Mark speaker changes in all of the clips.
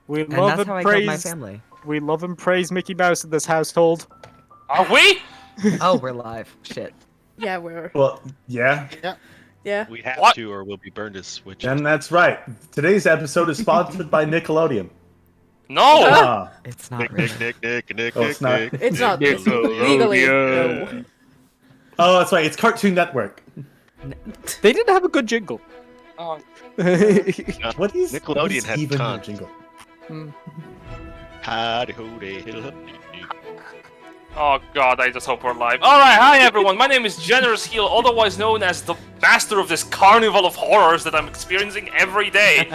Speaker 1: We
Speaker 2: And
Speaker 1: love
Speaker 2: that's
Speaker 1: and
Speaker 2: how I killed my
Speaker 1: praise.
Speaker 2: family.
Speaker 1: We love and praise Mickey Mouse in this household.
Speaker 3: Are we?
Speaker 2: Oh, we're live. Shit.
Speaker 4: Yeah, we're.
Speaker 5: Well, yeah,
Speaker 4: Yeah.
Speaker 6: We have
Speaker 3: What?
Speaker 6: to, or we'll be burned as witches.
Speaker 5: and that's right. Today's episode is sponsored by Nickelodeon.
Speaker 3: No.
Speaker 5: Ah,
Speaker 2: It's not
Speaker 6: Nick,
Speaker 2: really.
Speaker 6: Nick,
Speaker 5: Oh, it's not.
Speaker 4: It's not legally. No.
Speaker 5: oh, that's right. It's Cartoon Network.
Speaker 1: They didn't have a good jingle.
Speaker 3: Oh,
Speaker 5: What is
Speaker 6: Nickelodeon had
Speaker 5: even
Speaker 6: tons.
Speaker 5: the jingle?
Speaker 6: Howdy ho day,
Speaker 3: oh god, I just hope we're live. Alright, hi everyone, my name is Generous Heel, otherwise known as the master of this carnival of horrors that I'm experiencing every day.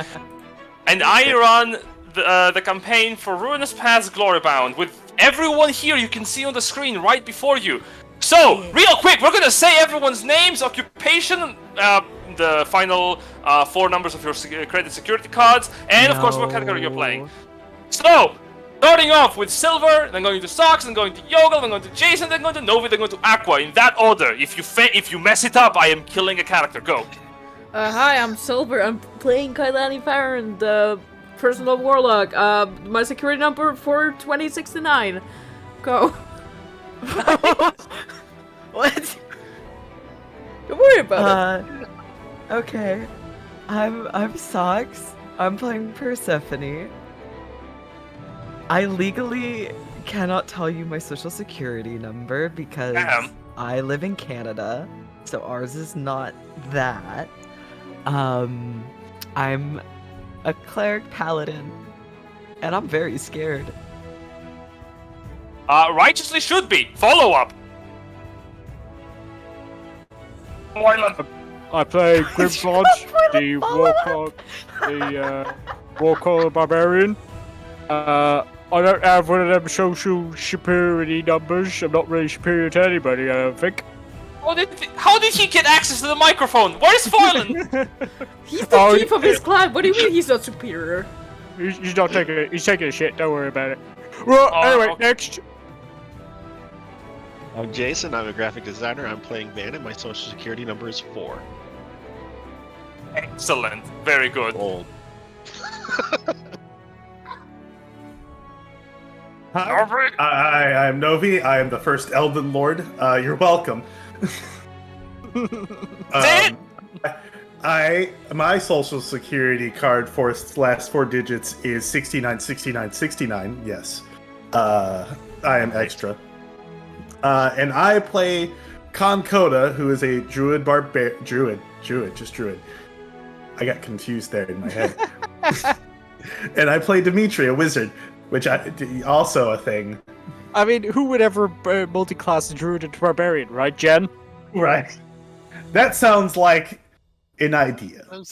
Speaker 3: And I run the campaign for Ruinous Paths Glorybound, with everyone here you can see on the screen right before you. So, real quick, we're gonna say everyone's names, occupation, the final 4 numbers of your credit security cards, and of course what category you're playing. So, starting off with Silver, then going to Socks, then going to Yogel, then going to Jason, then going to Novi, then going to Aqua, in that order. If you mess it up, I am killing a character. Go.
Speaker 4: Hi, I'm Silver. I'm playing Kailani Farron, the personal warlock. My security number 42069. Go.
Speaker 2: What?
Speaker 4: Don't worry about it.
Speaker 2: Okay. I'm Socks. I'm playing Persephone. I legally cannot tell you my social security number because
Speaker 3: Damn.
Speaker 2: I live in Canada, so ours is not that. I'm a cleric paladin, and I'm very scared.
Speaker 3: Righteously should be. Follow up.
Speaker 1: I play Grimflodge, the Warcaller Barbarian. I don't have one of them social superiority numbers. I'm not really superior to anybody, I don't think.
Speaker 3: How did he get access to the microphone? Where's Foylan?
Speaker 4: He's the chief of his clan. What do you mean he's not superior?
Speaker 1: He's not taking it. He's taking a shit. Don't worry about it. Well, anyway,
Speaker 3: okay.
Speaker 1: next.
Speaker 6: I'm Jason, I'm a graphic designer. I'm playing Van, and my social security number is 4.
Speaker 3: Excellent. Very good.
Speaker 6: Old.
Speaker 5: Hi, I'm Novi. I am the first Elden Lord. You're welcome. My social security card for last 4 digits is 696969. Yes. I am extra. And I play Concoda, who is a druid druid. I got confused there in my head. And I play Dimitri, a wizard, which also a thing.
Speaker 1: I mean, who would ever multi-class a druid into barbarian, right, Jen?
Speaker 5: Right. That sounds like an idea.
Speaker 2: That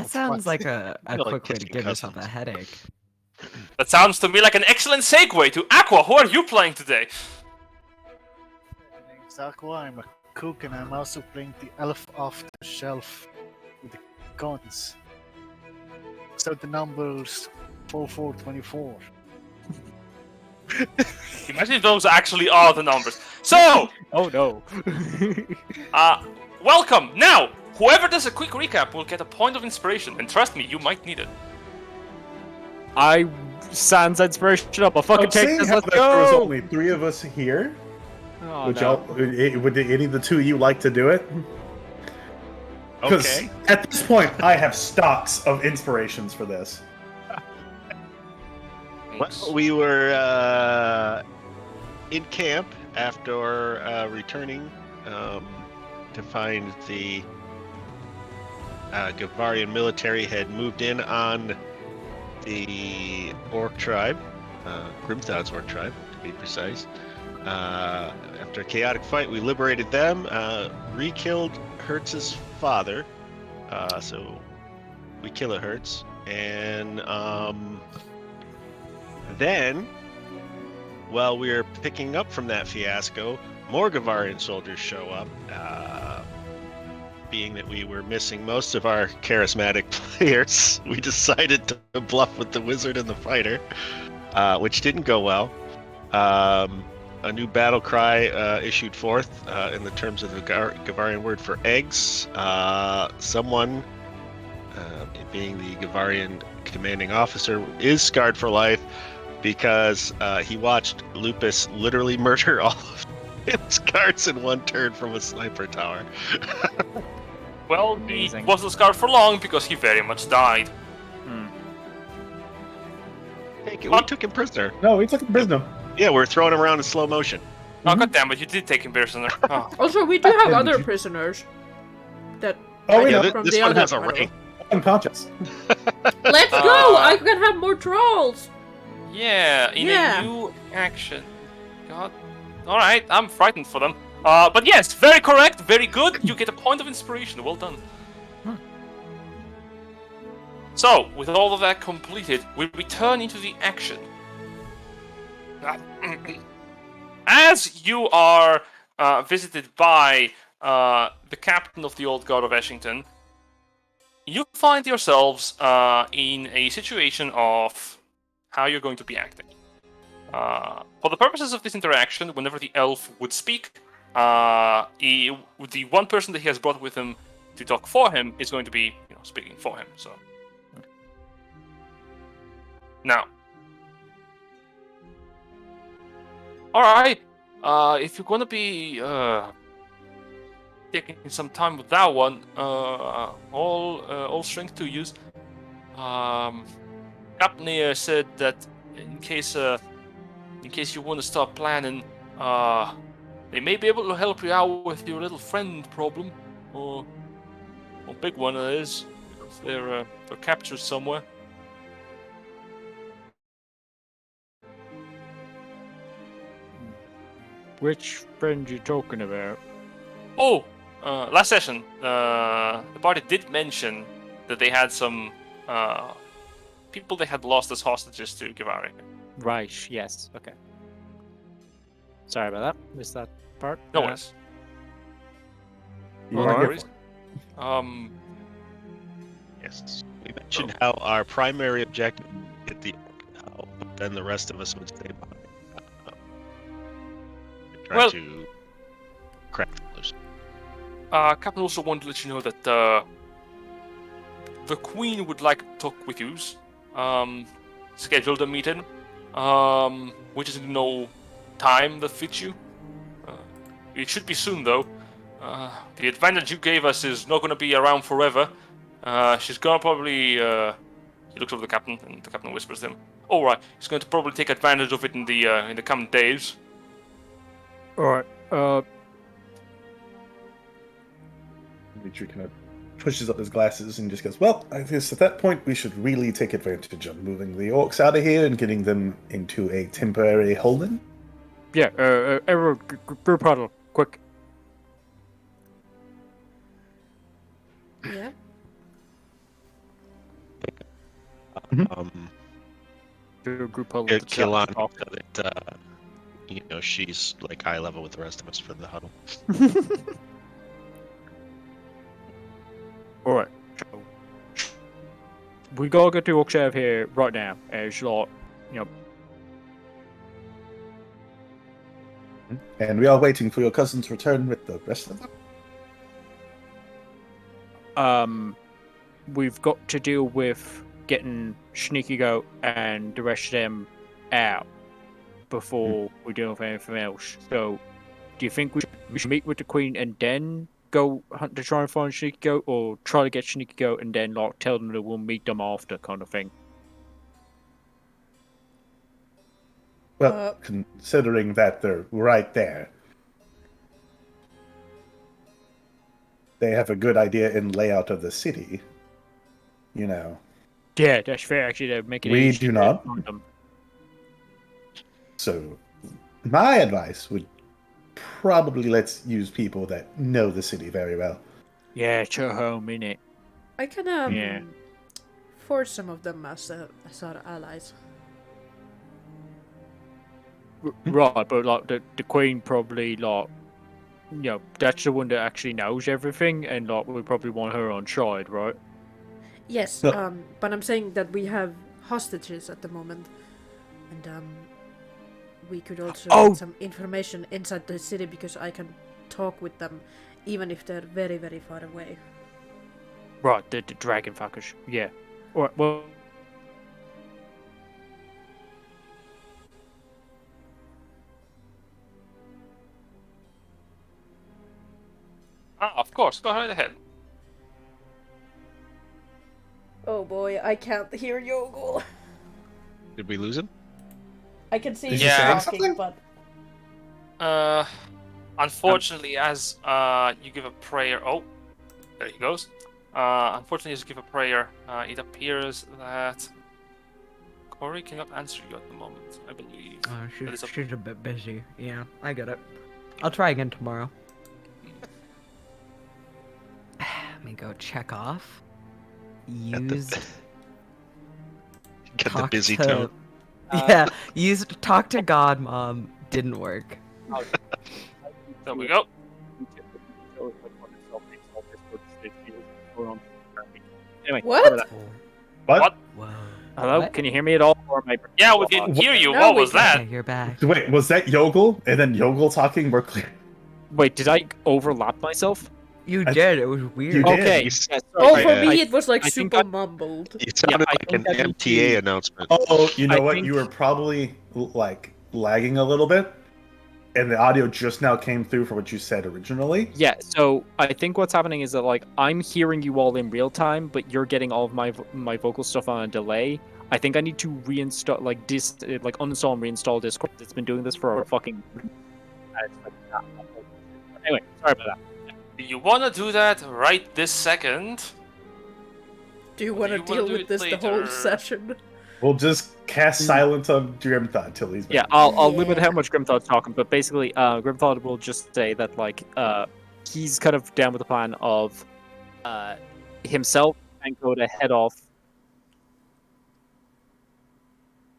Speaker 2: sounds like a
Speaker 6: Feel like
Speaker 2: quick way to
Speaker 6: kissing
Speaker 2: give yourself a
Speaker 6: cousins.
Speaker 2: headache.
Speaker 3: That sounds to me like an excellent segue to Aqua. Who are you playing today?
Speaker 7: My name's Aqua, I'm a cook, and I'm also playing the elf off the shelf with the guns. So the number's 4424.
Speaker 3: Imagine if those actually are the numbers. So,
Speaker 1: Oh no.
Speaker 3: welcome. Now, whoever does a quick recap will get a point of inspiration, and trust me, you might need it.
Speaker 1: I sans inspiration up. I'll fucking take
Speaker 5: Seeing
Speaker 1: this.
Speaker 5: how
Speaker 1: Let's
Speaker 5: that there was
Speaker 1: go.
Speaker 5: only 3 of us here,
Speaker 1: Oh,
Speaker 5: would
Speaker 1: no.
Speaker 5: would any of the 2 of you like to do it? Because
Speaker 6: Okay.
Speaker 5: at this point, I have stocks of inspirations for this.
Speaker 6: Well, we were in camp after returning to find the Gavarian military had moved in on the Orc tribe, Grimthod's Orc tribe, to be precise. After a chaotic fight, we liberated them, re-killed Hertz's father, so we kill a Hertz, and then, while we were picking up from that fiasco, more Gavarian soldiers show up, being that we were missing most of our charismatic players, we decided to bluff with the wizard and the fighter, which didn't go well. A new battle cry issued forth in the terms of the Gavarian word for eggs. Someone being the Gavarian commanding officer, is scarred for life because he watched Lupus literally murder all of his guards in one turn from a sniper tower.
Speaker 3: Well,
Speaker 2: Amazing.
Speaker 3: he wasn't scarred for long because he very much died.
Speaker 6: We took him prisoner.
Speaker 5: No, we took him prisoner.
Speaker 6: Yeah, we're throwing him around in slow motion.
Speaker 3: Oh, god damn it, you did take him prisoner. Oh.
Speaker 4: Also, we do have
Speaker 5: Yeah,
Speaker 4: other
Speaker 5: you-
Speaker 4: prisoners. That
Speaker 5: Oh, we
Speaker 6: Yeah,
Speaker 5: know.
Speaker 4: from
Speaker 6: this
Speaker 4: the
Speaker 6: one
Speaker 4: other
Speaker 6: has a
Speaker 4: panel.
Speaker 6: rank.
Speaker 5: Unconscious.
Speaker 4: Let's go! I can have more trolls!
Speaker 3: Yeah, in
Speaker 4: Yeah.
Speaker 3: a new action. God. Alright, I'm frightened for them. But yes, very correct, very good. You get a point of inspiration. Well done. So, with all of that completed, we return into the action. As you are visited by the captain of the Old Guard of Ashington, you find yourselves in a situation of how you're going to be acting. For the purposes of this interaction, whenever the elf would speak, the one person that he has brought with him to talk for him is going to be, speaking for him. So now, all right. If you're going to be taking some time with that one, all strength to use. Captain here said that in case you want to start planning, they may be able to help you out with your little friend problem, or big one it is, if they're captured somewhere.
Speaker 1: Which friend you talking about?
Speaker 3: Oh, last session, the party did mention that they had some people they had lost as hostages to Givari.
Speaker 1: Right, yes, okay. Sorry about that. Missed that part.
Speaker 3: No worries.
Speaker 5: You
Speaker 3: No
Speaker 5: weren't here
Speaker 3: worries.
Speaker 5: for it.
Speaker 6: Yes. We mentioned how our primary objective is to get the orc out, but then the rest of us would stay behind. Try
Speaker 3: Well-
Speaker 6: to crack them loose.
Speaker 3: Captain also wanted to let you know that the Queen would like to talk with you. Scheduled a meeting, which is in no time that fits you. It should be soon, though. The advantage you gave us is not going to be around forever. She's gonna probably. He looks over the captain, and the captain whispers to him, "All right, he's going to probably take advantage of it in the coming days."
Speaker 1: Alright,
Speaker 5: Dimitri kind of pushes up his glasses and just goes, well, I guess at that point we should really take advantage of moving the orcs out of here and getting them into a temporary holding.
Speaker 1: yeah, everyone, group huddle, quick.
Speaker 4: Yeah.
Speaker 1: Do a group huddle.
Speaker 6: Get
Speaker 1: to chat
Speaker 6: Killan
Speaker 1: off.
Speaker 6: that she's like eye level with the rest of us for the huddle.
Speaker 1: Alright, so we gotta get the orcs out of here right now. As like,
Speaker 5: And we are waiting for your cousin's return with the rest of them.
Speaker 1: We've got to deal with getting Sneaky Goat and the rest of them out before we do anything else. So, do you think we should meet with the Queen and then go hunt to try and find Sneaky Goat, or try to get Sneaky Goat and then like tell them that we'll meet them after, kind of thing?
Speaker 5: Well, considering that they're right there, they have a good idea in layout of the city.
Speaker 1: Yeah, that's fair. Actually, they're making it
Speaker 5: We
Speaker 1: easy
Speaker 5: do
Speaker 1: to
Speaker 5: not.
Speaker 1: find them.
Speaker 5: So, my advice would probably let's use people that know the city very well.
Speaker 1: Yeah, it's your home, innit?
Speaker 4: I can
Speaker 1: Yeah.
Speaker 4: force some of them as our allies.
Speaker 1: Right, but like the Queen probably like, that's the one that actually knows everything, and like we probably want her on side, right?
Speaker 4: Yes,
Speaker 5: No.
Speaker 4: but I'm saying that we have hostages at the moment, and we could also get some information inside the city because I can talk with them, even if they're very, very far away.
Speaker 1: Right, the dragon fuckers. Yeah. Alright, well.
Speaker 3: Of course. Go right ahead.
Speaker 4: Oh boy, I can't hear Yogol.
Speaker 6: Did we lose him?
Speaker 4: I can see
Speaker 5: Did
Speaker 3: you say
Speaker 4: talking,
Speaker 5: something?
Speaker 4: but
Speaker 3: Unfortunately, as you give a prayer. Oh, there he goes. Unfortunately, as you give a prayer, it appears that Corey cannot answer you at the moment. I believe. That is
Speaker 2: She's a bit busy. Yeah, I get it. I'll try again tomorrow. Let me go check off. Used.
Speaker 6: Get the
Speaker 2: talk
Speaker 6: busy
Speaker 2: to...
Speaker 6: tone.
Speaker 2: Yeah, used talk to God, Mom. Didn't work.
Speaker 3: There we go.
Speaker 1: Anyway,
Speaker 4: What?
Speaker 1: sorry about that.
Speaker 5: What?
Speaker 2: Whoa.
Speaker 1: Hello,
Speaker 2: What?
Speaker 1: can you hear me at all? Or am I...
Speaker 3: Yeah, we can hear you.
Speaker 4: No,
Speaker 3: What
Speaker 4: we
Speaker 3: was that?
Speaker 2: Okay, you're back.
Speaker 5: Wait, was that Yogel? And then Yogel talking more clear?
Speaker 1: Wait, did I overlap myself?
Speaker 2: You
Speaker 5: I-
Speaker 2: did. It was weird.
Speaker 5: You did.
Speaker 1: Okay.
Speaker 6: You
Speaker 1: yeah,
Speaker 4: oh,
Speaker 1: sorry,
Speaker 4: for
Speaker 6: Yeah.
Speaker 4: me it was like
Speaker 1: I think
Speaker 4: super mumbled.
Speaker 6: It sounded
Speaker 1: I
Speaker 6: like
Speaker 1: think
Speaker 6: an
Speaker 1: I need
Speaker 6: MTA
Speaker 1: to-
Speaker 6: announcement.
Speaker 5: Oh, you know
Speaker 1: I
Speaker 5: what?
Speaker 1: think-
Speaker 5: You were probably like lagging a little bit, and the audio just now came through for what you said originally.
Speaker 1: Yeah, so I think what's happening is that like I'm hearing you all in real time, but you're getting all of my vocal stuff on a delay. I think I need to reinstall uninstall and reinstall Discord. It's been doing this for a fucking. Anyway, sorry about that.
Speaker 3: Do you want to do that right this second?
Speaker 4: Do you
Speaker 3: Or
Speaker 4: want
Speaker 3: do
Speaker 4: to
Speaker 3: you wanna
Speaker 4: deal
Speaker 3: do
Speaker 4: with
Speaker 3: it
Speaker 4: this the whole
Speaker 3: later?
Speaker 4: session?
Speaker 5: We'll just cast silence on Grimthought till he's back.
Speaker 1: Yeah, I'll limit
Speaker 4: Yeah.
Speaker 1: how much Grimthought's talking, but basically, Grimthought will just say that like he's kind of down with the plan of himself and go to head off.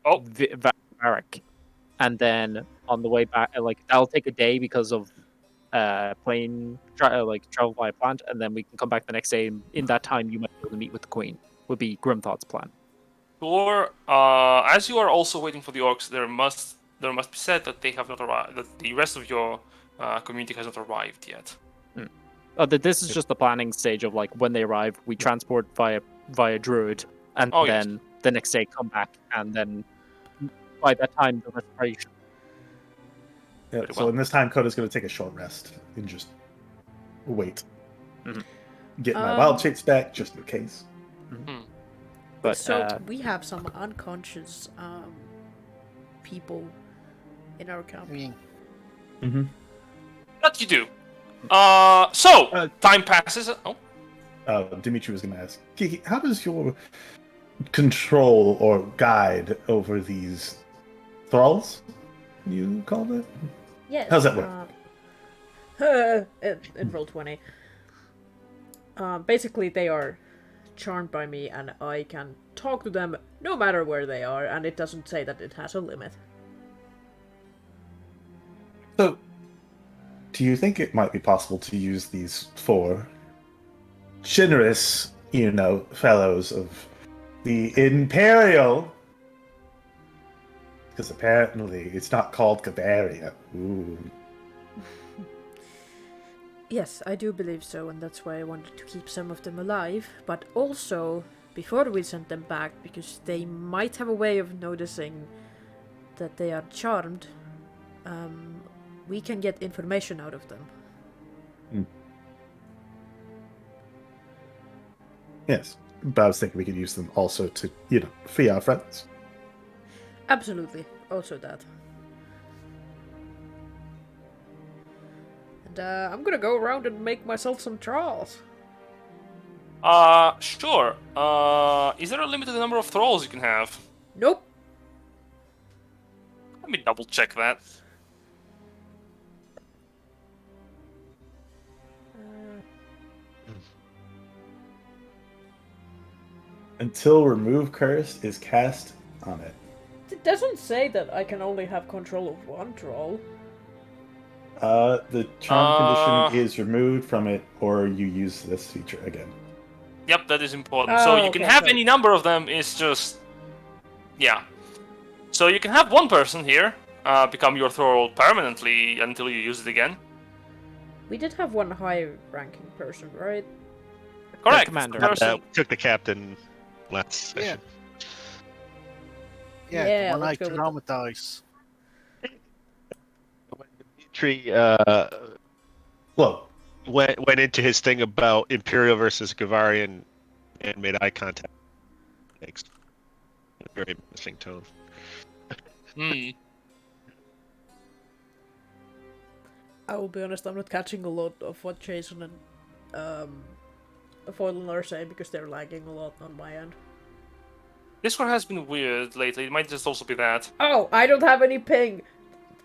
Speaker 3: Oh.
Speaker 1: Varric, and then on the way back, like that'll take a day because of travel by plant, and then we can come back the next day. And in that time, you might be able to meet with the Queen. Would be Grimthought's plan.
Speaker 3: Or as you are also waiting for the orcs, there must be said that they have not arrived. That the rest of your community has not arrived yet.
Speaker 1: This is just the planning stage of like when they arrive, we transport via druid, and
Speaker 3: Oh, yes.
Speaker 1: then the next day come back, and then by that time the rest of the party should.
Speaker 5: Yeah,
Speaker 3: Pretty
Speaker 5: so
Speaker 3: well.
Speaker 5: in this time, Coda's going to take a short rest and just wait.
Speaker 1: Mhm.
Speaker 5: Get my wild shapes back just in case.
Speaker 1: But
Speaker 4: So we have some unconscious people in our camp.
Speaker 5: Mm-hmm.
Speaker 3: That you do. Time passes. Oh,
Speaker 5: Dimitri was going to ask, Kiki, how does your control or guide over these thralls, you called it?
Speaker 4: Yes.
Speaker 5: How's that work?
Speaker 4: In Roll20. Basically, they are charmed by me, and I can talk to them no matter where they are, and it doesn't say that it has a limit.
Speaker 5: So, do you think it might be possible to use these four generous, fellows of the Imperial? Because apparently it's not called Cabaria. Ooh.
Speaker 4: Yes, I do believe so, and that's why I wanted to keep some of them alive, but also, before we send them back, because they might have a way of noticing that they are charmed, we can get information out of them.
Speaker 5: Yes, but I was thinking we could use them also to, free our friends.
Speaker 4: Absolutely, also that. And I'm gonna go around and make myself some thralls.
Speaker 3: sure. Is there a limit to the number of thralls you can have?
Speaker 4: Nope.
Speaker 3: Let me double check that.
Speaker 5: Until Remove Curse is cast on it.
Speaker 4: It doesn't say that I can only have control of one thrall.
Speaker 5: The charm condition is removed from it, or you use this feature again.
Speaker 3: Yep, that is important. So you can
Speaker 4: okay,
Speaker 3: have
Speaker 4: so-
Speaker 3: any number of them. It's just, yeah. So you can have one person here become your thrall permanently until you use it again.
Speaker 4: We did have one high-ranking person, right?
Speaker 3: Correct.
Speaker 1: commander.
Speaker 3: Person.
Speaker 6: Took the captain last session.
Speaker 7: Yeah,
Speaker 4: Yeah,
Speaker 7: the one I
Speaker 4: let's go with that.
Speaker 7: traumatize.
Speaker 6: When Dimitri
Speaker 5: Whoa.
Speaker 6: went into his thing about Imperial versus Gavarian and made eye contact. Thanks. A very menacing tone.
Speaker 3: Hmm.
Speaker 4: I will be honest, I'm not catching a lot of what Jason and Foylan are saying because they're lagging a lot on my end.
Speaker 3: Discord has been weird lately. It might just also be that.
Speaker 4: Oh, I don't have any ping.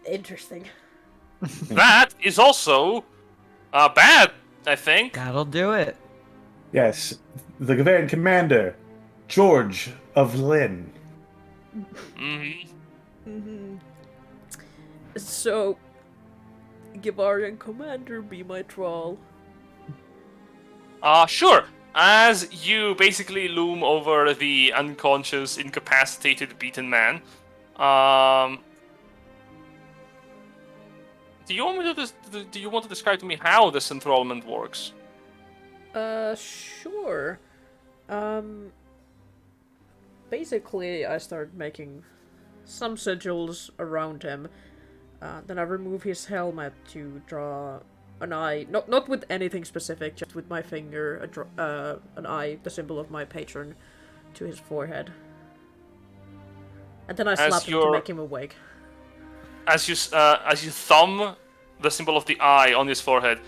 Speaker 4: Interesting.
Speaker 3: That is also bad, I think.
Speaker 2: That'll do it.
Speaker 5: Yes, the Gavarian commander, George of Lynn.
Speaker 4: So, Gavarian commander, be my troll.
Speaker 3: Sure. As you basically loom over the unconscious, incapacitated, beaten man, do you want me to do you want to describe to me how this enthrallment works?
Speaker 4: Sure. Basically, I start making some sigils around him. Then I remove his helmet to draw an eye. Not with anything specific, just with my finger, an eye, the symbol of my patron, to his forehead. And then I slap him to make him awake.
Speaker 3: As you thumb the symbol of the eye on his forehead,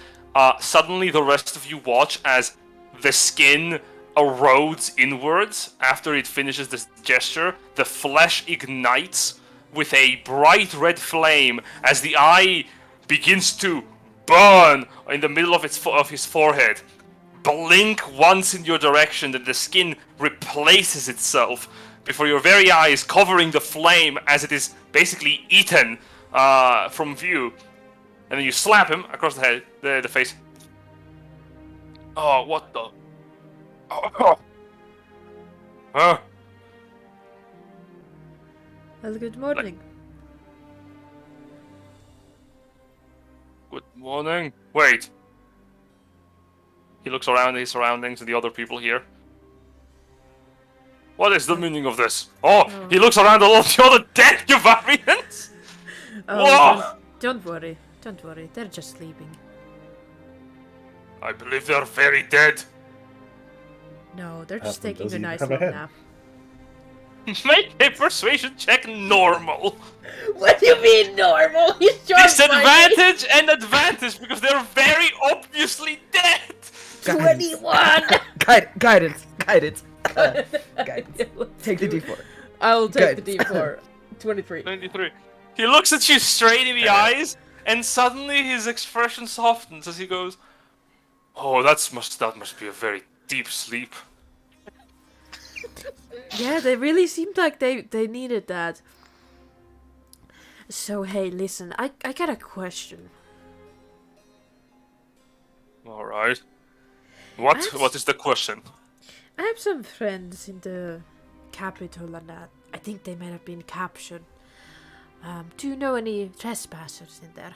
Speaker 3: suddenly the rest of you watch as the skin erodes inwards after it finishes this gesture. The flesh ignites with a bright red flame as the eye begins to burn in the middle of his forehead. Blink once in your direction, and the skin replaces itself before your very eyes, covering the flame as it is basically eaten from view. And then you slap him across the head, the face. Oh, what the? Oh. Huh?
Speaker 4: Well, good morning.
Speaker 3: Good morning. Wait. He looks around his surroundings and the other people here. What is the meaning of this? Oh, he looks around all of the other dead Gavarians!
Speaker 4: Oh, don't worry. Don't worry. They're just sleeping.
Speaker 3: I believe they're very dead.
Speaker 4: No, they're just taking
Speaker 5: those
Speaker 4: a
Speaker 5: of you
Speaker 4: nice
Speaker 5: have a
Speaker 4: little
Speaker 5: head.
Speaker 4: nap.
Speaker 3: Make a persuasion check normal.
Speaker 4: What do you mean normal? He's just
Speaker 3: Disadvantage and advantage because they're very obviously dead.
Speaker 4: 21!
Speaker 2: Guidance. Guidance. Take the D4.
Speaker 4: I'll take the
Speaker 2: Good.
Speaker 4: D4. 23.
Speaker 3: 23. He looks at you straight in the eyes, and suddenly his expression softens as he goes, "Oh, that must be a very deep sleep."
Speaker 4: Yeah, they really seemed like they needed that. So, hey, listen, I got a question.
Speaker 3: All right. What is the question?
Speaker 4: I have some friends in the capital and I think they might have been captured. Do you know any trespassers in there?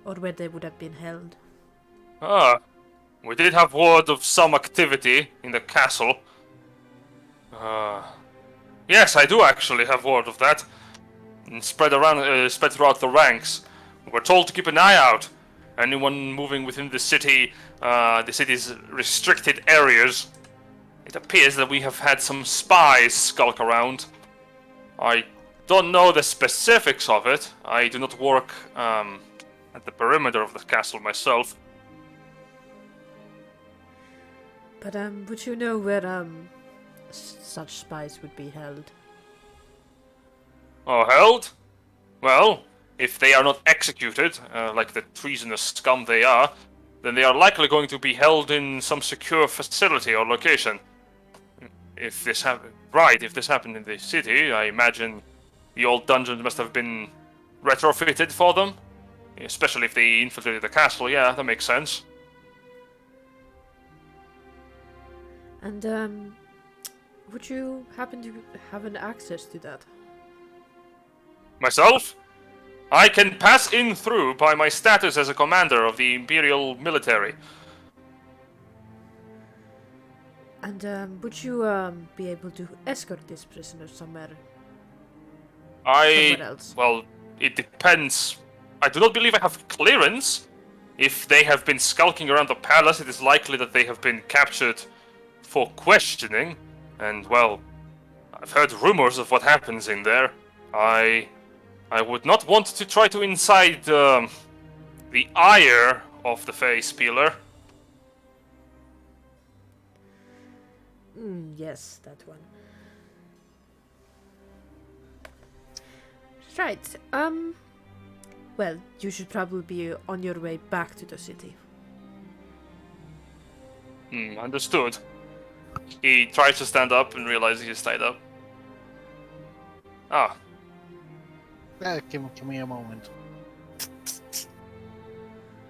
Speaker 4: Or where they would have been held?
Speaker 3: We did have word of some activity in the castle. Yes, I do actually have word of that. And spread throughout the ranks. We're told to keep an eye out. Anyone moving within the city's restricted areas. It appears that we have had some spies skulk around. I don't know the specifics of it. I do not work at the perimeter of the castle myself.
Speaker 4: But would you know where such spies would be held?
Speaker 3: Oh, held? Well, if they are not executed, like the treasonous scum they are, then they are likely going to be held in some secure facility or location. If this happened in the city, I imagine the old dungeons must have been retrofitted for them. Especially if they infiltrated the castle, yeah, that makes sense.
Speaker 4: And would you happen to have an access to that?
Speaker 3: Myself? I can pass in through by my status as a commander of the Imperial military.
Speaker 4: And would you be able to escort this prisoner somewhere else?
Speaker 3: Well, it depends. I do not believe I have clearance. If they have been skulking around the palace, it is likely that they have been captured for questioning. And, well, I've heard rumors of what happens in there. I would not want to try to incite the ire of the face peeler.
Speaker 4: Yes, that one. Right. Well, you should probably be on your way back to the city.
Speaker 3: Understood. He tries to stand up and realizes he's tied up. Ah.
Speaker 7: Give me a moment.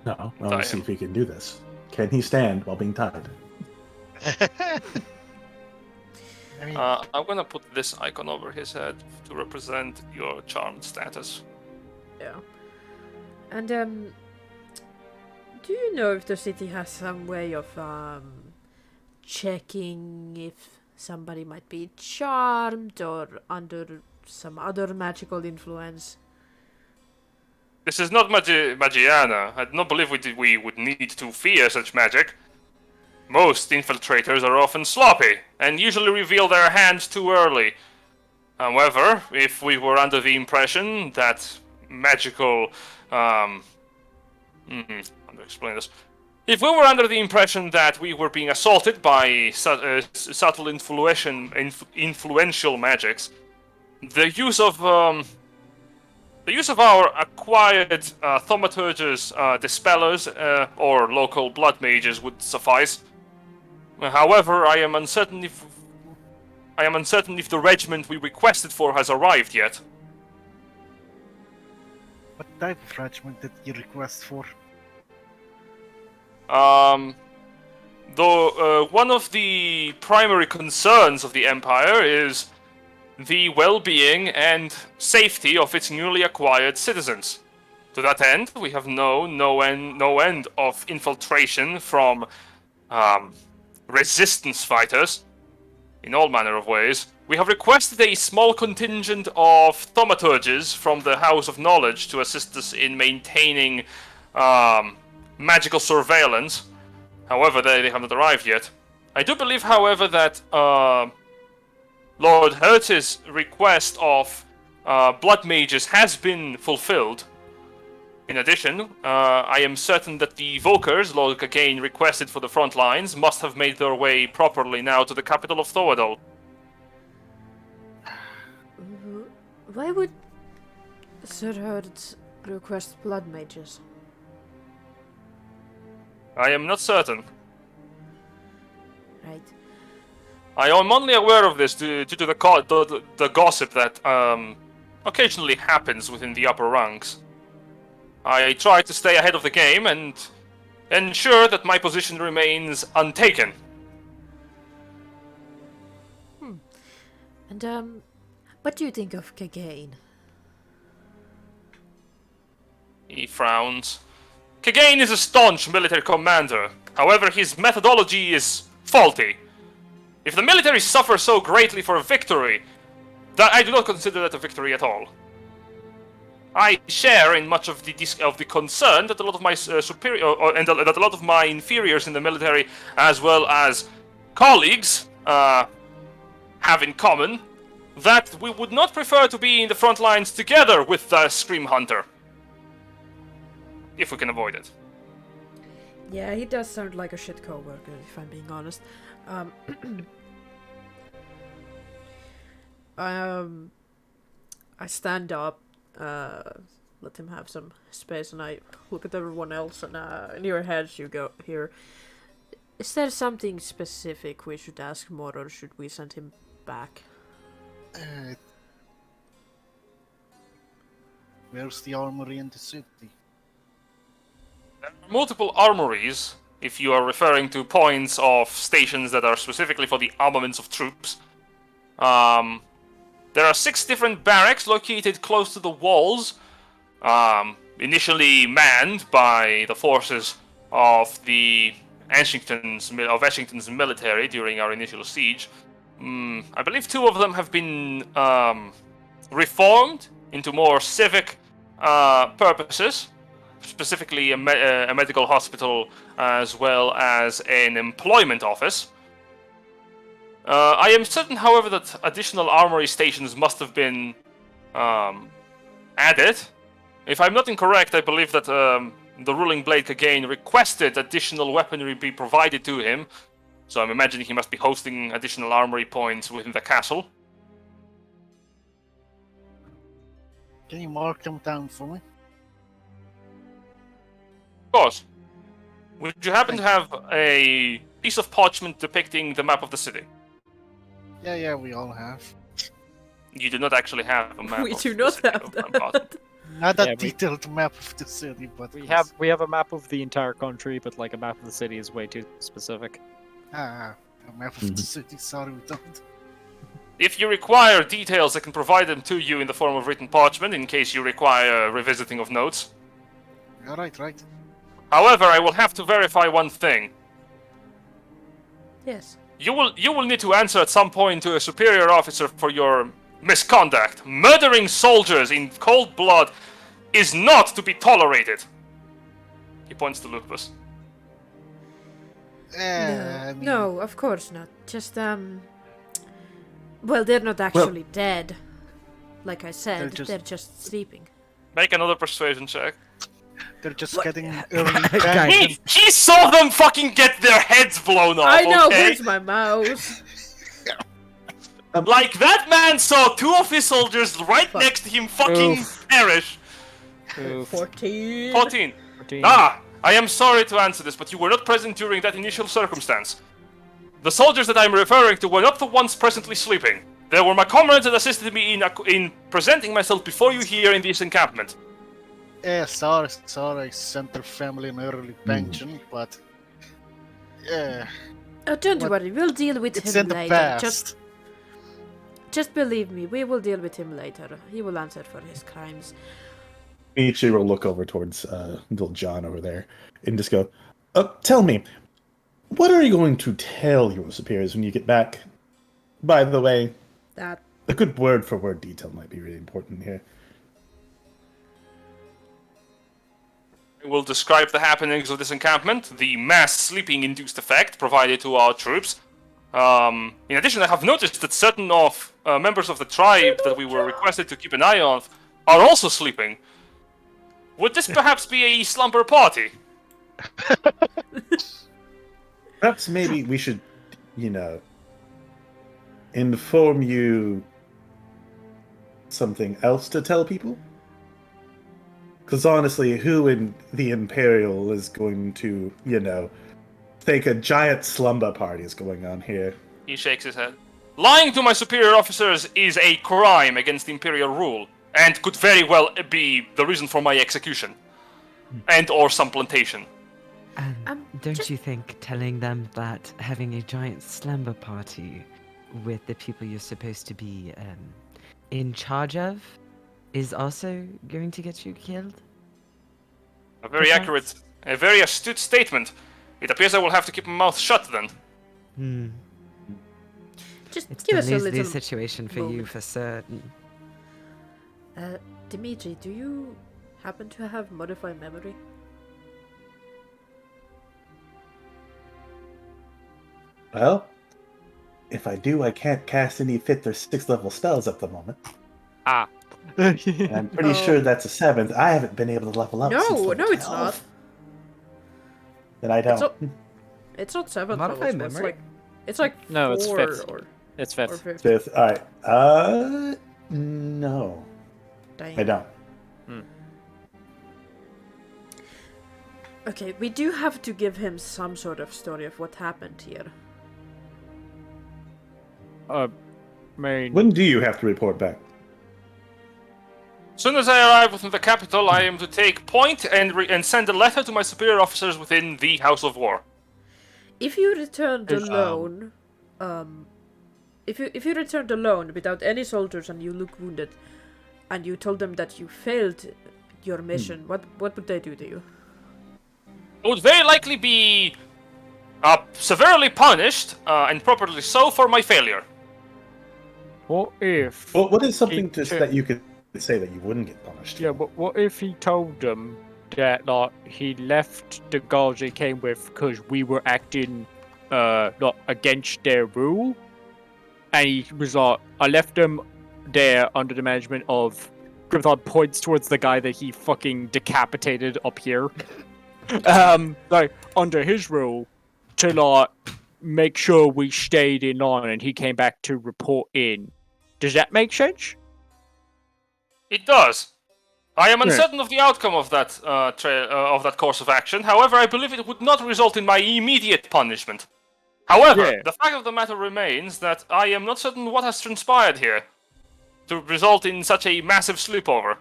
Speaker 5: No, I want to see if he can do this. Can he stand while being tied?
Speaker 7: I mean,
Speaker 3: I'm gonna put this icon over his head to represent your charmed status.
Speaker 4: Yeah. And do you know if the city has some way of checking if somebody might be charmed or under some other magical influence?
Speaker 3: This is not Magiana. I do not believe we would need to fear such magic. Most infiltrators are often sloppy, and usually reveal their hand too early. However, if we were under the impression that magical... how to explain this? If we were under the impression that we were being assaulted by subtle influential magics, the use of our acquired thaumaturges, dispellers, or local blood mages would suffice. However, I am uncertain if the regiment we requested for has arrived yet.
Speaker 7: what type of regiment did you request for?
Speaker 3: Though one of the primary concerns of the Empire is the well-being and safety of its newly acquired citizens. To that end, we have known no end of infiltration from resistance fighters in all manner of ways. We have requested a small contingent of thaumaturges from the House of Knowledge to assist us in maintaining magical surveillance. However, they have not arrived yet. I do believe, however, that Lord Hertz's request of blood mages has been fulfilled. In addition, I am certain that the Vokers Lord Kagain requested for the front lines must have made their way properly now to the capital of Thoadol.
Speaker 4: Why would Sir Hertz request blood mages?
Speaker 3: I am not certain.
Speaker 4: Right.
Speaker 3: I am only aware of this due to the gossip that occasionally happens within the upper ranks. I try to stay ahead of the game and ensure that my position remains untaken.
Speaker 4: And what do you think of Kagain?
Speaker 3: He frowns. Kagain is a staunch military commander. However, his methodology is faulty. If the military suffers so greatly for a victory, that I do not consider that a victory at all. I share in much of the concern that a lot of my that a lot of my inferiors in the military, as well as colleagues, have in common, that we would not prefer to be in the front lines together with the Scream Hunter, if we can avoid it.
Speaker 4: Yeah, he does sound like a shit coworker, if I'm being honest. I stand up, let him have some space, and I look at everyone else, and in your heads you go here. Is there something specific we should ask more, or should we send him back?
Speaker 7: Where's the armory in the city?
Speaker 3: There are multiple armories, if you are referring to points of stations that are specifically for the armaments of troops. There are 6 different barracks located close to the walls, initially manned by the forces of the Ashington's military during our initial siege. I believe 2 of them have been reformed into more civic purposes, specifically a medical hospital as well as an employment office. I am certain, however, that additional armory stations must have been added. If I'm not incorrect, I believe that the ruling Blade Kagain requested additional weaponry be provided to him, so I'm imagining he must be hosting additional armory points within the castle.
Speaker 7: Can you mark them down for me?
Speaker 3: Of course. Would you happen to have a piece of parchment depicting the map of the city?
Speaker 7: Yeah, we all have.
Speaker 3: You do not actually have a map.
Speaker 4: We
Speaker 3: of
Speaker 4: do
Speaker 3: the
Speaker 4: not
Speaker 3: city
Speaker 4: have
Speaker 3: of
Speaker 4: that.
Speaker 3: Lampard.
Speaker 7: Not that
Speaker 1: Yeah, we-
Speaker 7: detailed map of the city, but
Speaker 1: We have a map of the entire country, but like a map of the city is way too specific.
Speaker 7: a map of the city. Sorry, we don't.
Speaker 3: If you require details, I can provide them to you in the form of written parchment in case you require revisiting of notes.
Speaker 7: All right.
Speaker 3: However, I will have to verify one thing.
Speaker 4: Yes.
Speaker 3: You will need to answer at some point to a superior officer for your misconduct. Murdering soldiers in cold blood is not to be tolerated. He points to Lupus.
Speaker 7: I mean,
Speaker 4: No, of course not. Just, well, they're not actually dead. Like I said, they're just sleeping.
Speaker 3: Make another persuasion check.
Speaker 7: they're just
Speaker 4: What?
Speaker 7: getting early
Speaker 2: Guys.
Speaker 7: back.
Speaker 3: He saw them fucking get their heads blown off.
Speaker 4: I know,
Speaker 3: okay?
Speaker 4: where's my mouse?
Speaker 3: Like that man saw 2 of his soldiers right
Speaker 4: Fuck.
Speaker 3: next to him fucking
Speaker 1: Oof.
Speaker 3: perish.
Speaker 1: Oof.
Speaker 4: 14.
Speaker 3: 14.
Speaker 1: 14.
Speaker 3: I am sorry to answer this, but you were not present during that initial circumstance. The soldiers that I'm referring to were not the ones presently sleeping. They were my comrades that assisted me in presenting myself before you here in this encampment.
Speaker 7: Sorry, I sent their family an early pension, but yeah,
Speaker 4: Oh, don't
Speaker 7: What?
Speaker 4: worry, we'll deal with
Speaker 7: it's
Speaker 4: him
Speaker 7: in the
Speaker 4: later.
Speaker 7: past.
Speaker 4: Just believe me, we will deal with him later. He will answer for his crimes.
Speaker 5: Michi will look over towards little John over there and just go, tell me, what are you going to tell your superiors when you get back? By the way,
Speaker 4: That
Speaker 5: a good word-for-word detail might be really important here.
Speaker 3: I will describe the happenings of this encampment, the mass sleeping-induced effect provided to our troops. In addition, I have noticed that certain of members of the tribe that we were requested to keep an eye on are also sleeping. Would this perhaps be a slumber party?
Speaker 5: Perhaps maybe we should, inform you something else to tell people? Because honestly, who in the Imperial is going to, think a giant slumber party is going on here?
Speaker 3: He shakes his head. Lying to my superior officers is a crime against Imperial rule, and could very well be the reason for my execution. And or some plantation.
Speaker 2: Don't
Speaker 4: just-
Speaker 2: you think telling them that having a giant slumber party with the people you're supposed to be in charge of is also going to get you killed?
Speaker 3: A very
Speaker 2: Perhaps.
Speaker 3: accurate, a very astute statement. It appears I will have to keep my mouth shut then.
Speaker 4: just
Speaker 2: It's
Speaker 4: give
Speaker 2: the
Speaker 4: us a
Speaker 2: lose-lose
Speaker 4: little.
Speaker 2: situation for you
Speaker 4: moment.
Speaker 2: for certain.
Speaker 4: Dimitri, do you happen to have modify memory?
Speaker 5: Well, if I do, I can't cast any 5th or 6th level spells at the moment.
Speaker 1: Ah.
Speaker 5: And I'm pretty
Speaker 4: Oh.
Speaker 5: sure that's a 7th. I haven't been able to level up since
Speaker 4: No,
Speaker 5: level
Speaker 4: no, it's
Speaker 5: 12.
Speaker 4: not.
Speaker 5: Then I don't.
Speaker 4: It's not 7th
Speaker 2: Modify
Speaker 4: level,
Speaker 2: memory?
Speaker 4: It's like
Speaker 1: No, it's
Speaker 4: 4
Speaker 1: fifth.
Speaker 4: or
Speaker 1: It's
Speaker 4: or
Speaker 1: 5th.
Speaker 4: 5th.
Speaker 5: 5th. Alright. No.
Speaker 4: Dang.
Speaker 5: I don't.
Speaker 4: Okay, we do have to give him some sort of story of what happened here.
Speaker 5: When do you have to report back?
Speaker 3: As soon as I arrive within the capital, I am to take point and send a letter to my superior officers within the House of War.
Speaker 4: If you returned
Speaker 1: Is,
Speaker 4: alone, if you returned alone without any soldiers and you look wounded, and you told them that you failed your mission, what would they do to you?
Speaker 3: It would very likely be Severely punished, and properly so, for my failure.
Speaker 1: What if?
Speaker 5: Well, what is something
Speaker 1: He
Speaker 5: that you could say that you wouldn't get punished?
Speaker 1: Yeah, but what if he told them that like he left the guards he came with because we were acting like against their rule, and he was like, I left them there under the management of Grimthon points towards the guy that he fucking decapitated up here. Like under his rule to like make sure we stayed in line, and he came back to report in. Does that make sense?
Speaker 3: It does. I am
Speaker 1: Yeah.
Speaker 3: uncertain of the outcome of that of that course of action. However, I believe it would not result in my immediate punishment. However,
Speaker 1: Yeah.
Speaker 3: the fact of the matter remains that I am not certain what has transpired here to result in such a massive sleepover.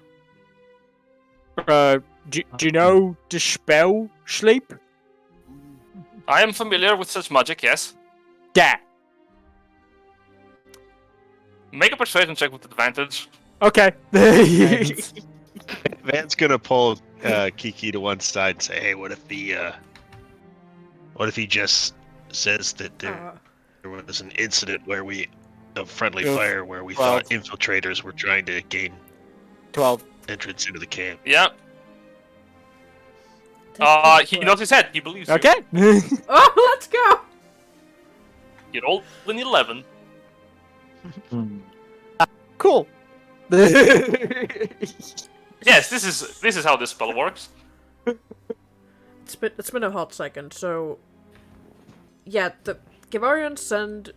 Speaker 1: Do you know the spell sleep?
Speaker 3: I am familiar with such magic, yes.
Speaker 1: That.
Speaker 3: Make a persuasion check with advantage.
Speaker 1: Okay.
Speaker 6: Van's gonna pull Kiki to one side and say, "Hey, what if he just says that there was an incident where of friendly
Speaker 1: Oof.
Speaker 6: fire where we
Speaker 1: Well-
Speaker 6: thought infiltrators were trying to gain
Speaker 1: 12.
Speaker 6: entrance into the camp."
Speaker 3: Yeah.
Speaker 4: That's
Speaker 3: He
Speaker 4: pretty
Speaker 3: nods his head. He believes you.
Speaker 1: Okay.
Speaker 4: Oh, let's go!
Speaker 3: You rolled an 11.
Speaker 1: Cool.
Speaker 3: Yes, this is how this spell works.
Speaker 4: It's been a hot second, so yeah, the Givarians send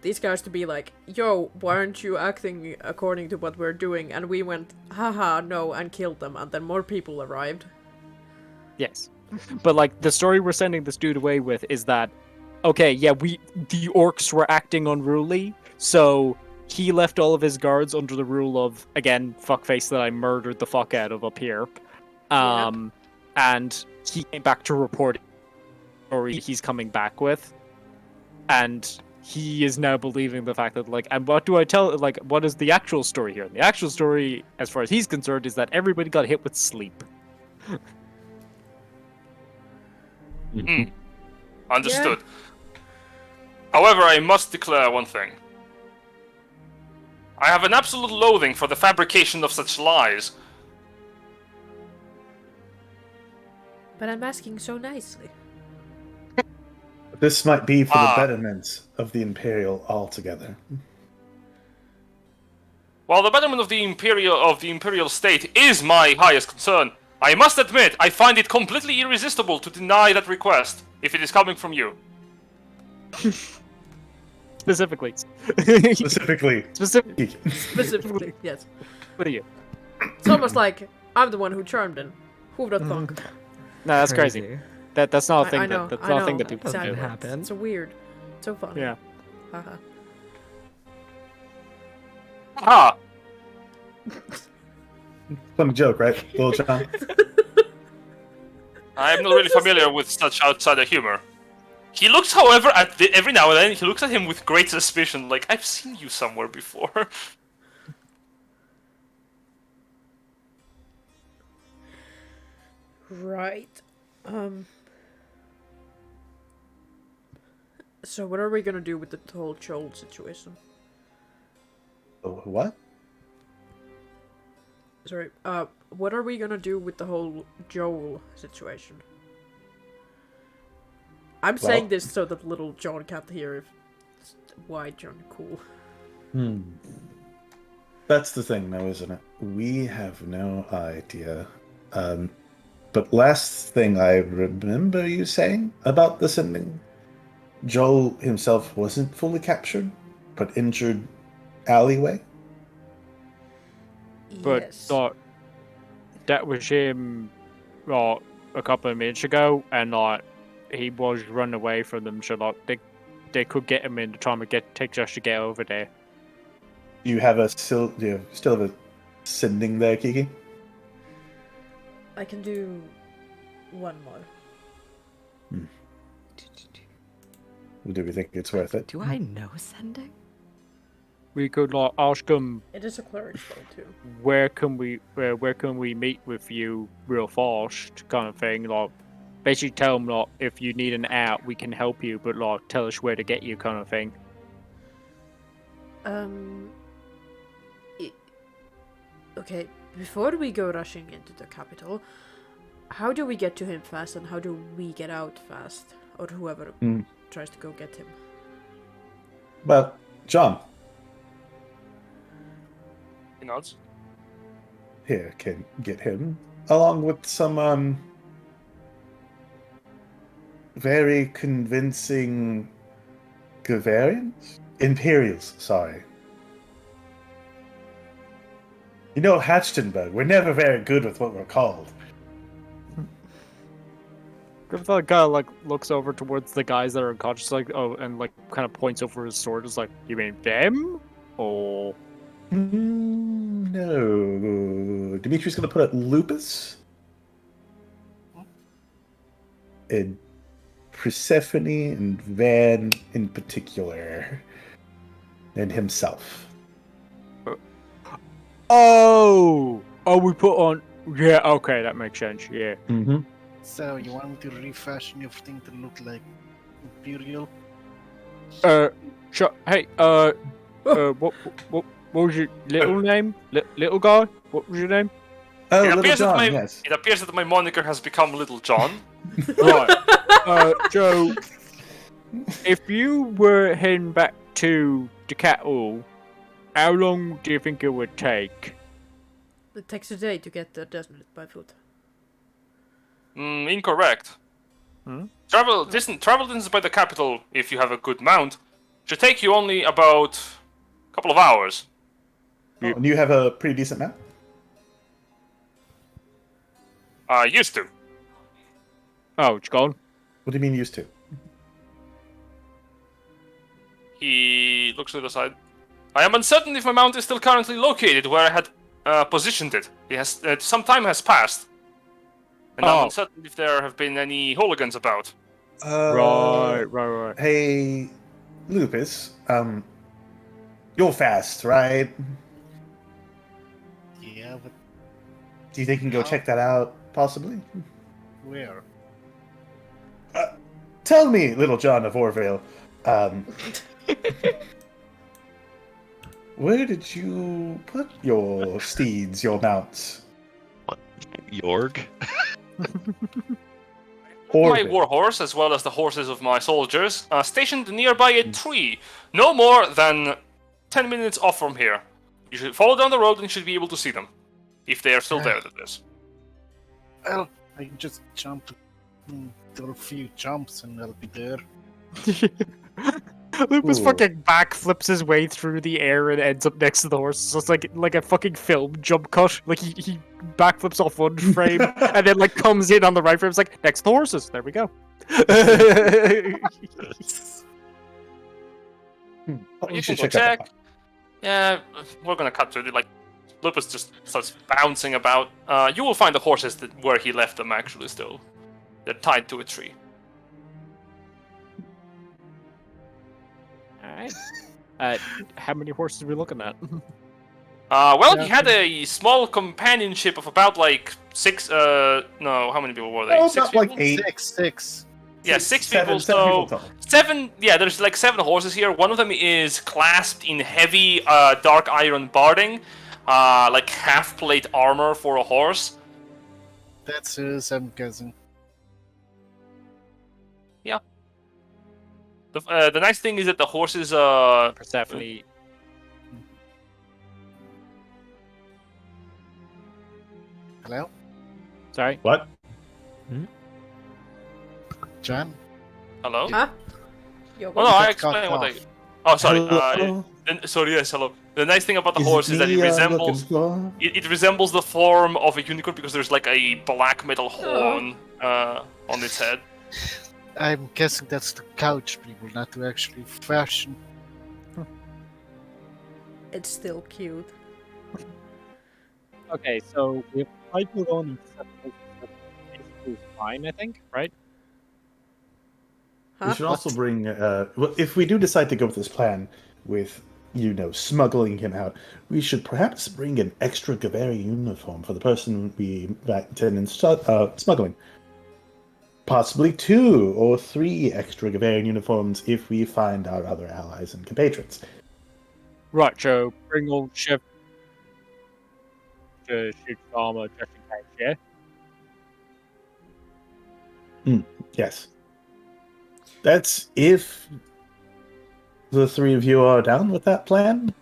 Speaker 4: these guys to be like, yo, why aren't you acting according to what we're doing? And we went, haha, no, and killed them, and then more people arrived.
Speaker 1: Yes. But like the story we're sending this dude away with is that okay, yeah, the orcs were acting unruly, so he left all of his guards under the rule of, again, fuckface that I murdered the fuck out of up here. And he came back to report or he's coming back with. And he is now believing the fact that, like, and what do I tell, like, what is the actual story here? And the actual story, as far as he's concerned, is that everybody got hit with sleep.
Speaker 3: Understood. However, I must declare one thing. I have an absolute loathing for the fabrication of such lies.
Speaker 4: But I'm asking so nicely.
Speaker 5: This might be for the betterment of the Imperial altogether.
Speaker 3: While the betterment of the Imperial state is my highest concern, I must admit I find it completely irresistible to deny that request if it is coming from you.
Speaker 1: Specifically.
Speaker 5: Specifically.
Speaker 4: Specifically, yes.
Speaker 1: What are you?
Speaker 4: It's almost like I'm the one who charmed him. Who would have thought?
Speaker 1: No, that's crazy. That's not a thing.
Speaker 4: I know,
Speaker 1: That's
Speaker 4: I
Speaker 1: not a
Speaker 4: know.
Speaker 1: thing that people
Speaker 2: Doesn't
Speaker 1: do.
Speaker 2: happen.
Speaker 4: It's so weird. So funny.
Speaker 1: Yeah.
Speaker 4: Haha.
Speaker 3: Ah,
Speaker 5: Funny joke, right, Little John?
Speaker 3: I am not really familiar with such outsider humor. He looks, however, every now and then, he looks at him with great suspicion, like, I've seen you somewhere before.
Speaker 4: Right. So what are we gonna do with the whole Joel situation?
Speaker 5: Oh, what?
Speaker 4: Sorry. What are we gonna do with the whole Joel situation? I'm saying this so that little John can't hear if why John cool.
Speaker 5: That's the thing, though, isn't it? We have no idea. But last thing I remember you saying about the sending, Joel himself wasn't fully captured, but injured alleyway?
Speaker 1: But
Speaker 4: Yes.
Speaker 1: that was him a couple of minutes ago, and he was running away from them, so they could get him in the time it takes us to get over there.
Speaker 5: Do you still have a sending there, Kiki?
Speaker 4: I can do one more.
Speaker 5: Do we think it's worth it?
Speaker 2: Do I know sending?
Speaker 1: We could ask him
Speaker 4: It is a cleric spell too.
Speaker 1: where can we meet with you real fast, kind of thing. basically tell him, like, if you need an out, we can help you, but, like, tell us where to get you kind of thing.
Speaker 4: Okay, before we go rushing into the capital, how do we get to him fast and how do we get out fast? Or whoever tries to go get him.
Speaker 5: Well, John,
Speaker 3: He nods.
Speaker 5: here can get him, along with some very convincing Gavarians? Imperials, sorry. You know, Hatchtenberg, we're never very good with what we're called.
Speaker 1: Grimthal kind of, like, looks over towards the guys that are unconscious, like, oh, and, like, kind of points over his sword, is like, you mean them? Or...
Speaker 5: No. Dimitri's gonna put up Lupus. And Persephone and Van in particular. And himself.
Speaker 1: Oh! Oh, we put on... Yeah, okay, that makes sense, yeah.
Speaker 5: Mm-hmm.
Speaker 7: So, you want me to refashion everything to look like Imperial?
Speaker 1: Hey, what was your little name? Little guy? What was your name?
Speaker 5: Oh,
Speaker 3: It
Speaker 5: Little
Speaker 3: appears,
Speaker 5: John,
Speaker 3: that my,
Speaker 5: yes.
Speaker 3: it appears that my moniker has become Little John.
Speaker 1: Right. Joe, if you were heading back to the capital, how long do you think it would take?
Speaker 4: It takes a day to get there, doesn't it, by foot?
Speaker 3: Incorrect.
Speaker 1: Hmm?
Speaker 3: Travel distance by the capital, if you have a good mount, should take you only about a couple of hours.
Speaker 5: Oh, and you have a pretty decent map?
Speaker 3: Used to.
Speaker 1: Oh, it's gone?
Speaker 5: What do you mean used to?
Speaker 3: He looks to the side. I am uncertain if my mount is still currently located where I had positioned it. Some time has passed. And I'm uncertain if there have been any hooligans about.
Speaker 1: Right.
Speaker 5: Hey, Lupus, you're fast, right?
Speaker 7: Yeah, but
Speaker 5: Do you think you can go check that out, possibly?
Speaker 7: where?
Speaker 5: Tell me, Little John of Orville, where did you put your steeds, your mounts?
Speaker 6: Yorg?
Speaker 3: My war horse, as well as the horses of my soldiers, stationed nearby a tree, no more than 10 minutes off from here. You should follow down the road and should be able to see them. If they are still there, that is.
Speaker 7: Well, I can just jump. Do a few jumps and I'll be there.
Speaker 1: Lupus
Speaker 5: Ooh.
Speaker 1: fucking backflips his way through the air and ends up next to the horse. So it's like a fucking film jump cut. Like he backflips off one frame and then like comes in on the right frame. It's like next to the horses. There we go.
Speaker 3: You can go check. Yeah, we're gonna cut to it. Like Lupus just starts bouncing about. You will find the horses where he left them. Actually, still, they're tied to a tree.
Speaker 1: Alright. How many horses are we looking at?
Speaker 3: Well, he had a small companionship of about like 6. No, how many people were they?
Speaker 5: Oh,
Speaker 3: 6
Speaker 5: about like
Speaker 3: people?
Speaker 5: 8.
Speaker 7: Six.
Speaker 3: Yeah, 6
Speaker 5: Seven
Speaker 3: people. So
Speaker 5: total.
Speaker 3: 7. Yeah, there's like 7 horses here. One of them is clasped in heavy dark iron barding, like half plate armor for a horse.
Speaker 7: That's his, I'm guessing.
Speaker 3: The nice thing is that the horses
Speaker 1: Persephone.
Speaker 7: Hello?
Speaker 1: Sorry.
Speaker 5: What?
Speaker 7: John?
Speaker 3: Hello?
Speaker 4: Huh? Yo,
Speaker 3: Oh no, I
Speaker 7: Got
Speaker 3: explained what
Speaker 7: off.
Speaker 3: they. Oh, sorry.
Speaker 5: Hello?
Speaker 3: Sorry. Yes, hello. The nice thing about the
Speaker 5: Is
Speaker 3: horse
Speaker 5: it
Speaker 3: is that
Speaker 5: me
Speaker 3: it
Speaker 5: you're
Speaker 3: resembles.
Speaker 5: looking for?
Speaker 3: It resembles the form of a unicorn because there's like a black metal horn on its head.
Speaker 7: I'm guessing that's to couch people, not to actually fashion.
Speaker 4: it's still cute.
Speaker 1: Okay, so we have 5 people going in 7 places. That's basically fine, I think, right?
Speaker 5: We
Speaker 4: Huh?
Speaker 5: should also bring, well, if we do decide to go with this plan with, smuggling him out, we should perhaps bring an extra Gavari uniform for the person we intend in smuggling. possibly 2 or 3 extra Gavarian uniforms if we find our other allies and compatriots.
Speaker 1: Right, so bring old Chef to shoot armor just in case, yeah?
Speaker 5: Yes. That's if the 3 of you are down with that plan.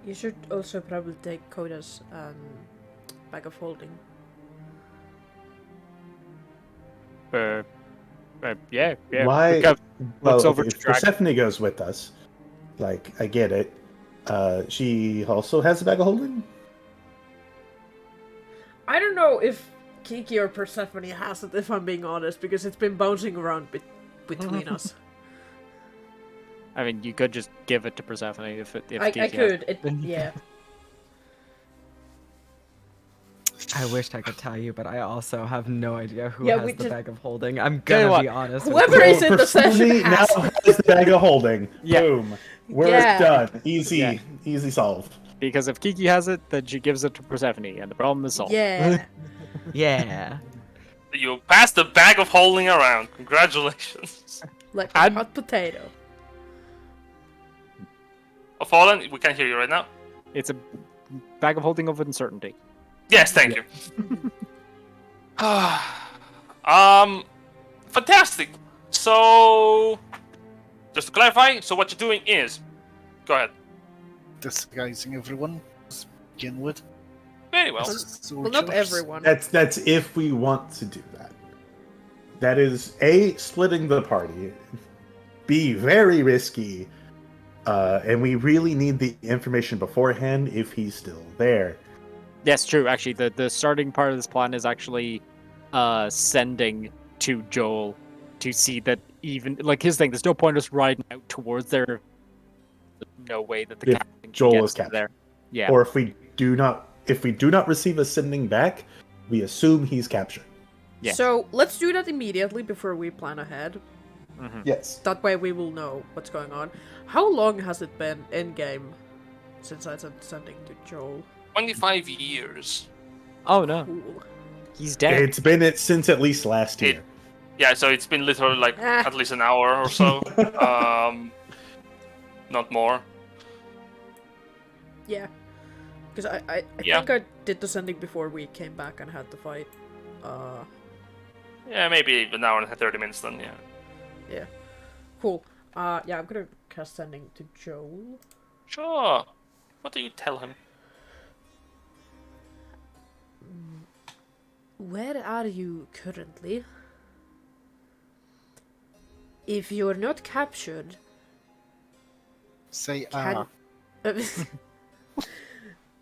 Speaker 4: You should also probably take Koda's bag of holding.
Speaker 1: Yeah.
Speaker 5: Why?
Speaker 1: Because
Speaker 5: Well,
Speaker 1: looks over
Speaker 5: okay,
Speaker 1: to
Speaker 5: if
Speaker 1: Dragon.
Speaker 5: Persephone goes with us, like, I get it. She also has a bag of holding?
Speaker 4: I don't know if Kiki or Persephone has it, if I'm being honest, because it's been bouncing around between us.
Speaker 1: I mean, you could just give it to Persephone if
Speaker 4: I
Speaker 1: Kiki
Speaker 4: could. Yeah.
Speaker 2: I wished I could tell you, but I also have no idea who
Speaker 4: Yeah,
Speaker 2: has
Speaker 4: we
Speaker 2: the
Speaker 4: just-
Speaker 2: bag of holding. I'm
Speaker 1: Tell you
Speaker 2: gonna
Speaker 1: what,
Speaker 2: be honest.
Speaker 4: whoever
Speaker 2: with you.
Speaker 4: is in the
Speaker 5: Persephone
Speaker 4: session
Speaker 5: now
Speaker 4: has
Speaker 5: has the bag of holding.
Speaker 1: Yeah.
Speaker 5: Boom. We're
Speaker 4: Yeah.
Speaker 5: done. Easy.
Speaker 1: Yeah.
Speaker 5: Easy solved.
Speaker 1: Because if Kiki has it, then she gives it to Persephone, and the problem is solved.
Speaker 4: Yeah.
Speaker 2: Yeah.
Speaker 3: You passed the bag of holding around. Congratulations.
Speaker 4: Like a
Speaker 1: And-
Speaker 4: hot potato.
Speaker 3: Oh, Fallen, we can hear you right now.
Speaker 1: It's a bag of holding of uncertainty.
Speaker 3: Yes, thank you. Fantastic. So, just to clarify, so what you're doing is, go ahead.
Speaker 7: Disguising everyone to begin with.
Speaker 3: Very well.
Speaker 4: Well, not
Speaker 7: Soldiers.
Speaker 4: everyone.
Speaker 5: That's if we want to do that. That is A, splitting the party. B, very risky. And we really need the information beforehand if he's still there.
Speaker 1: Yes, true. Actually, the starting part of this plan is actually sending to Joel to see that even like his thing. There's no point us riding out towards there. There's no way that the
Speaker 5: If
Speaker 1: captain
Speaker 5: Joel
Speaker 1: gets
Speaker 5: is captured.
Speaker 1: there. Yeah.
Speaker 5: Or if we do not receive a sending back, we assume he's captured.
Speaker 1: Yeah.
Speaker 4: So let's do that immediately before we plan ahead.
Speaker 5: Yes.
Speaker 4: That way we will know what's going on. How long has it been in game since I said sending to Joel?
Speaker 3: 25 years.
Speaker 1: Oh no,
Speaker 4: Cool.
Speaker 1: he's dead.
Speaker 5: It's been since at least last
Speaker 3: It-
Speaker 5: year.
Speaker 3: Yeah, so it's been literally like
Speaker 4: Ah.
Speaker 3: at least an hour or so. Not more.
Speaker 4: Yeah. Because I
Speaker 3: Yeah.
Speaker 4: think I did the sending before we came back and had the fight.
Speaker 3: Yeah, maybe an hour and 30 minutes then, yeah.
Speaker 4: Yeah. Cool. Yeah, I'm gonna cast sending to Joel.
Speaker 3: Sure. What do you tell him?
Speaker 4: Where are you currently? If you're not captured,
Speaker 7: Say
Speaker 4: can...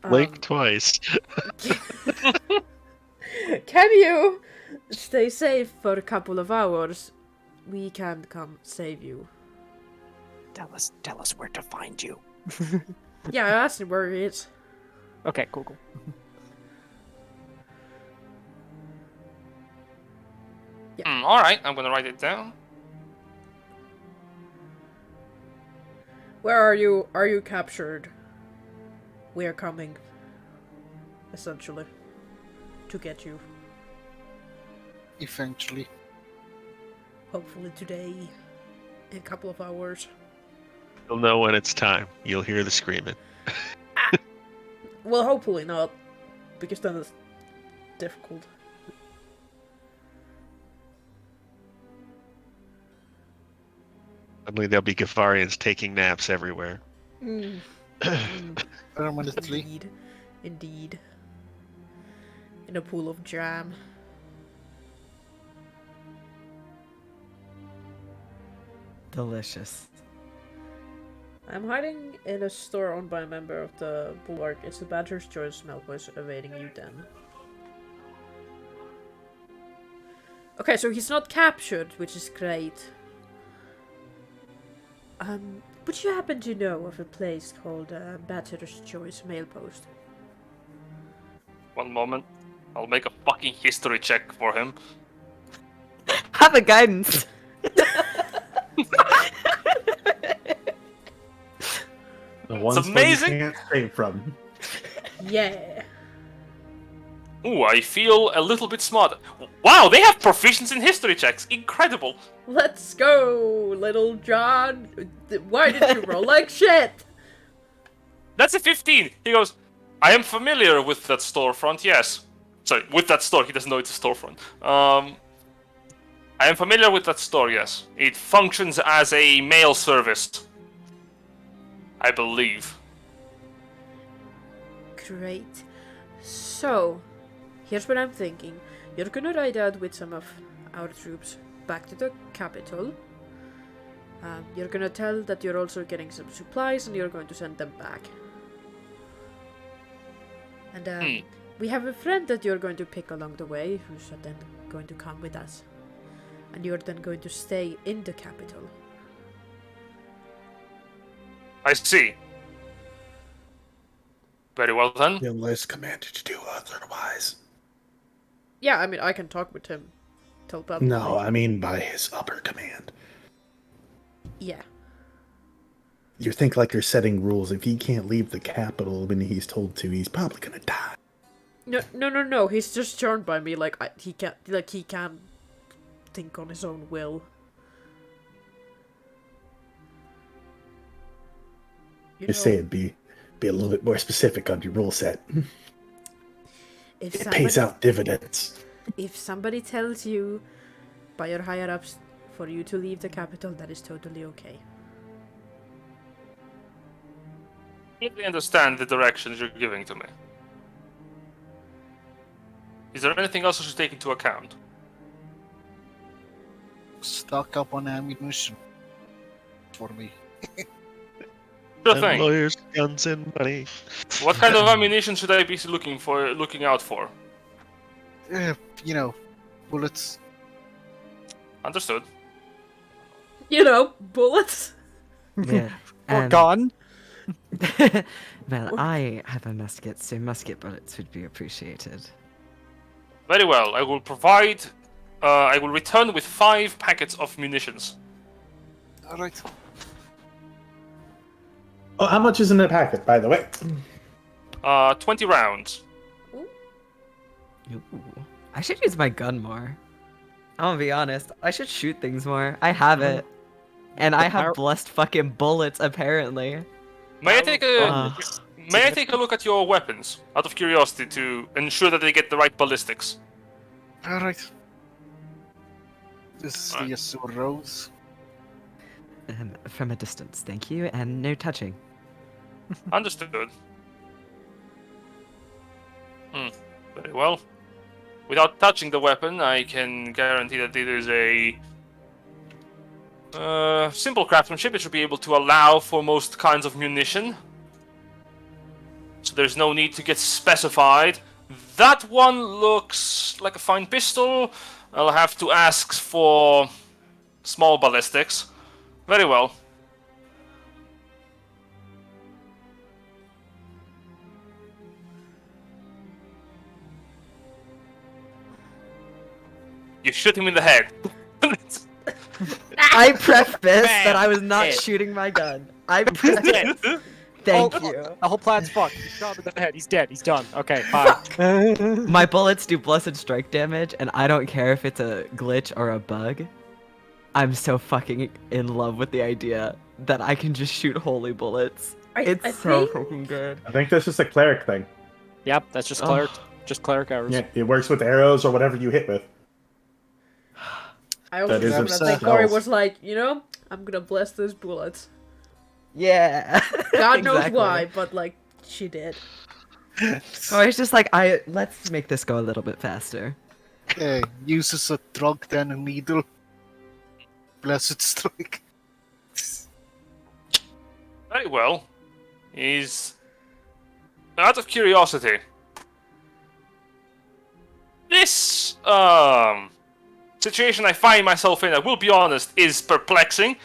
Speaker 6: Blink twice.
Speaker 4: Can you stay safe for a couple of hours? We can come save you.
Speaker 1: Tell us where to find you.
Speaker 4: Yeah, I asked him where he is.
Speaker 1: Okay, cool.
Speaker 3: Alright, I'm gonna write it down.
Speaker 4: Where are you? Are you captured? We are coming. Essentially. To get you.
Speaker 7: eventually.
Speaker 4: Hopefully today. In a couple of hours.
Speaker 6: You'll know when it's time. You'll hear the screaming.
Speaker 4: Well, hopefully not. Because then it's difficult.
Speaker 6: Suddenly there'll be Gafarians taking naps everywhere.
Speaker 7: Permanently.
Speaker 4: Indeed. In a pool of jam.
Speaker 2: Delicious.
Speaker 4: I'm hiding in a store owned by a member of the Bulwark. It's the Badger's Choice Milk was evading you then. Okay, so he's not captured, which is great. Would you happen to know of a place called Badger's Choice Mailpost?
Speaker 3: One moment. I'll make a fucking history check for him.
Speaker 2: Have a guidance.
Speaker 5: The ones
Speaker 3: amazing.
Speaker 5: you can't stray from.
Speaker 4: Yeah.
Speaker 3: Ooh, I feel a little bit smart. Wow, they have proficiency in history checks. Incredible.
Speaker 4: Let's go, Little John. Why did you roll like shit?
Speaker 3: That's a 15. He goes, I am familiar with that storefront, yes. Sorry, with that store. He doesn't know it's a storefront. I am familiar with that store, yes. It functions as a mail service. I believe.
Speaker 4: Great. So, here's what I'm thinking. You're gonna ride out with some of our troops back to the capital. You're gonna tell that you're also getting some supplies and you're going to send them back. And we have a friend that you're going to pick along the way who's then going to come with us. And you're then going to stay in the capital.
Speaker 3: I see. Very well then.
Speaker 5: Unless commanded to do otherwise.
Speaker 4: Yeah, I mean, I can talk with him. Telepathy.
Speaker 5: No, I mean by his upper command.
Speaker 4: Yeah.
Speaker 5: You think like you're setting rules. If he can't leave the capital when he's told to, he's probably gonna die.
Speaker 4: No. He's just charmed by me. He can't think on his own will.
Speaker 5: You say it'd be a little bit more specific on your rule set.
Speaker 4: If
Speaker 5: It pays out dividends.
Speaker 4: If somebody tells you by your higher ups for you to leave the capital, that is totally okay.
Speaker 3: I completely understand the directions you're giving to me. Is there anything else I should take into account?
Speaker 7: Stock up on ammunition for me.
Speaker 3: Sure
Speaker 6: And
Speaker 3: thing.
Speaker 6: lawyers, guns, and money.
Speaker 3: What kind of ammunition should I be looking out for?
Speaker 7: Bullets.
Speaker 3: Understood.
Speaker 4: Bullets.
Speaker 2: Yeah.
Speaker 1: Or gun.
Speaker 2: Well, I have a musket, so musket bullets would be appreciated.
Speaker 3: Very well. I will provide. I will return with 5 packets of munitions.
Speaker 7: Alright.
Speaker 5: Oh, how much is in that packet, by the way?
Speaker 3: 20 rounds.
Speaker 2: Ooh. I should use my gun more. I'm gonna be honest. I should shoot things more. I have it. And I have blessed fucking bullets, apparently.
Speaker 3: May I take a look at your weapons, out of curiosity, to ensure that they get the right ballistics?
Speaker 7: Alright. This is
Speaker 3: Alright.
Speaker 7: the Azure Rose.
Speaker 2: From a distance, thank you, and no touching.
Speaker 3: Understood. Very well. Without touching the weapon, I can guarantee that it is a simple craftsmanship. It should be able to allow for most kinds of munition. So there's no need to get specified. That one looks like a fine pistol. I'll have to ask for small ballistics. Very well. You shoot him in the head.
Speaker 2: I prefaced that I was not
Speaker 1: Bam.
Speaker 2: shooting my gun. I prefaced. Thank you.
Speaker 1: The whole plan's fucked. You shot him in the head. He's dead. He's done. Okay, fine.
Speaker 2: My bullets do blessed strike damage, and I don't care if it's a glitch or a bug. I'm so fucking in love with the idea that I can just shoot holy bullets. It's
Speaker 4: I
Speaker 2: so
Speaker 4: think-
Speaker 2: fucking good.
Speaker 5: I think that's just a cleric thing.
Speaker 1: Yep, that's just
Speaker 2: Oh.
Speaker 1: cleric. Just cleric hours.
Speaker 5: Yeah, it works with arrows or whatever you hit with.
Speaker 4: I also
Speaker 5: That is
Speaker 4: remember that
Speaker 7: upset.
Speaker 4: Corey was like, I'm gonna bless those bullets.
Speaker 2: Yeah.
Speaker 4: God knows
Speaker 2: Exactly.
Speaker 4: why, but she did.
Speaker 2: Corey's just like, let's make this go a little bit faster.
Speaker 7: Uses a drug then a needle. Blessed strike.
Speaker 3: Very well. Is out of curiosity, this situation I find myself in, I will be honest, is perplexing,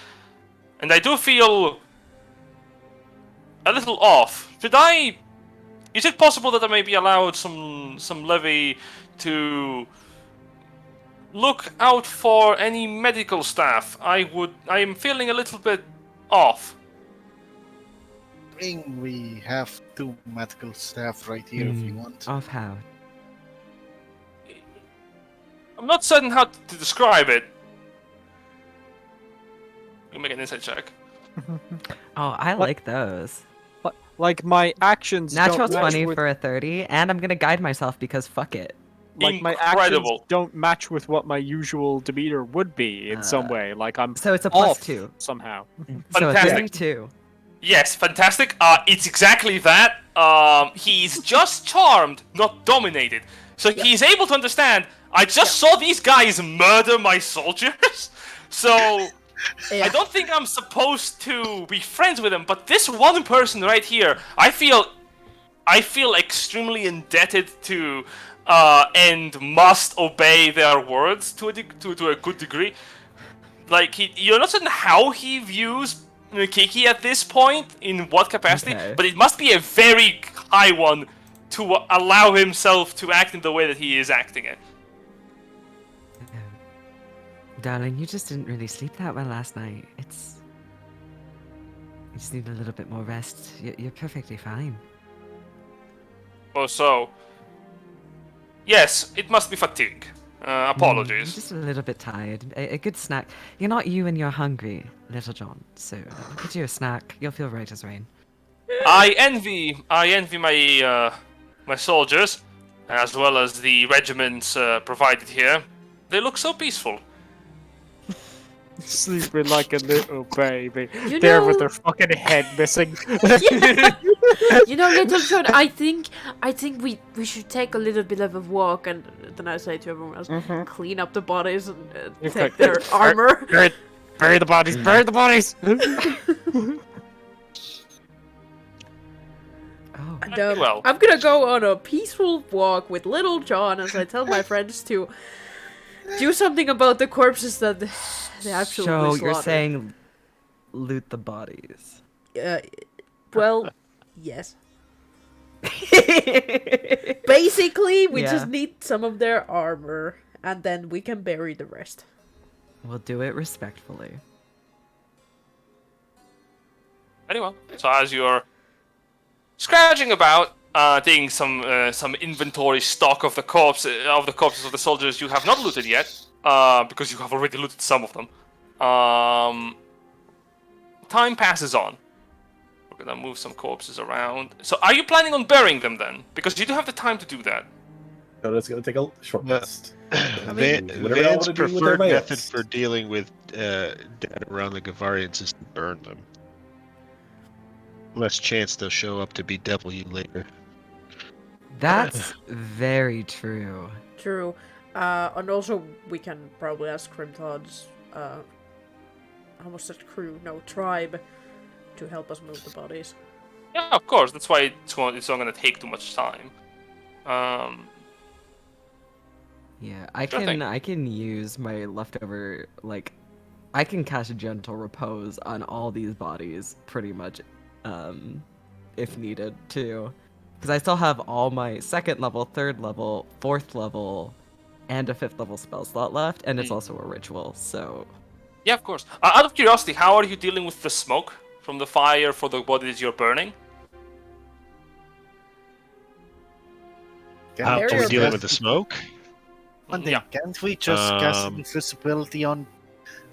Speaker 3: and I do feel a little off. Is it possible that I may be allowed some levy to look out for any medical staff? I am feeling a little bit off.
Speaker 7: We have 2 medical staff right here if you want.
Speaker 2: Of how?
Speaker 3: I'm not certain how to describe it. You make an insight check.
Speaker 2: Oh, I like those.
Speaker 1: Like my actions
Speaker 2: Natural
Speaker 1: don't match
Speaker 2: 20
Speaker 1: with,
Speaker 2: for a 30, and I'm gonna guide myself because fuck it.
Speaker 1: like my actions
Speaker 3: Incredible.
Speaker 1: don't match with what my usual demeanor would be in some way. Like I'm
Speaker 2: So it's a
Speaker 1: off
Speaker 2: +2.
Speaker 1: somehow.
Speaker 2: So a
Speaker 3: Fantastic.
Speaker 2: 32.
Speaker 3: Yes, fantastic. It's exactly that. He's just charmed, not dominated. So he's able to understand. I just saw these guys murder my soldiers. So I don't think I'm supposed to be friends with them. But this one person right here, I feel extremely indebted to, and must obey their words to a good degree. Like you're not certain how he views Kiki at this point, in what capacity,
Speaker 2: Okay.
Speaker 3: but it must be a very high one to allow himself to act in the way that he is acting it.
Speaker 2: Darling, you just didn't really sleep that well last night. You just need a little bit more rest. You're perfectly fine.
Speaker 3: Oh, so yes, it must be fatigue.
Speaker 2: I'm
Speaker 3: Apologies.
Speaker 2: just a little bit tired. A good snack. You're not you and you're hungry, Little John. So get you a snack. You'll feel right as rain.
Speaker 3: I envy my soldiers, as well as the regiments provided here. They look so peaceful.
Speaker 1: Sleeping like a little baby.
Speaker 4: You
Speaker 1: There with
Speaker 4: know-
Speaker 1: their fucking head missing.
Speaker 4: You know, Little John, I think we should take a little bit of a walk, and then I say to everyone else, clean up the bodies and
Speaker 1: Okay.
Speaker 4: take their armor.
Speaker 1: Bury the bodies, bury the bodies!
Speaker 2: Oh,
Speaker 4: And,
Speaker 3: Well.
Speaker 4: I'm gonna go on a peaceful walk with Little John as I tell my friends to do something about the corpses that they actually
Speaker 2: so
Speaker 4: slaughtered.
Speaker 2: you're saying loot the bodies?
Speaker 4: Well, yes. Basically, we
Speaker 2: Yeah.
Speaker 4: just need some of their armor, and then we can bury the rest.
Speaker 2: We'll do it respectfully.
Speaker 3: Anyway, so as you're scrounging about, taking some inventory stock of the corpses of the soldiers you have not looted yet, because you have already looted some of them. Time passes on. We're gonna move some corpses around. So, are you planning on burying them then? Because you do have the time to do that.
Speaker 5: So that's gonna take a short
Speaker 6: Yeah.
Speaker 5: rest.
Speaker 6: Van,
Speaker 5: whatever y'all
Speaker 6: Van's
Speaker 5: wanna do with
Speaker 6: preferred
Speaker 5: everybody
Speaker 6: method
Speaker 5: else.
Speaker 6: for dealing with dead around the Gavarians is to burn them. Less chance they'll show up to bedevil you later.
Speaker 2: That's very true.
Speaker 4: True. And also, we can probably ask Crimtod's, almost said crew, no, tribe, to help us move the bodies.
Speaker 3: Yeah, of course. That's why it's not gonna take too much time.
Speaker 2: Yeah, I
Speaker 3: Sure thing.
Speaker 2: can use my leftover, like, I can cast a gentle repose on all these bodies pretty much, if needed too, because I still have all my 2nd level, 3rd level, 4th level, and a 5th level spell slot left, and it's also a ritual. So
Speaker 3: Yeah, of course. Out of curiosity, how are you dealing with the smoke from the fire for the bodies you're burning?
Speaker 6: How
Speaker 4: Barrier
Speaker 6: are we dealing
Speaker 4: burst.
Speaker 6: with the smoke?
Speaker 7: One thing,
Speaker 3: Yeah.
Speaker 7: can't we just cast
Speaker 6: Um,
Speaker 7: invisibility on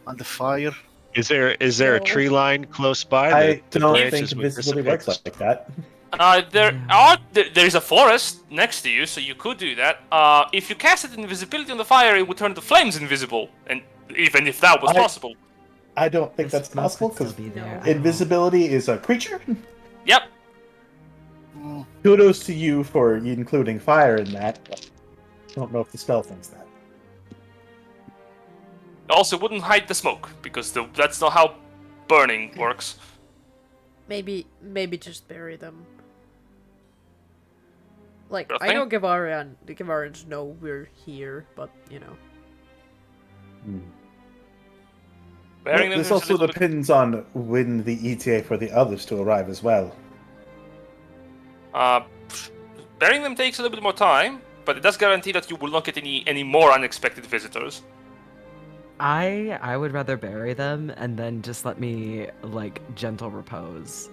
Speaker 7: the fire?
Speaker 6: Is there a
Speaker 4: No.
Speaker 6: tree line close by?
Speaker 5: I
Speaker 6: that the
Speaker 5: don't
Speaker 6: branches
Speaker 5: think
Speaker 6: would
Speaker 5: invisibility works
Speaker 6: dissipate?
Speaker 5: like that.
Speaker 3: There's a forest next to you, so you could do that. If you casted invisibility on the fire, it would turn the flames invisible, and even if that was
Speaker 5: I-
Speaker 3: possible.
Speaker 5: I don't think
Speaker 2: the
Speaker 5: that's
Speaker 2: smoke
Speaker 5: possible
Speaker 2: would still
Speaker 5: because
Speaker 2: be there.
Speaker 4: No.
Speaker 5: invisibility is a creature.
Speaker 3: Yep.
Speaker 7: Mm,
Speaker 5: Kudos to you for including fire in that. But I don't know if the spell thinks that.
Speaker 3: Also, wouldn't hide the smoke because that's not how burning works.
Speaker 4: Maybe just bury them. Like,
Speaker 3: Sure
Speaker 4: I know
Speaker 3: thing.
Speaker 4: the Gavarians know we're here, but, you know.
Speaker 3: Burying them
Speaker 5: This
Speaker 3: is a
Speaker 5: also
Speaker 3: little bit-
Speaker 5: depends on when the ETA for the others to arrive as well.
Speaker 3: Burying them takes a little bit more time, but it does guarantee that you will not get any more unexpected visitors.
Speaker 2: I would rather bury them and then just let me, like, gentle repose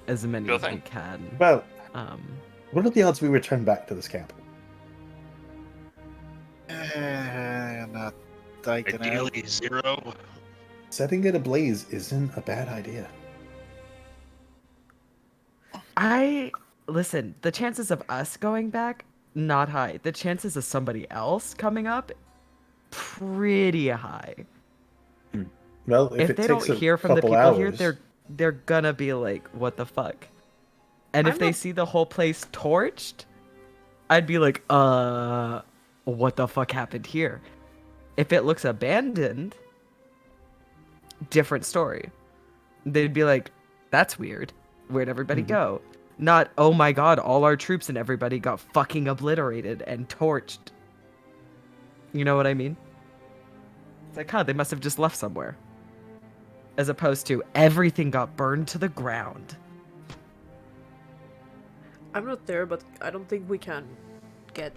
Speaker 2: as many
Speaker 3: Sure
Speaker 2: as we
Speaker 3: thing.
Speaker 2: can.
Speaker 5: Well,
Speaker 2: Um,
Speaker 5: what are the odds we return back to this camp?
Speaker 7: Not diagonal.
Speaker 6: Ideally 0.
Speaker 5: Setting it ablaze isn't a bad idea.
Speaker 2: Listen, the chances of us going back, not high. The chances of somebody else coming up, pretty high.
Speaker 5: Well, if it
Speaker 2: they
Speaker 5: takes
Speaker 2: don't
Speaker 5: a
Speaker 2: hear from the
Speaker 5: couple
Speaker 2: people here,
Speaker 5: hours,
Speaker 2: they're gonna be like, what the fuck? And if
Speaker 4: I'm
Speaker 2: they
Speaker 4: not-
Speaker 2: see the whole place torched, I'd be like, what the fuck happened here? If it looks abandoned, different story. They'd be like, that's weird. Where'd everybody go? Not, oh my god, all our troops and everybody got fucking obliterated and torched. You know what I mean? It's like, huh, they must have just left somewhere. As opposed to, everything got burned to the ground.
Speaker 4: I'm not there, but I don't think we can get,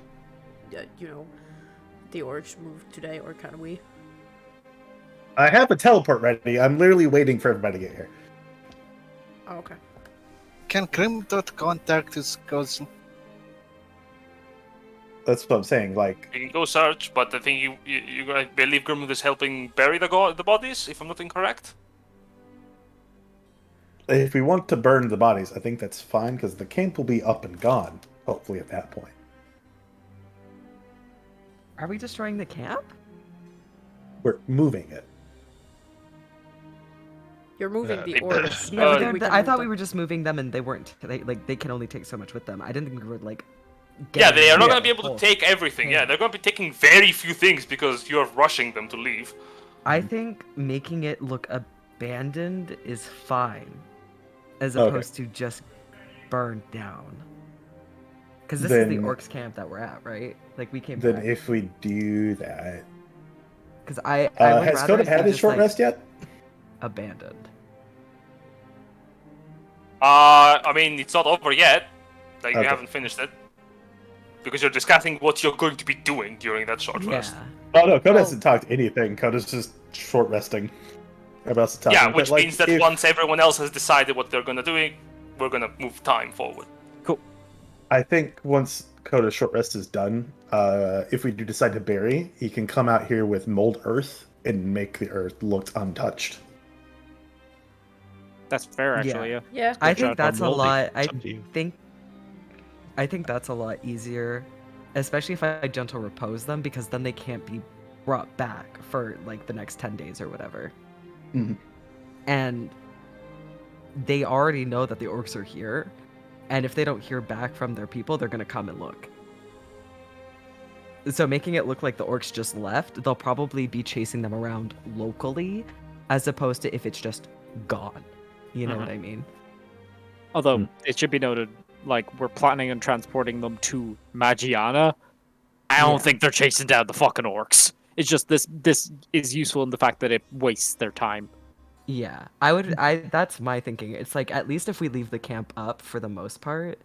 Speaker 4: the orcs moved today, or can we?
Speaker 5: I have a teleport ready. I'm literally waiting for everybody to get here.
Speaker 4: Oh, okay.
Speaker 7: Can Grimdot contact his cousin?
Speaker 5: That's what I'm saying. Like,
Speaker 3: You can go search, but I think I believe Grimwood is helping bury the bodies, if I'm not incorrect.
Speaker 5: if we want to burn the bodies, I think that's fine because the camp will be up and gone. Hopefully, at that point.
Speaker 2: Are we destroying the camp?
Speaker 5: We're moving it.
Speaker 4: You're moving the
Speaker 6: it-
Speaker 4: orcs.
Speaker 2: Yeah,
Speaker 4: I think we can
Speaker 2: I
Speaker 4: move
Speaker 2: thought
Speaker 4: them.
Speaker 2: we were just moving them and they weren't. They can only take so much with them. I didn't think we were like.
Speaker 3: Yeah, they are not
Speaker 5: Yeah.
Speaker 3: going to be able to take everything. Yeah, they're going to be taking very few things because you're rushing them to leave.
Speaker 2: I think making it look abandoned is fine, as
Speaker 5: Okay.
Speaker 2: opposed to just burned down. Because this is the
Speaker 5: Then-
Speaker 2: orcs camp that we're at, right? Like we came
Speaker 5: Then
Speaker 2: back.
Speaker 5: if we do that,
Speaker 2: Because I would
Speaker 5: has
Speaker 2: rather
Speaker 5: Coda
Speaker 2: it
Speaker 5: had
Speaker 2: be
Speaker 5: his
Speaker 2: just,
Speaker 5: short
Speaker 2: like,
Speaker 5: rest yet?
Speaker 2: abandoned.
Speaker 3: I mean, it's not over yet. Like,
Speaker 5: Okay.
Speaker 3: you haven't finished it. Because you're discussing what you're going to be doing during that short rest.
Speaker 2: Yeah.
Speaker 5: Oh no, Coda
Speaker 4: Well-
Speaker 5: hasn't talked anything. Coda's just short resting. Everybody else is talking.
Speaker 3: Yeah,
Speaker 5: But,
Speaker 3: which
Speaker 5: like,
Speaker 3: means that
Speaker 5: if-
Speaker 3: once everyone else has decided what they're going to do, we're going to move time forward.
Speaker 5: I think once Coda's short rest is done, if we do decide to bury, he can come out here with mold earth and make the earth look untouched.
Speaker 1: That's fair, actually.
Speaker 2: Yeah.
Speaker 1: Yeah.
Speaker 4: Yeah.
Speaker 2: I
Speaker 1: Good
Speaker 2: think
Speaker 1: job,
Speaker 2: that's a
Speaker 6: Moldy.
Speaker 2: lot.
Speaker 6: It's up to you.
Speaker 2: I think that's a lot easier, especially if I gentle repose them, because then they can't be brought back for like the next 10 days or whatever.
Speaker 5: Mhm.
Speaker 2: And they already know that the orcs are here, and if they don't hear back from their people, they're gonna come and look. So making it look like the orcs just left, they'll probably be chasing them around locally, as opposed to if it's just gone. You know what I mean?
Speaker 1: Although it should be noted, like, we're planning on transporting them to Magiana. I don't
Speaker 2: Yeah.
Speaker 1: think they're chasing down the fucking orcs. It's just this is useful in the fact that it wastes their time.
Speaker 2: Yeah, that's my thinking. It's like, at least if we leave the camp up for the most part,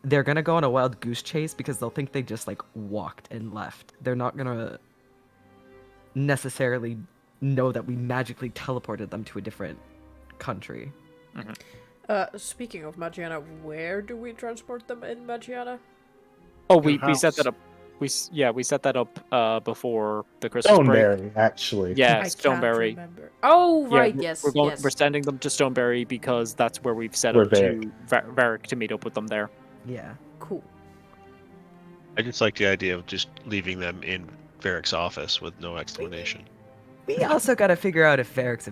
Speaker 2: they're gonna go on a wild goose chase because they'll think they just like walked and left. They're not gonna necessarily know that we magically teleported them to a different country.
Speaker 4: Speaking of Magiana, where do we transport them in Magiana?
Speaker 1: Oh,
Speaker 7: Your
Speaker 1: we set that
Speaker 7: house.
Speaker 1: up. We set that up before the Christmas break.
Speaker 5: Stoneberry, actually.
Speaker 1: Yeah,
Speaker 4: I can't
Speaker 1: Stoneberry.
Speaker 4: remember. Oh,
Speaker 1: Yeah,
Speaker 4: right,
Speaker 1: we're-
Speaker 4: yes,
Speaker 1: we're
Speaker 4: yes.
Speaker 1: sending them to Stoneberry because that's where we've set
Speaker 5: Where
Speaker 1: up to Varric to meet up with them there.
Speaker 2: Yeah.
Speaker 4: Cool.
Speaker 6: I just like the idea of just leaving them in Varric's office with no explanation.
Speaker 2: We also gotta figure out if Varric's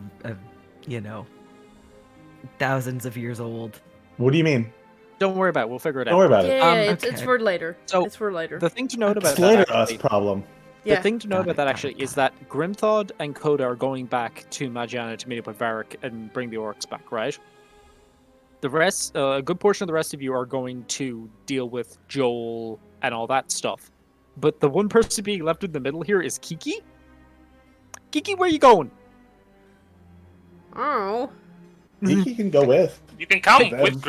Speaker 2: thousands of years old.
Speaker 5: What do you mean?
Speaker 1: Don't worry about it. We'll figure it
Speaker 5: Don't
Speaker 1: out.
Speaker 5: worry about
Speaker 4: Yeah,
Speaker 5: it.
Speaker 4: it's
Speaker 2: okay.
Speaker 4: for later.
Speaker 1: So,
Speaker 4: it's for later.
Speaker 1: The thing to note about
Speaker 5: It's
Speaker 1: that,
Speaker 5: later us
Speaker 1: actually,
Speaker 5: problem.
Speaker 4: Yeah.
Speaker 1: the thing to know
Speaker 2: Got
Speaker 1: about
Speaker 2: it,
Speaker 1: that
Speaker 2: got
Speaker 1: actually
Speaker 2: it,
Speaker 1: is
Speaker 2: got
Speaker 1: that Grimthod and Coda are going back to Magiana to meet up with Varric and bring the orcs back, right? The rest, a good portion of the rest of you are going to deal with Joel and all that stuff. But the one person being left in the middle here is Kiki. Kiki, where you going?
Speaker 4: Oh.
Speaker 5: He can go with.
Speaker 3: You can come
Speaker 5: Hey,
Speaker 3: with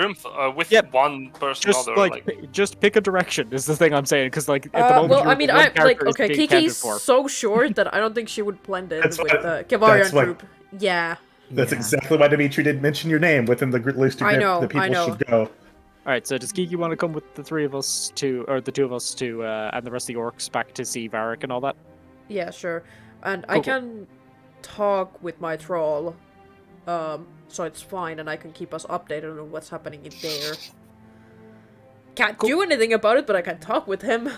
Speaker 3: with
Speaker 1: Yep.
Speaker 3: one person
Speaker 1: Just
Speaker 3: or other.
Speaker 1: just pick a direction is the thing I'm saying. Because at the moment,
Speaker 4: Well,
Speaker 1: you're
Speaker 4: I mean,
Speaker 1: the one
Speaker 4: I like
Speaker 1: character is
Speaker 4: okay.
Speaker 1: being counted
Speaker 4: Kiki's
Speaker 1: for.
Speaker 4: so short that I don't think she would blend in
Speaker 5: That's
Speaker 4: with
Speaker 5: what-
Speaker 4: the Kavarian
Speaker 5: that's what-
Speaker 4: group. Yeah.
Speaker 5: That's
Speaker 2: Yeah.
Speaker 5: exactly why Dimitri didn't mention your name within the list of
Speaker 4: I know,
Speaker 5: the people
Speaker 4: I know.
Speaker 5: should go.
Speaker 1: All right, so does Kiki want to come with the three of us to, or the two of us to, and the rest of the orcs back to see Varric and all that?
Speaker 4: Yeah, sure. And I
Speaker 1: Cool.
Speaker 4: can talk with my troll, so it's fine, and I can keep us updated on what's happening in there. Can't do anything about it, but I can talk with him.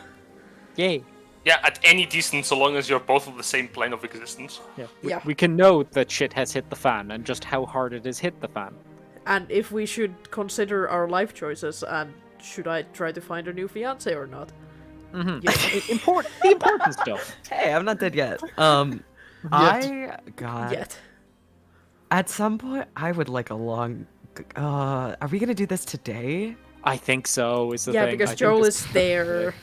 Speaker 1: Yay.
Speaker 3: Yeah, at any distance, so long as you're both on the same plane of existence.
Speaker 1: Yeah.
Speaker 4: Yeah.
Speaker 1: We can know that shit has hit the fan and just how hard it has hit the fan.
Speaker 4: And if we should consider our life choices, and should I try to find a new fiance or not?
Speaker 1: Mm-hmm.
Speaker 4: Yeah.
Speaker 1: The important stuff.
Speaker 2: Hey, I'm not dead yet.
Speaker 4: Yet.
Speaker 2: At some point, I would like a long. Are we gonna do this today?
Speaker 1: I think so. Is the
Speaker 4: Yeah,
Speaker 1: thing.
Speaker 4: because
Speaker 1: I think
Speaker 4: Joel
Speaker 1: this-
Speaker 4: is there.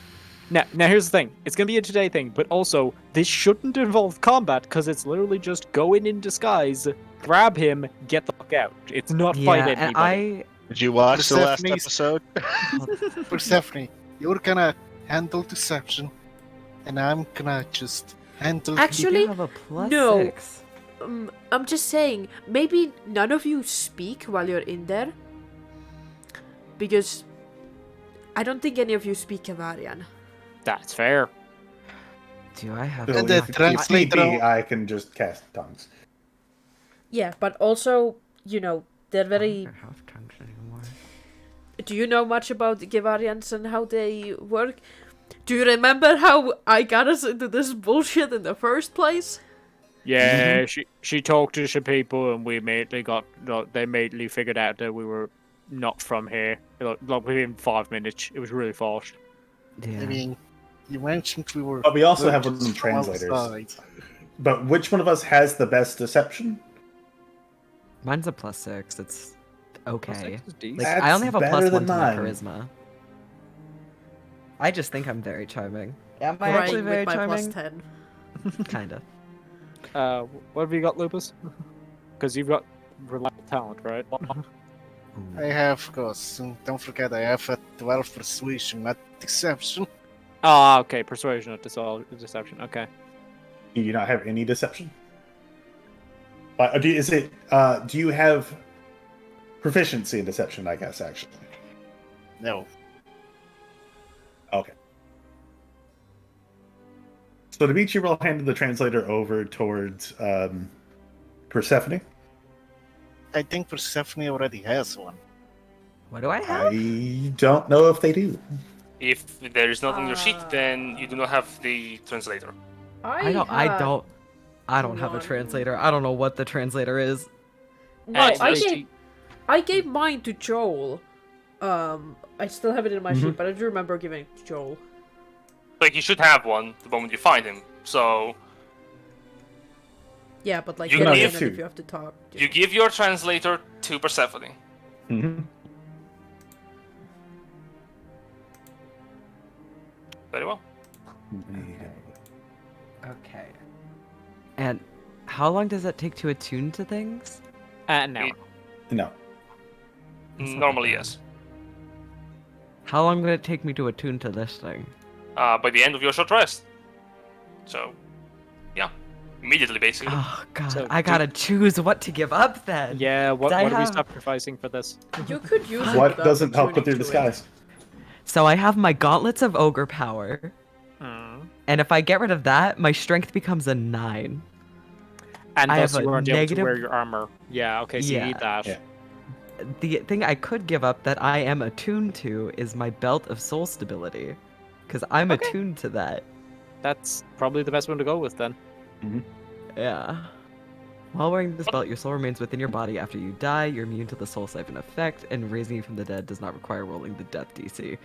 Speaker 1: Now here's the thing. It's gonna be a today thing, but also this shouldn't involve combat because it's literally just go in disguise, grab him, get the fuck out. It's not fight
Speaker 2: Yeah, and
Speaker 1: anybody.
Speaker 6: Did you watch the last
Speaker 7: Persephone's-
Speaker 6: episode?
Speaker 7: Persephone, you're gonna handle deception, and I'm gonna just handle.
Speaker 2: You
Speaker 4: Actually,
Speaker 2: do have a plus
Speaker 4: no.
Speaker 2: 6.
Speaker 4: I'm just saying, maybe none of you speak while you're in there. Because I don't think any of you speak Kavarian.
Speaker 1: That's fair.
Speaker 2: Do I have?
Speaker 5: So
Speaker 7: And the
Speaker 5: if need
Speaker 7: translator-
Speaker 5: be, I can just cast tongues.
Speaker 4: Yeah, but also, you know, they're very...
Speaker 2: I don't have tongues anymore.
Speaker 4: Do you know much about the Kavarians and how they work? Do you remember how I got us into this bullshit in the first place?
Speaker 1: Yeah, she talked to some people and we immediately they immediately figured out that we were not from here. Like within 5 minutes. It was really fast.
Speaker 2: Yeah.
Speaker 7: I mean, you mentioned we were.
Speaker 5: But we also have
Speaker 7: merchants
Speaker 5: some
Speaker 7: from
Speaker 5: translators.
Speaker 7: outside.
Speaker 5: But which one of us has the best deception?
Speaker 2: Mine's a plus 6. It's okay. Like
Speaker 5: That's
Speaker 2: I only have a
Speaker 5: better
Speaker 2: plus 1
Speaker 5: than
Speaker 2: to my
Speaker 5: mine.
Speaker 2: charisma. I just think I'm very charming. Am I
Speaker 4: Right,
Speaker 2: actually very
Speaker 4: with my plus
Speaker 2: charming?
Speaker 4: 10.
Speaker 2: Kinda.
Speaker 1: What have you got, Lupus? Because you've got reliable talent, right?
Speaker 7: I have, of course. And don't forget, I have a 12 persuasion, not deception.
Speaker 1: Ah, okay. Persuasion, not deception. Okay.
Speaker 5: Do you not have any deception? Do you have proficiency in deception, I guess, actually?
Speaker 7: No.
Speaker 5: Okay. So Dimitri will hand the translator over towards Persephone.
Speaker 7: I think Persephone already has one.
Speaker 2: What do I have?
Speaker 5: I don't know if they do.
Speaker 3: If there is not on your sheet, then you do not have the translator.
Speaker 2: I don't have a
Speaker 4: one.
Speaker 2: translator. I don't know what the translator is.
Speaker 4: No, I gave mine to Joel. I still have it in my sheet, but I do remember giving it to Joel.
Speaker 3: Like, you should have one the moment you find him. So,
Speaker 4: Yeah, but like,
Speaker 3: You
Speaker 4: getting
Speaker 3: give-
Speaker 4: in it if you have to talk.
Speaker 3: you give your translator to Persephone.
Speaker 5: Mm-hmm.
Speaker 3: Very well.
Speaker 2: Okay. And how long does it take to attune to things?
Speaker 1: No.
Speaker 5: No.
Speaker 2: That's not
Speaker 3: Normally,
Speaker 2: bad.
Speaker 3: yes.
Speaker 2: How long would it take me to attune to this thing?
Speaker 3: By the end of your short rest. So, yeah. Immediately, basically.
Speaker 2: Oh god,
Speaker 1: So
Speaker 2: I gotta choose what to give up then.
Speaker 1: Yeah, what
Speaker 2: I
Speaker 1: are we
Speaker 2: have-
Speaker 1: sacrificing for this?
Speaker 4: You could use it
Speaker 5: What
Speaker 4: without
Speaker 5: doesn't help with your
Speaker 4: attuning to it.
Speaker 5: disguise?
Speaker 2: So I have my gauntlets of ogre power,
Speaker 1: Mm.
Speaker 2: and if I get rid of that, my strength becomes a 9.
Speaker 1: And
Speaker 2: I
Speaker 1: thus
Speaker 2: have
Speaker 1: you
Speaker 2: a
Speaker 1: aren't able to
Speaker 2: negative-
Speaker 1: wear your armor. Yeah, okay, so you
Speaker 2: Yeah.
Speaker 1: need that.
Speaker 5: Yeah.
Speaker 2: The thing I could give up that I am attuned to is my belt of soul stability, because I'm
Speaker 1: Okay.
Speaker 2: attuned to that.
Speaker 1: That's probably the best one to go with then.
Speaker 2: Yeah. While wearing this belt, your soul remains within your body after you die. You're immune to the soul siphon effect, and raising you from the dead does not require rolling the death DC.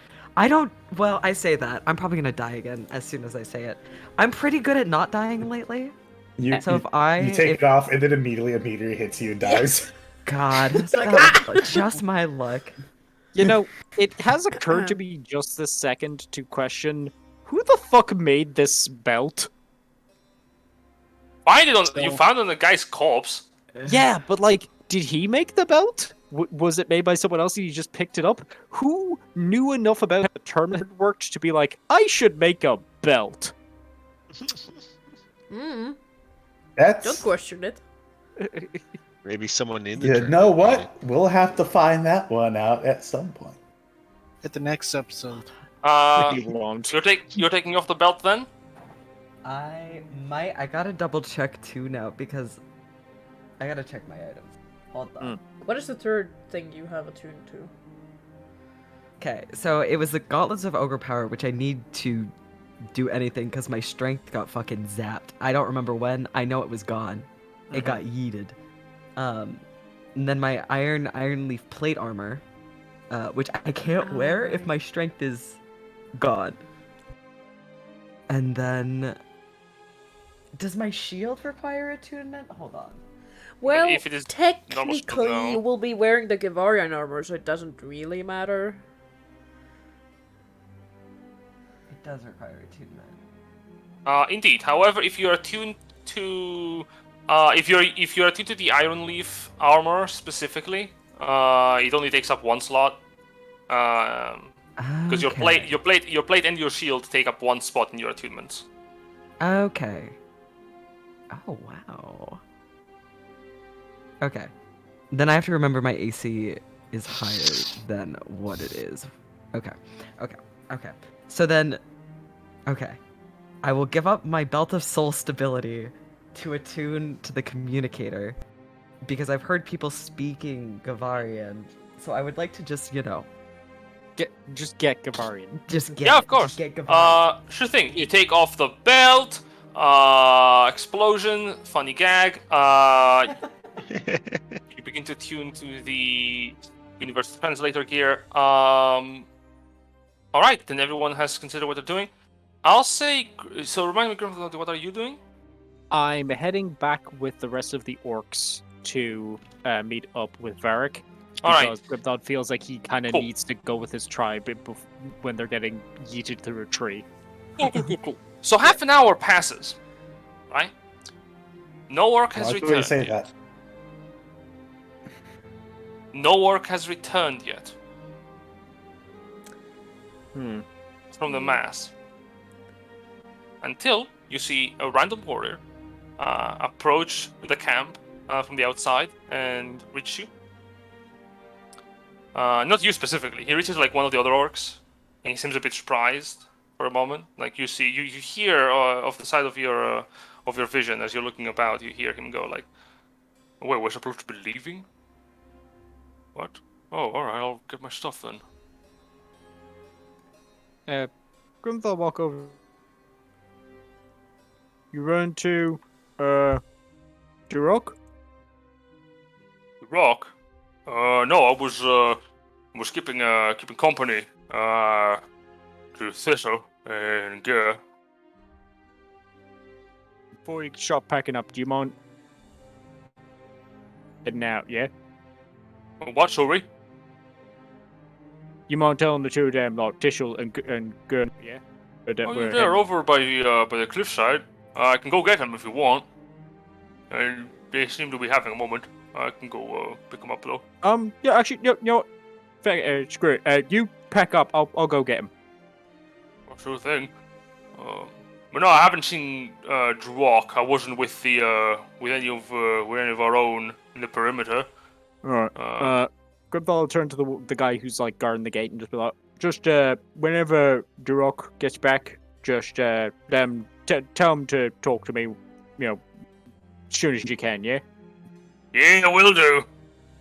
Speaker 2: Well, I say that. I'm probably gonna die again as soon as I say it. I'm pretty good at not dying lately. So if
Speaker 5: you take it off, and then immediately a meteor hits you and dies.
Speaker 2: God,
Speaker 4: like,
Speaker 2: that was just my luck.
Speaker 1: You know, it has occurred to me just this second to question who the fuck made this belt?
Speaker 3: You found it on the guy's corpse.
Speaker 1: Yeah, but like, did he make the belt? Was it made by someone else and he just picked it up? Who knew enough about how the tournament worked to be like, I should make a belt?
Speaker 4: Don't
Speaker 5: That's.
Speaker 4: question it.
Speaker 6: Maybe someone in the
Speaker 5: You
Speaker 6: tournament
Speaker 5: know
Speaker 6: made
Speaker 5: what?
Speaker 6: it.
Speaker 5: We'll have to find that one out at some point.
Speaker 7: At the next episode.
Speaker 1: He won't.
Speaker 3: You're taking off the belt then?
Speaker 2: I gotta double check too now because I gotta check my items. Hold on.
Speaker 4: What is the third thing you have attuned to?
Speaker 2: Okay, so it was the Gauntlets of Ogre Power, which I need to do anything because my strength got fucking zapped. I don't remember when. I know it was gone. It got yeeted. And then my Iron Leaf plate armor, which I can't wear if
Speaker 4: right.
Speaker 2: my strength is gone. And then, does my shield require attunement? Hold on.
Speaker 4: Well,
Speaker 3: if it is normal shield,
Speaker 4: technically,
Speaker 3: no.
Speaker 4: you will be wearing the Gavarian armor, so it doesn't really matter.
Speaker 2: It does require attunement.
Speaker 3: Indeed. However, if you're attuned to, if you're attuned to the Iron Leaf armor specifically, it only takes up one slot. Because your plate, and your shield take up one spot in your attunements.
Speaker 2: Okay. Oh, wow. Okay. Then I have to remember my AC is higher than what it is. Okay. So then, okay. I will give up my Belt of Soul Stability to attune to the communicator because I've heard people speaking Gavarian. So I would like to just,
Speaker 1: Get Gavarian.
Speaker 3: Yeah, of course.
Speaker 2: Just get Gavarian.
Speaker 3: Sure thing. You take off the belt. Explosion. Funny gag. You begin to tune to the universal translator gear. All right, then everyone has considered what they're doing. I'll say. So remind me, Grimthal, what are you doing?
Speaker 1: I'm heading back with the rest of the orcs to meet up with Varric.
Speaker 3: All right.
Speaker 1: Because Grimthal feels like he kind of
Speaker 3: Cool.
Speaker 1: needs to go with his tribe when they're getting yeeted through a tree.
Speaker 3: Cool. So half an hour passes, right? No orc has
Speaker 5: Why would you
Speaker 3: returned
Speaker 5: say
Speaker 3: yet.
Speaker 5: that?
Speaker 3: No orc has returned yet from the mass. Until you see a random warrior approach the camp from the outside and reach you. Not you specifically. He reaches like one of the other orcs, and he seems a bit surprised for a moment. Like you see, you hear off the side of your vision as you're looking about. You hear him go like, "Wait, we're supposed to be leaving? What? Oh, all right. I'll get my stuff then."
Speaker 1: Grimthal walk over. You run to Durok?
Speaker 3: The rock? No, I was keeping company to Thistle and Gear.
Speaker 1: Before you start packing up, do you mind heading out, yeah?
Speaker 3: What, sorry?
Speaker 1: You mind telling the two of them, like, Tishel and Gurn, yeah? That
Speaker 3: Oh,
Speaker 1: we're
Speaker 3: you're there
Speaker 1: heading-
Speaker 3: over by the cliffside. I can go get them if you want. And they seem to be having a moment. I can go pick them up though.
Speaker 1: Yeah, actually, you know what? Screw it. You pack up, I'll go get him.
Speaker 3: Oh, sure thing. But no, I haven't seen Drawk. I wasn't with the with any of our own in the perimeter.
Speaker 1: Alright. Grimthal will turn to the guy who's, like, guarding the gate and just be like, whenever Durok gets back, just, tell him to talk to me, as soon as you can, yeah?
Speaker 3: Yeah, I will do.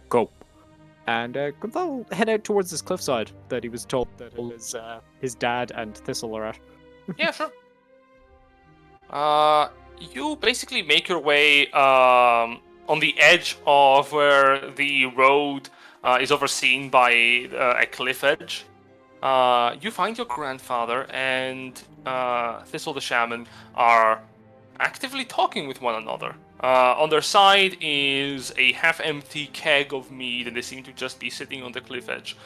Speaker 1: Cool. And Grimthal will head out towards this cliffside that he was told that his dad and Thistle are at.
Speaker 3: Yeah, sure. You basically make your way on the edge of where the road is overseen by a cliff edge. You find your grandfather and Thistle the Shaman are actively talking with one another. On their side is a half-empty keg of mead, and they seem to just be sitting on the cliff edge.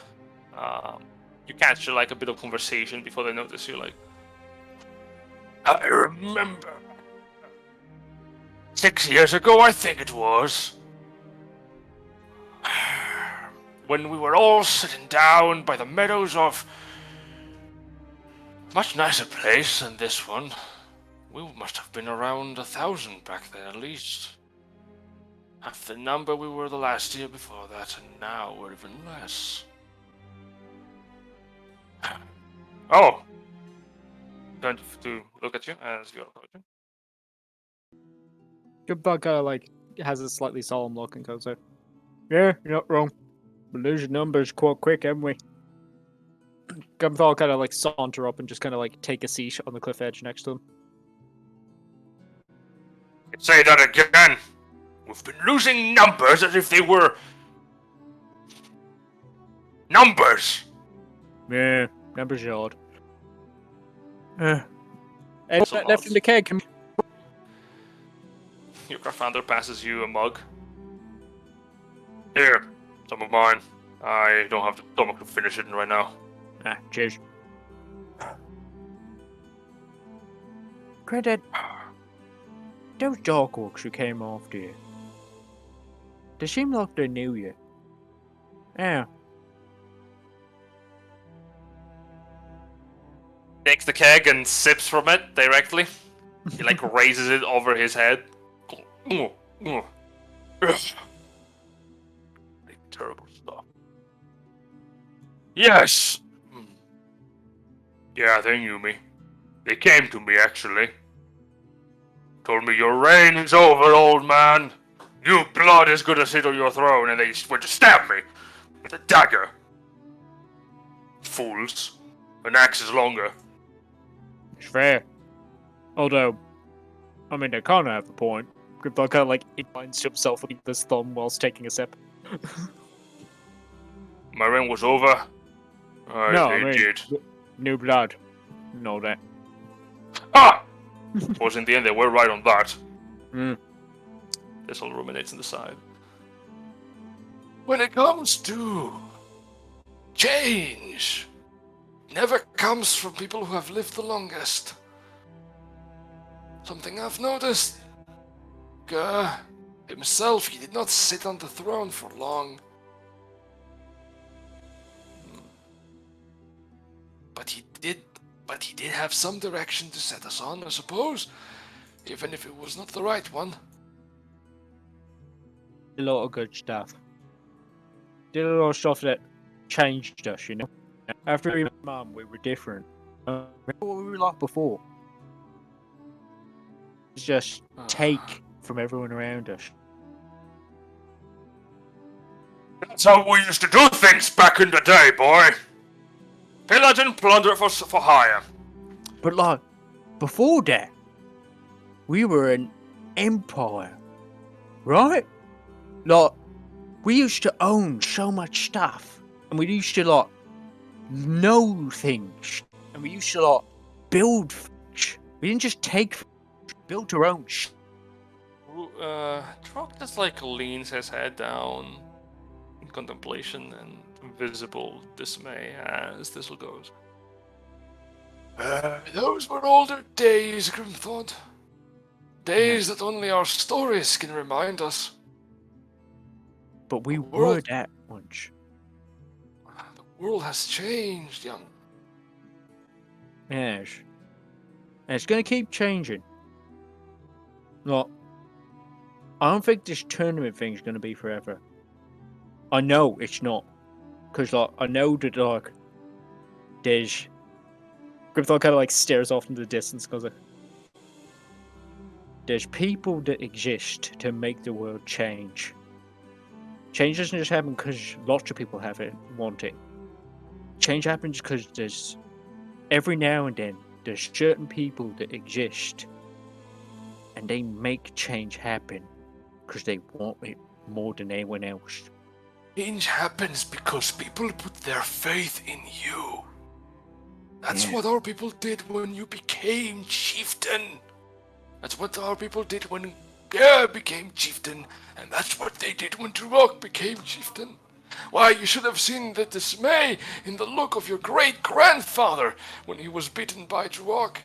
Speaker 3: You catch like a bit of conversation before they notice you. Like, I remember 6 years ago, I think it was, when we were all sitting down by the meadows of a much nicer place than this one. We must have been around 1,000 back then, at least. Half the number we were the last year before that, and now we're even less. Oh. turn to look at you as you're approaching.
Speaker 1: Goodbug kind of like has a slightly solemn look and goes, "Yeah, you're not wrong. We lose your numbers quite quick, haven't we?" Gumthal kind of like saunter up and just kind of like take a seat on the cliff edge next to him.
Speaker 3: Say that again. We've been losing numbers as if they were numbers.
Speaker 1: Yeah, numbers are odd. And
Speaker 3: Also
Speaker 1: that left in
Speaker 3: nods.
Speaker 1: the keg.
Speaker 3: Your crowdfunder passes you a mug. Here, some of mine. I don't have the stomach to finish it right now.
Speaker 1: Cheers. Credit. Those dark orcs who came after you. They seem like they knew you. Yeah.
Speaker 3: Takes the keg and sips from it directly. He like raises it over his head. Terrible stuff. Yes! Yeah, they knew me. They came to me, actually. Told me, your reign is over, old man. New blood is gonna sit on your throne, and they went to stab me with a dagger. Fools. An axe is longer.
Speaker 1: It's fair. Although, I mean, they kind of have a point. Goodbug kind of like inclines to himself with this thumb whilst taking a sip.
Speaker 3: My reign was over. It did.
Speaker 1: New blood. Know that.
Speaker 3: Ah! Was in the end, they were right on that.
Speaker 1: Hmm.
Speaker 3: This all ruminates on the side. When it comes to change, never comes from people who have lived the longest. Something I've noticed. Himself, he did not sit on the throne for long. But he did have some direction to set us on, I suppose. Even if it was not the right one.
Speaker 1: A lot of good stuff. Did a lot of stuff that changed us, you know? After we met Mum, we were different. Remember what we were like before? It's just take from everyone around us.
Speaker 3: That's how we used to do things back in the day, boy. Pillage and plunder for hire.
Speaker 1: But like, before that, we were an empire, right? Like, we used to own so much stuff, and we used to like know things, and we used to like build. We didn't just take, build our own.
Speaker 3: Trock just like leans his head down in contemplation and visible dismay as Thistle goes. Those were older days, Grimthought. Days that only our stories can remind us.
Speaker 1: But we
Speaker 3: The
Speaker 1: were
Speaker 3: world-
Speaker 1: that once.
Speaker 3: The world has changed, young.
Speaker 1: Yes. And it's gonna keep changing. Look, I don't think this tournament thing's gonna be forever. I know it's not. Because, like, I know that, like, there's... Grimthal kind of, like, stares off into the distance because there's people that exist to make the world change. Change doesn't just happen because lots of people have it, want it. Change happens because there's... Every now and then, there's certain people that exist and they make change happen because they want it more than anyone else.
Speaker 3: Change happens because people put their faith in you. That's
Speaker 1: Yeah.
Speaker 3: what our people did when you became chieftain. That's what our people did when Ger became chieftain. And that's what they did when Turok became chieftain. Why, you should have seen the dismay in the look of your great-grandfather when he was beaten by Turok.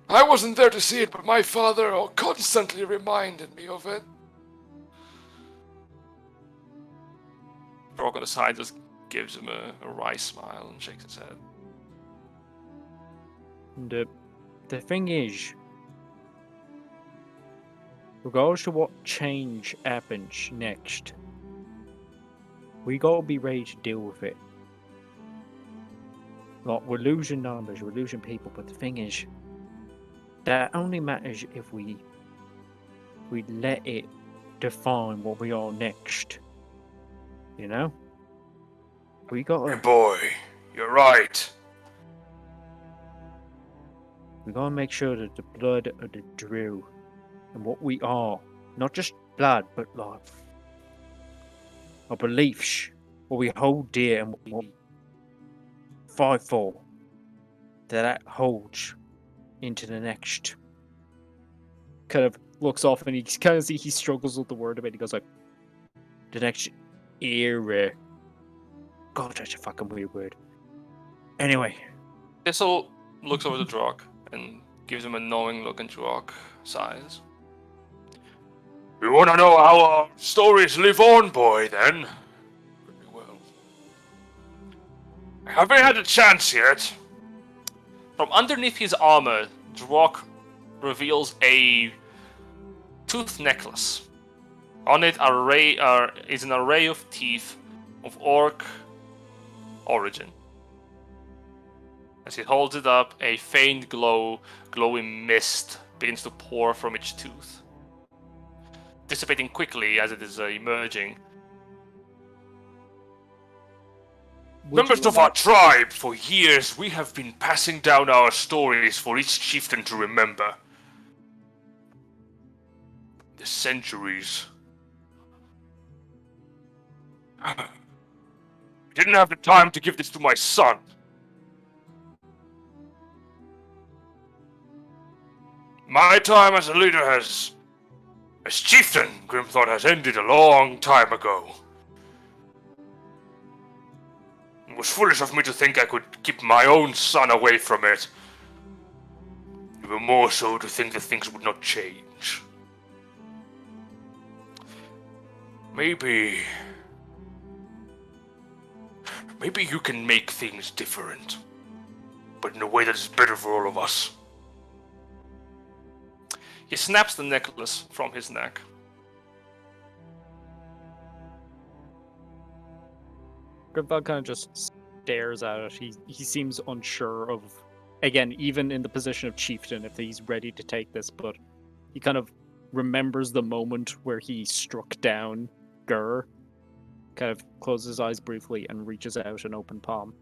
Speaker 3: I wasn't there to see it, but my father constantly reminded me of it. Turok on the side just gives him a wry smile and shakes his head.
Speaker 1: And the thing is, regardless of what change happens next, we gotta be ready to deal with it. Like, we're losing numbers, we're losing people, but the thing is, that only matters if we let it define what we are next. You know? We
Speaker 3: Hey
Speaker 1: gotta
Speaker 3: boy, you're right.
Speaker 1: make sure that the blood of the Drew and what we are, not just blood, but like our beliefs, what we hold dear and what we fight for, that holds into the next. Kind of looks off and he kind of see he struggles with the word a bit. He goes like, the next era. God, that's a fucking weird word. Anyway,
Speaker 3: Thistle looks over to Drock and gives him a knowing look, and Drock sighs. You wanna know how our stories live on, boy, then? Very well. I haven't had a chance yet. From underneath his armor, Drock reveals a tooth necklace. On it is an array of teeth of orc origin. As he holds it up, a faint glowing mist begins to pour from each tooth, dissipating quickly as it is emerging. Members of our tribe, for years we have been passing down our stories for each chieftain to remember. The centuries. I didn't have the time to give this to my son. My time as a leader as chieftain, Grimthought, has ended a long time ago. It was foolish of me to think I could keep my own son away from it. Even more so to think that things would not change. Maybe you can make things different, but in a way that is better for all of us. He snaps the necklace from his neck.
Speaker 1: Grimthog kind of just stares at it. He seems unsure of, again, even in the position of chieftain, if he's ready to take this, but he kind of remembers the moment where he struck down Gur, kind of closes his eyes briefly and reaches out an open palm.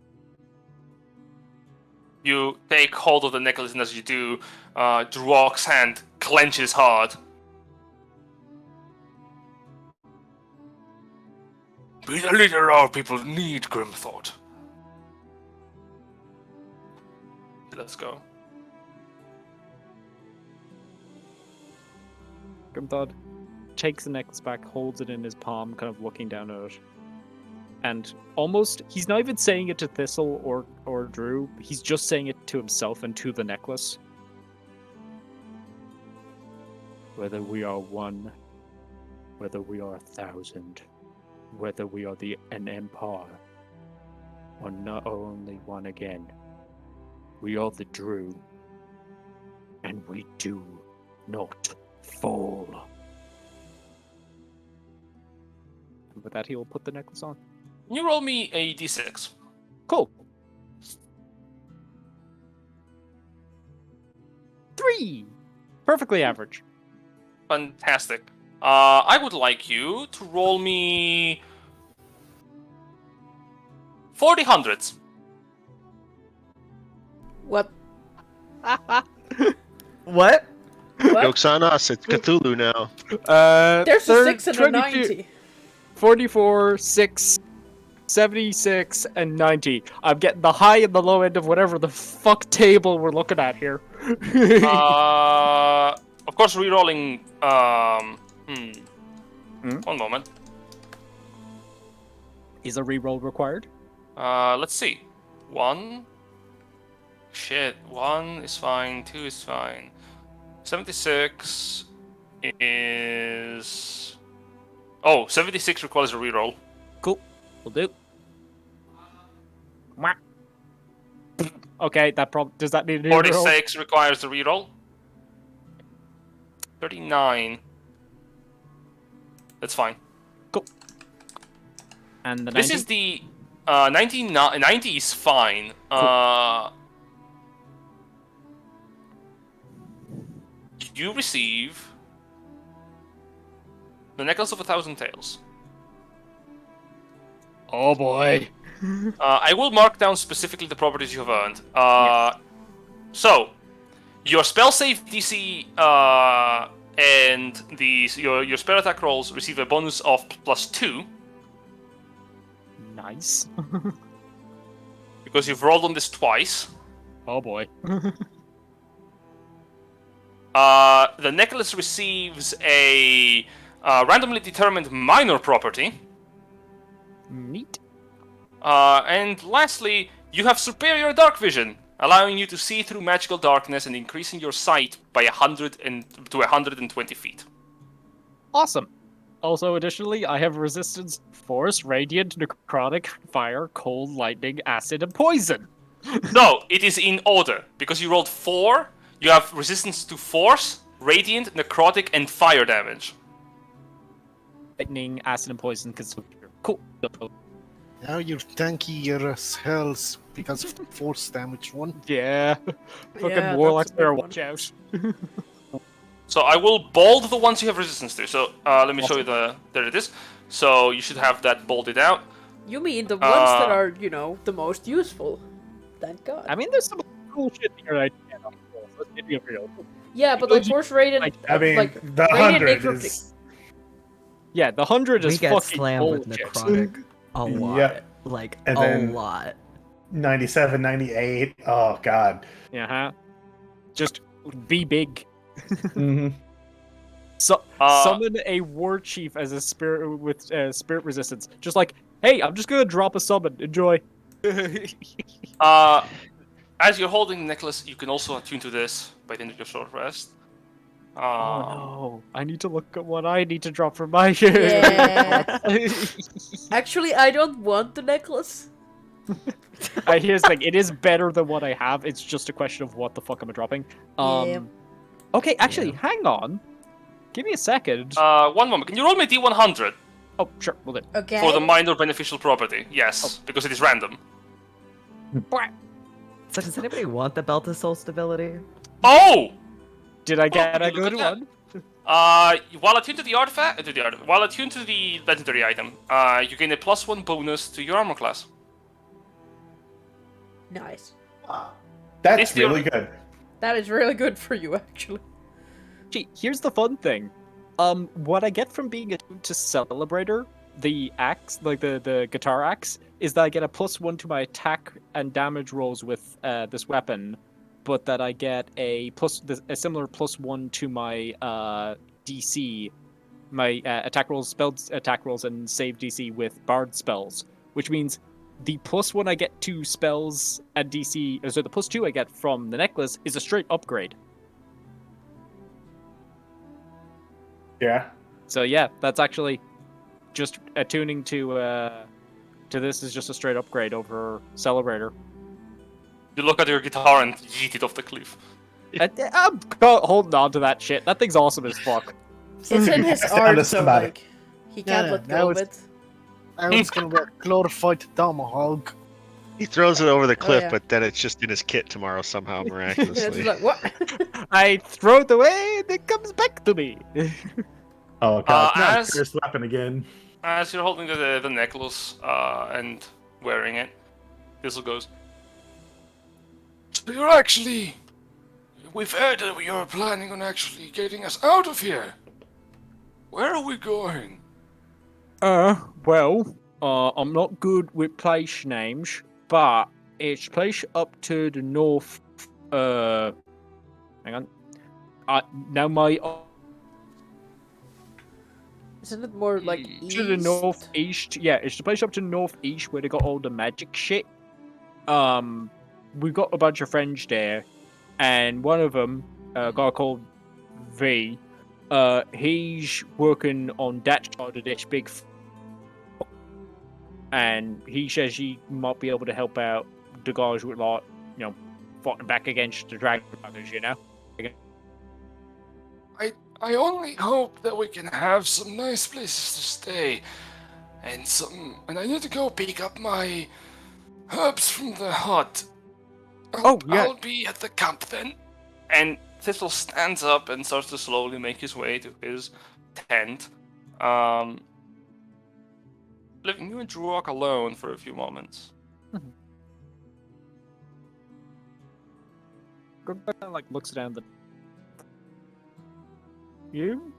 Speaker 3: You take hold of the necklace, and as you do, Drock's hand clenches hard. Be the leader our people need, Grimthought. Let's go.
Speaker 1: Grimthod takes the necklace back, holds it in his palm, kind of looking down at it. And almost, he's not even saying it to Thistle or Drew, he's just saying it to himself and to the necklace. Whether we are one, whether we are 1,000, whether we are an empire, or not only one again, we are the Drew, and we do not fall. And with that, he will put the necklace on.
Speaker 3: Can you roll me a d6?
Speaker 1: Cool. 3! Perfectly average.
Speaker 3: Fantastic. I would like you to roll me 40 hundreds.
Speaker 4: What?
Speaker 2: What?
Speaker 4: What?
Speaker 6: Joke's on us. It's Cthulhu now.
Speaker 4: There's a 6 and a 90.
Speaker 1: 44, 6, 76, and 90. I'm getting the high and the low end of whatever the fuck table we're looking at here.
Speaker 3: Of course, rerolling. One moment.
Speaker 1: Is a reroll required?
Speaker 3: Let's see. 1. Shit. 1 is fine. 2 is fine. 76 is. Oh, 76 requires a reroll.
Speaker 1: Cool. Will do. Mwah. Okay, does that need a reroll?
Speaker 3: 46 requires a reroll. 39. That's fine.
Speaker 1: Cool. And the 90?
Speaker 3: This is the 90 is fine. You receive the Necklace of 1,000 Tails.
Speaker 1: Oh boy.
Speaker 3: I will mark down specifically the properties you have earned. So, your spell save DC and your spell attack rolls receive a bonus of +2
Speaker 1: Nice.
Speaker 3: because you've rolled on this twice.
Speaker 1: Oh boy.
Speaker 3: The necklace receives a randomly determined minor property.
Speaker 1: Neat.
Speaker 3: And lastly, you have superior dark vision, allowing you to see through magical darkness and increasing your sight by 120 feet.
Speaker 1: Awesome. Also, additionally, I have resistance: force, radiant, necrotic, fire, cold, lightning, acid, and poison.
Speaker 3: No, it is in order, because you rolled 4, you have resistance to force, radiant, necrotic, and fire damage.
Speaker 1: Lightning, acid, and poison. Cool.
Speaker 7: Now you're tanky as hells because of the force damage one.
Speaker 1: Yeah. Fucking
Speaker 4: Yeah,
Speaker 1: warlocks
Speaker 4: that's a
Speaker 1: better
Speaker 4: big
Speaker 1: watch out.
Speaker 3: So I will bold the ones you have resistance to. So let me show you there it is. So you should have that bolded out.
Speaker 4: You mean the ones that are, the most useful? Thank God.
Speaker 1: I mean, there's some cool shit here I can't control. Let's get real.
Speaker 4: Yeah, but like force radiant,
Speaker 5: I mean,
Speaker 4: like
Speaker 5: the
Speaker 4: radiant
Speaker 5: 100
Speaker 4: necrotic.
Speaker 5: is.
Speaker 1: Yeah, the 100
Speaker 2: We
Speaker 1: is
Speaker 2: get
Speaker 1: fucking
Speaker 2: slammed with
Speaker 1: bullshit.
Speaker 2: necrotic a lot.
Speaker 5: Yep.
Speaker 2: Like,
Speaker 5: And
Speaker 2: a
Speaker 5: then-
Speaker 2: lot.
Speaker 5: 97, 98. Oh, God.
Speaker 1: Yeah, just be big.
Speaker 5: Mm-hmm.
Speaker 1: So summon a war chief as a spirit with spirit resistance. Just like, hey, I'm just gonna drop a summon. Enjoy.
Speaker 3: As you're holding the necklace, you can also attune to this by the end of your short rest.
Speaker 1: Oh no! I need to look at what I need to drop for my.
Speaker 4: Yeah. Actually, I don't want the necklace.
Speaker 1: Here's the thing: it is better than what I have. It's just a question of what the fuck am I dropping.
Speaker 4: Yeah.
Speaker 1: Okay, actually, hang on. Give me a second.
Speaker 3: 1 moment. Can you roll me a D100
Speaker 1: Oh, sure, we'll do.
Speaker 4: Okay.
Speaker 3: for the minor beneficial property? Yes, because it is random.
Speaker 2: So does anybody want the Belt of Soul Stability?
Speaker 3: Oh!
Speaker 1: Did I get a
Speaker 3: look
Speaker 1: good
Speaker 3: at that.
Speaker 1: one?
Speaker 3: While attuned to the artifact, while attuned to the legendary item, you gain a +1 bonus to your armor class.
Speaker 4: Nice.
Speaker 5: That's
Speaker 3: It's the-
Speaker 5: really good.
Speaker 4: That is really good for you, actually.
Speaker 1: Gee, here's the fun thing. What I get from being attuned to Celebrator, the axe, like the guitar axe, is that I get a +1 to my attack and damage rolls with this weapon, but that I get a similar +1 to my DC, my attack rolls, spell attack rolls, and save DC with bard spells, which means the +1 I get to spells and DC, so the +2 I get from the necklace is a straight upgrade.
Speaker 5: Yeah.
Speaker 1: So yeah, that's actually just attuning to this is just a straight upgrade over Celebrator.
Speaker 3: You look at your guitar and yeet it off the cliff.
Speaker 1: I'm holding on to that shit. That thing's awesome as fuck.
Speaker 4: It's in his
Speaker 5: Sound
Speaker 4: art,
Speaker 5: of
Speaker 4: so
Speaker 5: somebody.
Speaker 4: like he can't
Speaker 7: Yeah,
Speaker 4: let
Speaker 7: now
Speaker 4: go of
Speaker 7: it's-
Speaker 4: it.
Speaker 7: Now it's gonna be a glorified tomahawk.
Speaker 6: He throws it over the cliff,
Speaker 4: yeah.
Speaker 6: but then it's just in his kit tomorrow somehow,
Speaker 4: Yeah,
Speaker 6: miraculously.
Speaker 4: it's like what?
Speaker 1: I throw it away and it comes back to me.
Speaker 5: Oh, God. Not a
Speaker 3: as-
Speaker 5: cursed weapon again.
Speaker 3: As you're holding the necklace and wearing it, Thistle goes, "So we've heard that you're planning on actually getting us out of here. Where are we going?"
Speaker 1: Well, I'm not good with place names, but it's a place up to the north. Hang on. Now my
Speaker 4: Isn't it more like
Speaker 1: to the
Speaker 4: east?
Speaker 1: northeast. Yeah, it's the place up to the northeast where they got all the magic shit. We got a bunch of friends there, and one of them, a guy called V, he's working on that side of this big. And he says he might be able to help out the guys with, like, fighting back against the dragon buggers,
Speaker 3: I only hope that we can have some nice places to stay and I need to go pick up my herbs from the hut.
Speaker 1: Oh, yeah.
Speaker 3: I'll be at the camp then. And Thistle stands up and starts to slowly make his way to his tent, leaving you and Druok alone for a few moments.
Speaker 1: Grimthar kind of like looks down the. You?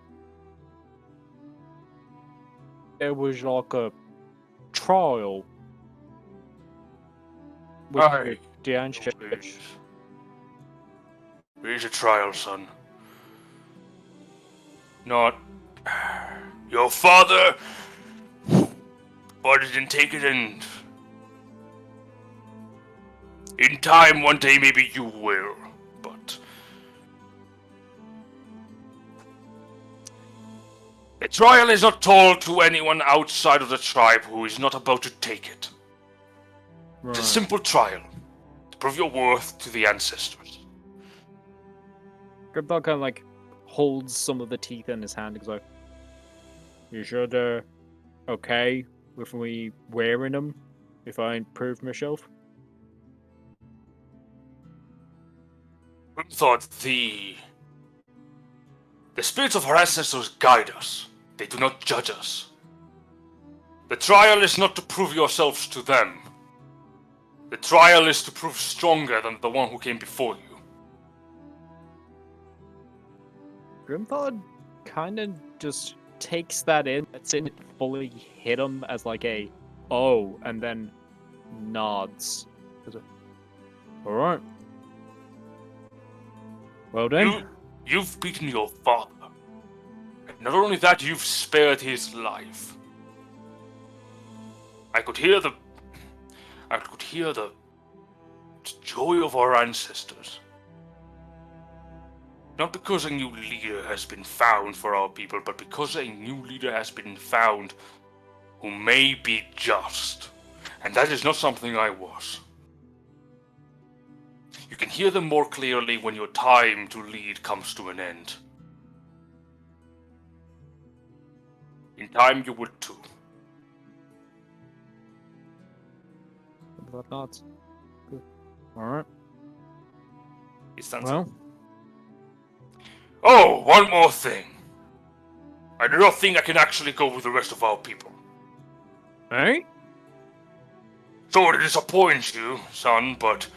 Speaker 1: There was like a trial. With
Speaker 3: Aye.
Speaker 1: the ancestors.
Speaker 3: It is a trial, son. Not your father, but didn't take it, and in time, one day, maybe you will. But a trial is not told to anyone outside of the tribe who is not about to take it. It's a simple trial to prove your worth to the ancestors.
Speaker 1: Grimthar kind of like holds some of the teeth in his hand and goes like, "You sure they're okay with me wearing them if I improve myself?"
Speaker 3: Thought the spirits of our ancestors guide us. They do not judge us. The trial is not to prove yourselves to them. The trial is to prove stronger than the one who came before you.
Speaker 1: Grimthar kind of just takes that in, lets it fully hit him as like a oh, and then nods. Alright. Well then.
Speaker 3: You've beaten your father. And not only that, you've spared his life. I could hear the joy of our ancestors. Not because a new leader has been found for our people, but because a new leader has been found who may be just. And that is not something I was. You can hear them more clearly when your time to lead comes to an end. In time you would too.
Speaker 1: Grimthar nods. Good. Alright.
Speaker 3: He stands up.
Speaker 1: Well.
Speaker 3: Oh, one more thing. I do not think I can actually go with the rest of our people.
Speaker 1: Hey?
Speaker 3: Sorry to disappoint you, son, but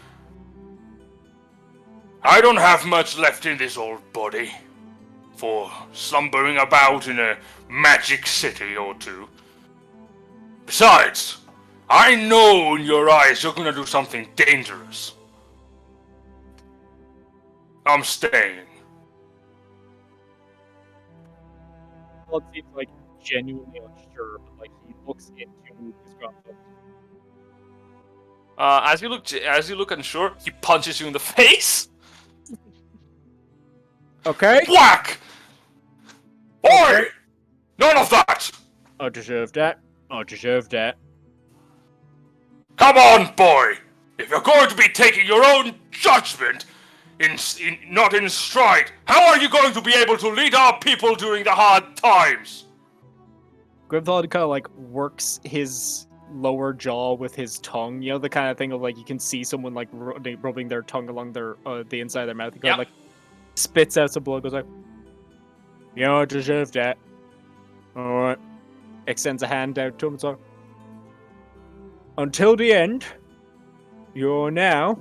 Speaker 3: I don't have much left in this old body for slumbering about in a magic city or two. Besides, I know in your eyes you're gonna do something dangerous. I'm staying.
Speaker 1: Well, it seems like genuinely unsure, but like he looks into his grandfather.
Speaker 3: As you look unsure, he punches you in the face.
Speaker 1: Okay.
Speaker 3: Whack! Oi! None of that!
Speaker 1: I deserve that. I deserve that.
Speaker 3: Come on, boy! If you're going to be taking your own judgment not in stride, how are you going to be able to lead our people during the hard times?
Speaker 1: Grimthar kind of like works his lower jaw with his tongue. You know, the kind of thing of like you can see someone like rubbing their tongue along their the inside of their mouth. He kind of like spits out some blood. Goes like, "Yeah, I deserve that." All right. Extends a hand out to him. So, until the end, you're now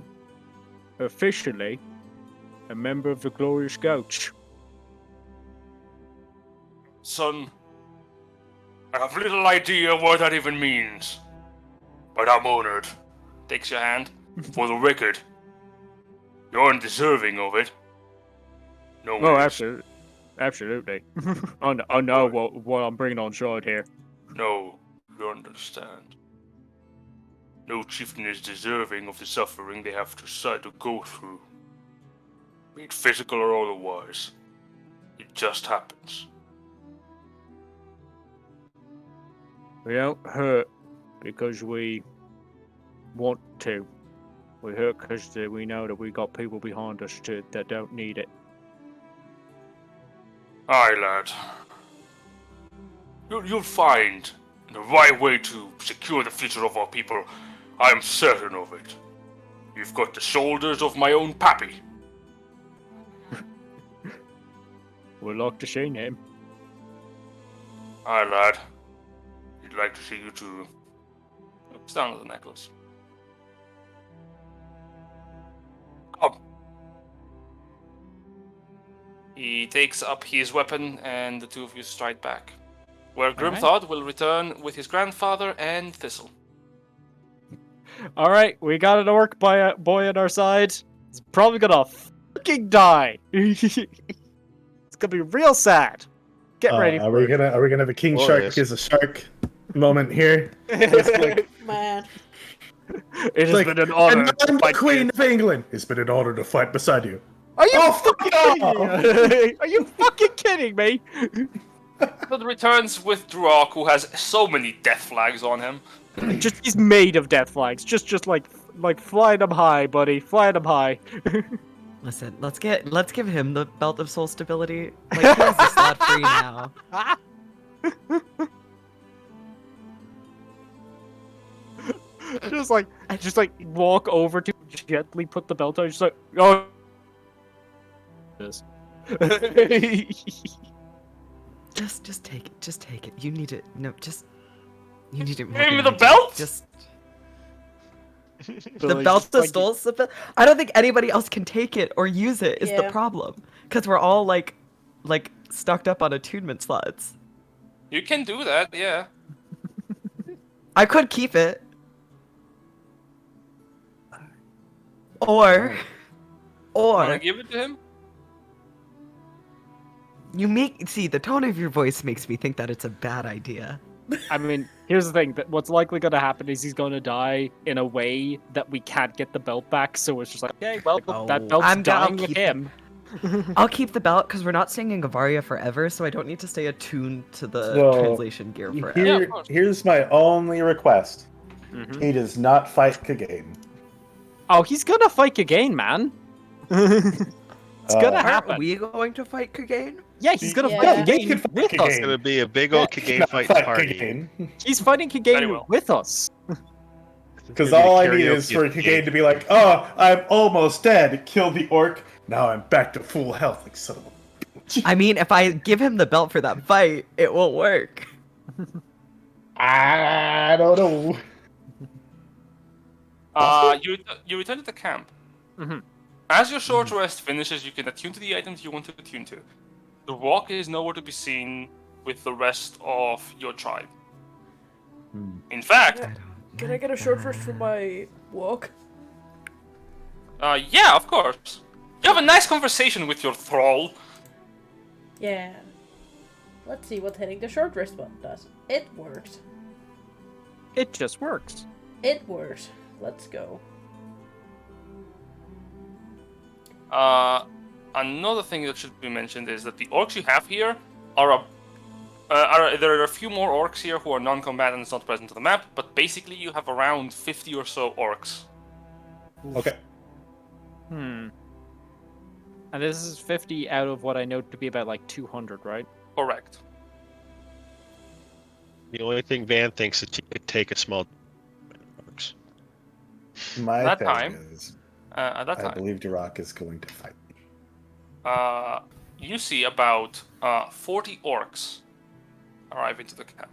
Speaker 1: officially a member of the Glorious Gouch.
Speaker 3: Son, I have little idea what that even means, but I'm honored. Takes your hand. For the record, you're undeserving of it. No one
Speaker 1: Oh,
Speaker 3: is.
Speaker 1: absolutely. Absolutely. I know what I'm bringing on short here.
Speaker 3: No, you don't understand. No chieftain is deserving of the suffering they have to go through. Be it physical or otherwise. It just happens.
Speaker 1: We don't hurt because we want to. We hurt because we know that we got people behind us that don't need it.
Speaker 3: Aye, lad. You'll find the right way to secure the future of our people. I am certain of it. You've got the shoulders of my own pappy.
Speaker 1: We'll look to see him.
Speaker 3: Aye, lad. He'd like to see you too. Looks down at the necklace. Come. He takes up his weapon and the two of you strike back. Where Grimthod will return with his grandfather and Thistle.
Speaker 1: Alright, we got an orc boy on our side. He's probably gonna fucking die. It's gonna be real sad. Get ready
Speaker 5: Are
Speaker 1: for
Speaker 5: we
Speaker 1: it.
Speaker 5: gonna have a king shark
Speaker 6: Glorious.
Speaker 5: is a shark moment here?
Speaker 4: Man.
Speaker 1: It has
Speaker 5: Like,
Speaker 1: been an honor
Speaker 5: and
Speaker 1: to
Speaker 5: I'm the
Speaker 1: fight
Speaker 5: Queen
Speaker 1: you.
Speaker 5: of England. It's been an honor to fight beside you.
Speaker 1: Are you
Speaker 5: Oh, fuck
Speaker 1: fucking
Speaker 5: off!
Speaker 1: Are you fucking kidding me?
Speaker 3: But returns with Druak, who has so many death flags on him.
Speaker 1: Just he's made of death flags. Just like fly them high, buddy. Fly them high.
Speaker 2: Listen, let's give him the belt of soul stability. Like he has the slot free now.
Speaker 1: just like walk over to gently put the belt on. Just like oh. This.
Speaker 2: Just take it. Just take it. You need it. No, just you need it. more
Speaker 3: Give me
Speaker 2: than
Speaker 3: the
Speaker 2: I do.
Speaker 3: belt?
Speaker 2: Just
Speaker 1: So,
Speaker 2: the
Speaker 1: like,
Speaker 2: belt
Speaker 1: just
Speaker 2: of
Speaker 1: like-
Speaker 2: soul stability. I don't think anybody else can take it or use it. Is the
Speaker 4: Yeah.
Speaker 2: problem? Because we're all like stocked up on attunement slots.
Speaker 3: You can do that, yeah.
Speaker 2: I could keep it. Or
Speaker 3: Wanna give it to him?
Speaker 2: see the tone of your voice makes me think that it's a bad idea.
Speaker 1: I mean, here's the thing: that what's likely going to happen is he's going to die in a way that we can't get the belt back. So it's just like, okay, well, that belt's
Speaker 2: I'm down,
Speaker 1: dying with
Speaker 2: keep
Speaker 1: him.
Speaker 2: I'll keep the belt because we're not singing Gavaria forever, so I don't need to stay attuned to the
Speaker 5: So,
Speaker 2: translation gear forever.
Speaker 3: Yeah, of course.
Speaker 5: Here's my only request.
Speaker 1: Mhm.
Speaker 5: He does not fight Kagain.
Speaker 1: Oh, he's gonna fight again, man. It's gonna
Speaker 5: Aren't
Speaker 1: happen.
Speaker 2: Are we going to fight Kagain?
Speaker 1: Yeah, he's gonna
Speaker 4: Yeah.
Speaker 1: fight
Speaker 5: We
Speaker 1: again
Speaker 5: can fight
Speaker 1: with us.
Speaker 6: It's gonna be a big old Kagane fight party.
Speaker 1: He's fighting
Speaker 3: Very
Speaker 1: again
Speaker 3: well.
Speaker 1: with us.
Speaker 5: Because
Speaker 6: Gonna be
Speaker 5: all
Speaker 6: a
Speaker 5: I need is
Speaker 6: karaoke
Speaker 5: for
Speaker 6: of
Speaker 5: Kagain to be like, oh, I'm almost dead. Kill the orc. Now I'm back to full health. Like, son of a bitch.
Speaker 2: I mean, if I give him the belt for that fight, it won't work.
Speaker 5: I don't know.
Speaker 3: You return to the camp.
Speaker 1: Mhm.
Speaker 3: As your short rest finishes, you can attune to the items you want to attune to. The walk is nowhere to be seen with the rest of your tribe. In fact,
Speaker 4: Can I get a short rest for my walk?
Speaker 3: yeah, of course. You have a nice conversation with your thrall.
Speaker 4: Yeah. Let's see what hitting the short rest button does. It works.
Speaker 1: It just works.
Speaker 4: It works. Let's go.
Speaker 3: Another thing that should be mentioned is that the orcs you have here are there are a few more orcs here who are non-combatants not present on the map, but basically you have around 50 or so orcs.
Speaker 5: Okay.
Speaker 1: And this is 50 out of what I know to be about like 200, right?
Speaker 3: Correct.
Speaker 6: The only thing Van thinks is he could take a small.
Speaker 5: My
Speaker 3: That
Speaker 5: thing
Speaker 3: time-
Speaker 5: is,
Speaker 3: At that
Speaker 5: I
Speaker 3: time,
Speaker 5: believe Durak is going to fight me.
Speaker 3: you see about 40 orcs arrive into the camp.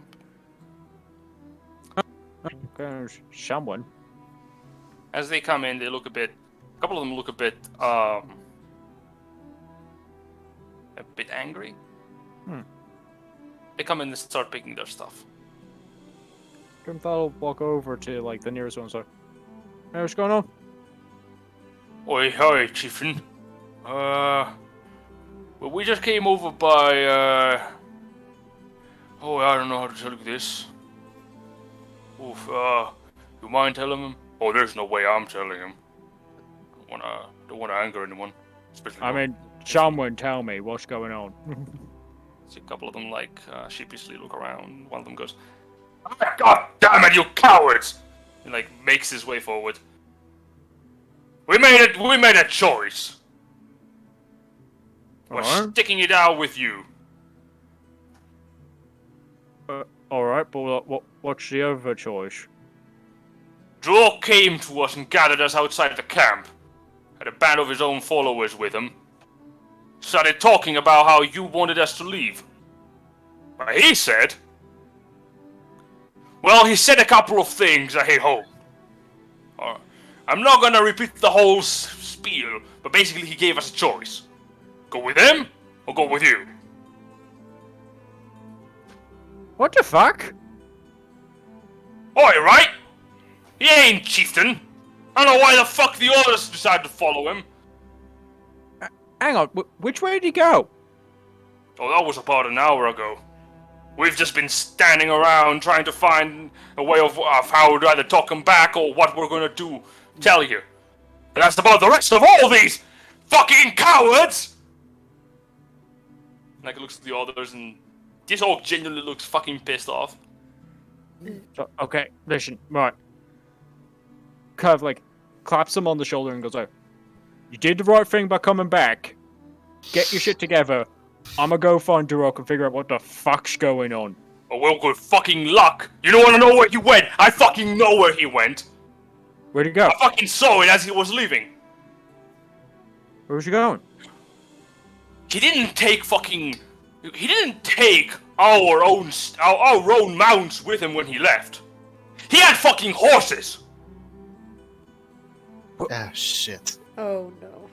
Speaker 1: Someone.
Speaker 3: As they come in, they look a couple of them look a bit angry. They come in and start picking their stuff.
Speaker 1: Grimthal will walk over to like the nearest one and say, "Hey, what's going on?"
Speaker 3: Oi, hi, chieftain. Well, we just came over by, oh, I don't know how to tell you this. Oof, you mind telling him? Oh, there's no way I'm telling him. Don't wanna anger anyone. Especially
Speaker 1: I mean, someone tell me what's going on.
Speaker 3: see a couple of them sheepishly look around. One of them goes, "God damn it, you cowards!" And makes his way forward. We made a choice. We're
Speaker 1: Alright.
Speaker 3: sticking it out with you.
Speaker 1: Alright. Alright, but what's the other choice?
Speaker 3: Dror came to us and gathered us outside the camp. Had a band of his own followers with him. Started talking about how you wanted us to leave. But he said... Well, he said a couple of things I hate home. I'm not gonna repeat the whole spiel, but basically he gave us a choice. Go with him, or go with you.
Speaker 1: What the fuck?
Speaker 3: Oi, right? He ain't chieftain. I don't know why the fuck the others decided to follow him.
Speaker 1: Hang on, which way did he go?
Speaker 3: Oh, that was about an hour ago. We've just been standing around trying to find a way of how to either talk him back or what we're gonna do. Tell you. And that's about the rest of all these fucking cowards! Like, looks at the others and this orc genuinely looks fucking pissed off.
Speaker 1: So, okay, listen, right. Kind of like claps him on the shoulder and goes, "Oh, you did the right thing by coming back. Get your shit together. I'ma go find Durok and figure out what the fuck's going on."
Speaker 3: Oh, well, good fucking luck. You don't wanna know where he went. I fucking know where he went.
Speaker 1: Where'd he go?
Speaker 3: I fucking saw it as he was leaving.
Speaker 1: Where was he going?
Speaker 3: He didn't take our own mounts with him when he left. He had fucking horses.
Speaker 7: Ah, shit.
Speaker 4: Oh no.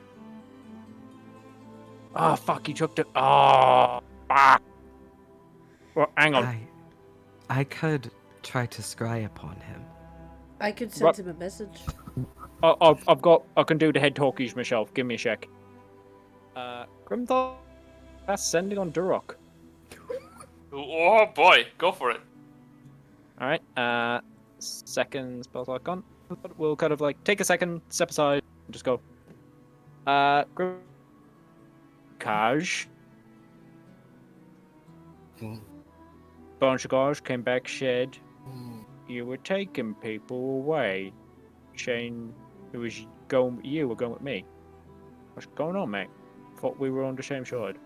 Speaker 1: Oh, fuck, he took the... Oh, fuck. Well, hang on.
Speaker 2: I could try to scry upon him.
Speaker 4: I could send him a message.
Speaker 1: I can do the head talkies myself. Give me a sec. Grimthal, that's sending on Durok.
Speaker 3: Oh boy, go for it.
Speaker 1: Alright, second spell slot gone. We'll kind of like take a second, step aside, and just go. Kaj. Bunch of guys came back, said you were taking people away. Shane, it was you were going with me. What's going on, mate? Thought we were on the same side.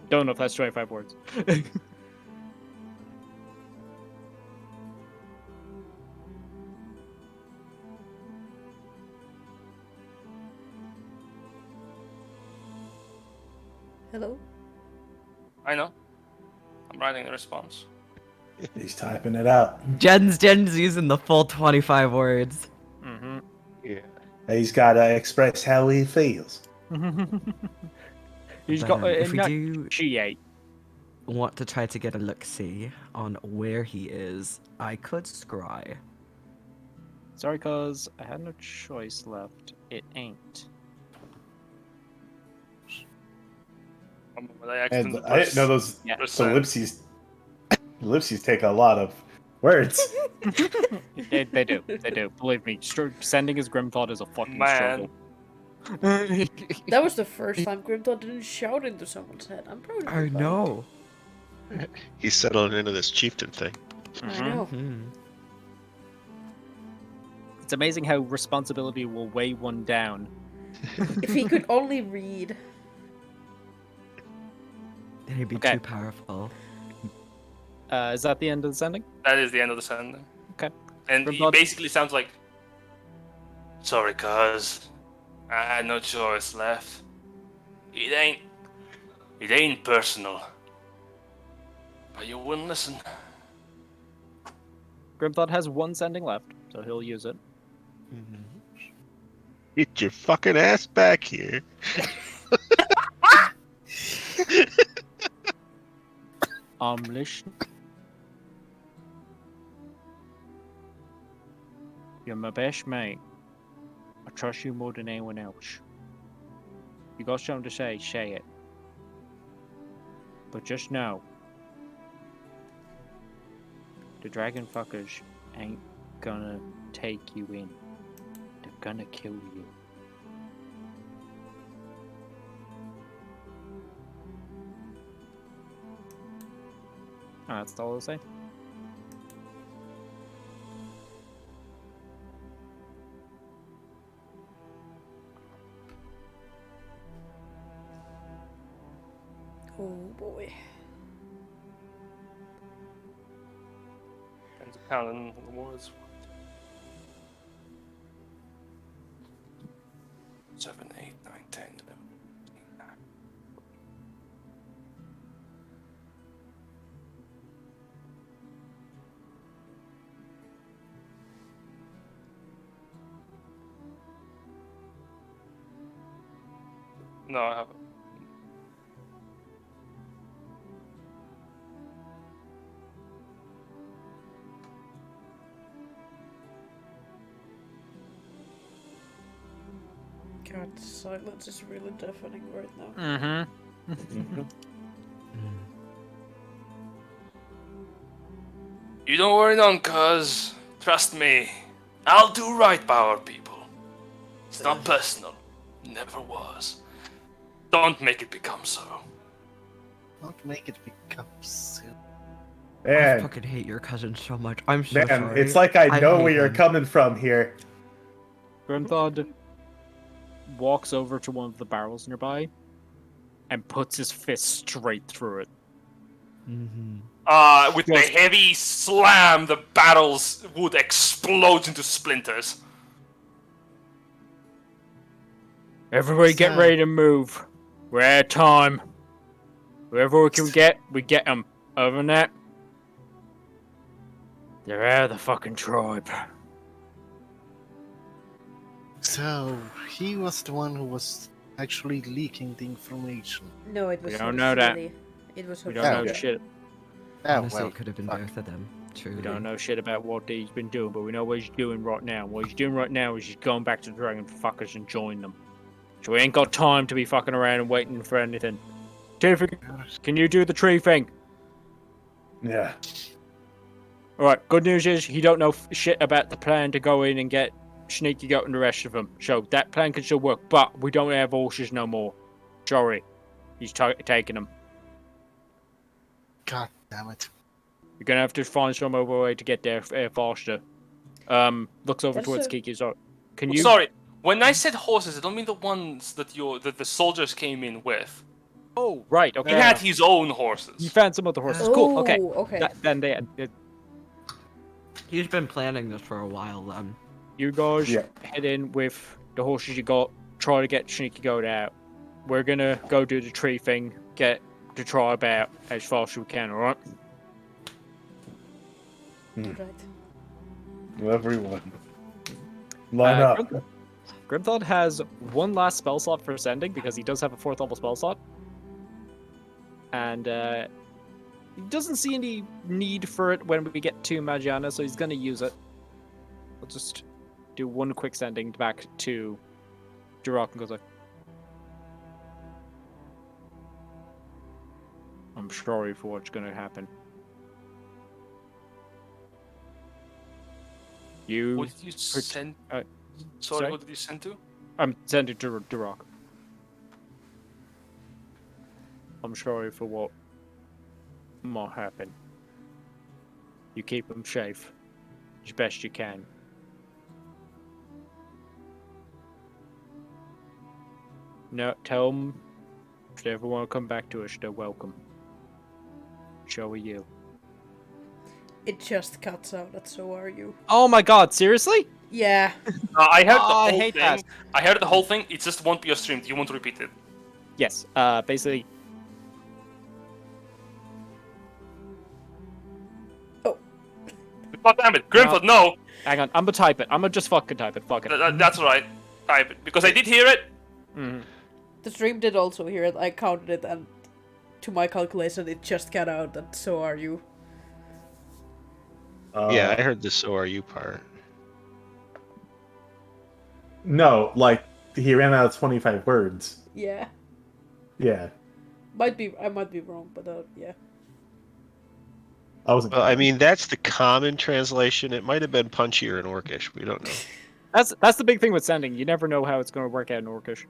Speaker 1: Don't know if that's 25 words.
Speaker 4: Hello?
Speaker 3: I know. I'm writing the response.
Speaker 5: He's typing it out.
Speaker 2: Jen's using the full 25 words.
Speaker 1: Mm-hmm.
Speaker 6: Yeah.
Speaker 5: He's got to express how he feels.
Speaker 1: He's
Speaker 2: But,
Speaker 1: got
Speaker 2: if we do
Speaker 1: initiate.
Speaker 2: want to try to get a look-see on where he is, I could scry.
Speaker 1: Sorry, cause I had no choice left. It ain't.
Speaker 5: I didn't know those ellipses. Ellipses take a lot of words.
Speaker 1: They do. They do. Believe me, sending his Grimthought is a fucking
Speaker 3: Man.
Speaker 1: struggle.
Speaker 4: That was the first time Grimthought didn't shout into someone's head. I'm proud of
Speaker 2: I
Speaker 4: you, bud.
Speaker 2: know.
Speaker 6: He's settling into this chieftain thing.
Speaker 4: I know.
Speaker 1: It's amazing how responsibility will weigh one down.
Speaker 4: If he could only read.
Speaker 2: He'd be
Speaker 1: Okay.
Speaker 2: too powerful.
Speaker 1: Is that the end of the sending?
Speaker 3: That is the end of the sentence.
Speaker 1: Okay.
Speaker 3: And he
Speaker 1: Grimthought-
Speaker 3: basically sounds like, sorry, cuz. I had no choice left. It ain't personal. But you wouldn't listen.
Speaker 1: Grimthought has one sending left, so he'll use it.
Speaker 6: Get your fucking ass back here.
Speaker 1: Listen. You're my best mate. I trust you more than anyone else. You got something to say it. But just know, the dragon fuckers ain't gonna take you in. They're gonna kill you. That's all I'll say.
Speaker 4: Oh boy.
Speaker 3: And Alan was 7, 8, 9, 10, 11, 9. No, I haven't.
Speaker 4: God, silence is really deafening right now.
Speaker 1: Mm-hmm.
Speaker 3: You don't worry none, cuz. Trust me. I'll do right by our people. It's not personal. Never was. Don't make it become so.
Speaker 7: Don't make it become so.
Speaker 2: I
Speaker 5: Man,
Speaker 2: fucking hate your cousin so much. I'm so
Speaker 5: man,
Speaker 2: sorry.
Speaker 5: it's like I know
Speaker 2: hate
Speaker 5: where you're
Speaker 2: him.
Speaker 5: coming from here.
Speaker 1: Grimthod walks over to one of the barrels nearby and puts his fist straight through it.
Speaker 3: With
Speaker 1: Yes.
Speaker 3: a heavy slam, the barrel's wood explodes into splinters.
Speaker 1: Everybody get
Speaker 7: So-
Speaker 1: ready to move. We're out of time. Whoever we can get, we get them. Other than that, they're out of the fucking tribe.
Speaker 7: So, he was the one who was actually leaking the information.
Speaker 4: No, it was
Speaker 1: We don't know that.
Speaker 4: Ophelia. It was
Speaker 1: We
Speaker 4: Ophelia.
Speaker 1: don't know
Speaker 7: yeah.
Speaker 1: shit.
Speaker 7: Oh,
Speaker 2: Honestly,
Speaker 7: well.
Speaker 2: it could have been
Speaker 7: fuck.
Speaker 2: both of them. Truly.
Speaker 1: We don't know shit about what he's been doing, but we know what he's doing right now. What he's doing right now is he's going back to the Dragon Fuckers and join them. So we ain't got time to be fucking around and waiting for anything. Tiffy, can you do the tree thing?
Speaker 5: Yeah.
Speaker 1: Alright, good news is he don't know shit about the plan to go in and get Sneaky Goat and the rest of them. So that plan can still work, but we don't have horses no more. Sorry. He's taking them.
Speaker 7: God damn it.
Speaker 1: You're gonna have to find some other way to get there faster. Looks over
Speaker 4: That's
Speaker 1: towards
Speaker 4: a-
Speaker 1: Kiki. So, can you?
Speaker 3: Sorry, when I said horses, I don't mean the ones that the soldiers came in with.
Speaker 1: Oh, right.
Speaker 3: He
Speaker 1: Okay.
Speaker 3: had his own horses.
Speaker 1: You found some other horses.
Speaker 4: Oh,
Speaker 1: Cool. Okay.
Speaker 4: okay.
Speaker 1: Then
Speaker 2: He's been planning this for a while then.
Speaker 1: you guys
Speaker 5: Yeah.
Speaker 1: head in with the horses you got. Try to get Sneaky Goat out. We're gonna go do the tree thing. Get the tribe out as fast as we can. All right.
Speaker 4: Right.
Speaker 5: Everyone. Line up.
Speaker 1: Grimthod has one last spell slot for sending because he does have a 4th level spell slot. And he doesn't see any need for it when we get to Magiana, so he's going to use it. We'll just do one quick sending back to Duroc and goes like, I'm sorry for what's going to happen. You...
Speaker 3: What did you send? Sorry,
Speaker 1: sorry?
Speaker 3: what did you send to?
Speaker 1: I'm sending to Duroc. I'm sorry for what might happen. You keep him safe as best you can. No, tell them if they ever want to come back to us, they're welcome. So are you.
Speaker 4: It just cuts out at so are you.
Speaker 1: Oh my god, seriously?
Speaker 4: Yeah.
Speaker 3: I heard the
Speaker 1: I
Speaker 3: whole
Speaker 1: hate
Speaker 3: thing.
Speaker 1: that.
Speaker 3: I heard the whole thing. It just won't be a stream. Do you want to repeat it?
Speaker 1: Yes, basically.
Speaker 3: God damn it, Grimford, no!
Speaker 1: Hang on, I'm gonna type it. I'm gonna just fucking type it. Fuck it.
Speaker 3: That's right. Type it. Because I did hear it.
Speaker 1: Mhm.
Speaker 4: The stream did also hear it. I counted it, and to my calculation, it just cut out at so are you.
Speaker 6: Yeah, I heard the "so are you" part.
Speaker 5: No, like he ran out of 25 words.
Speaker 4: Yeah.
Speaker 5: Yeah.
Speaker 4: I might be wrong, but yeah.
Speaker 5: I wasn't.
Speaker 6: Well, I mean, that's the common translation. It might have been punchier in Orcish. We don't know.
Speaker 1: That's the big thing with sending. You never know how it's gonna work out in Orcish.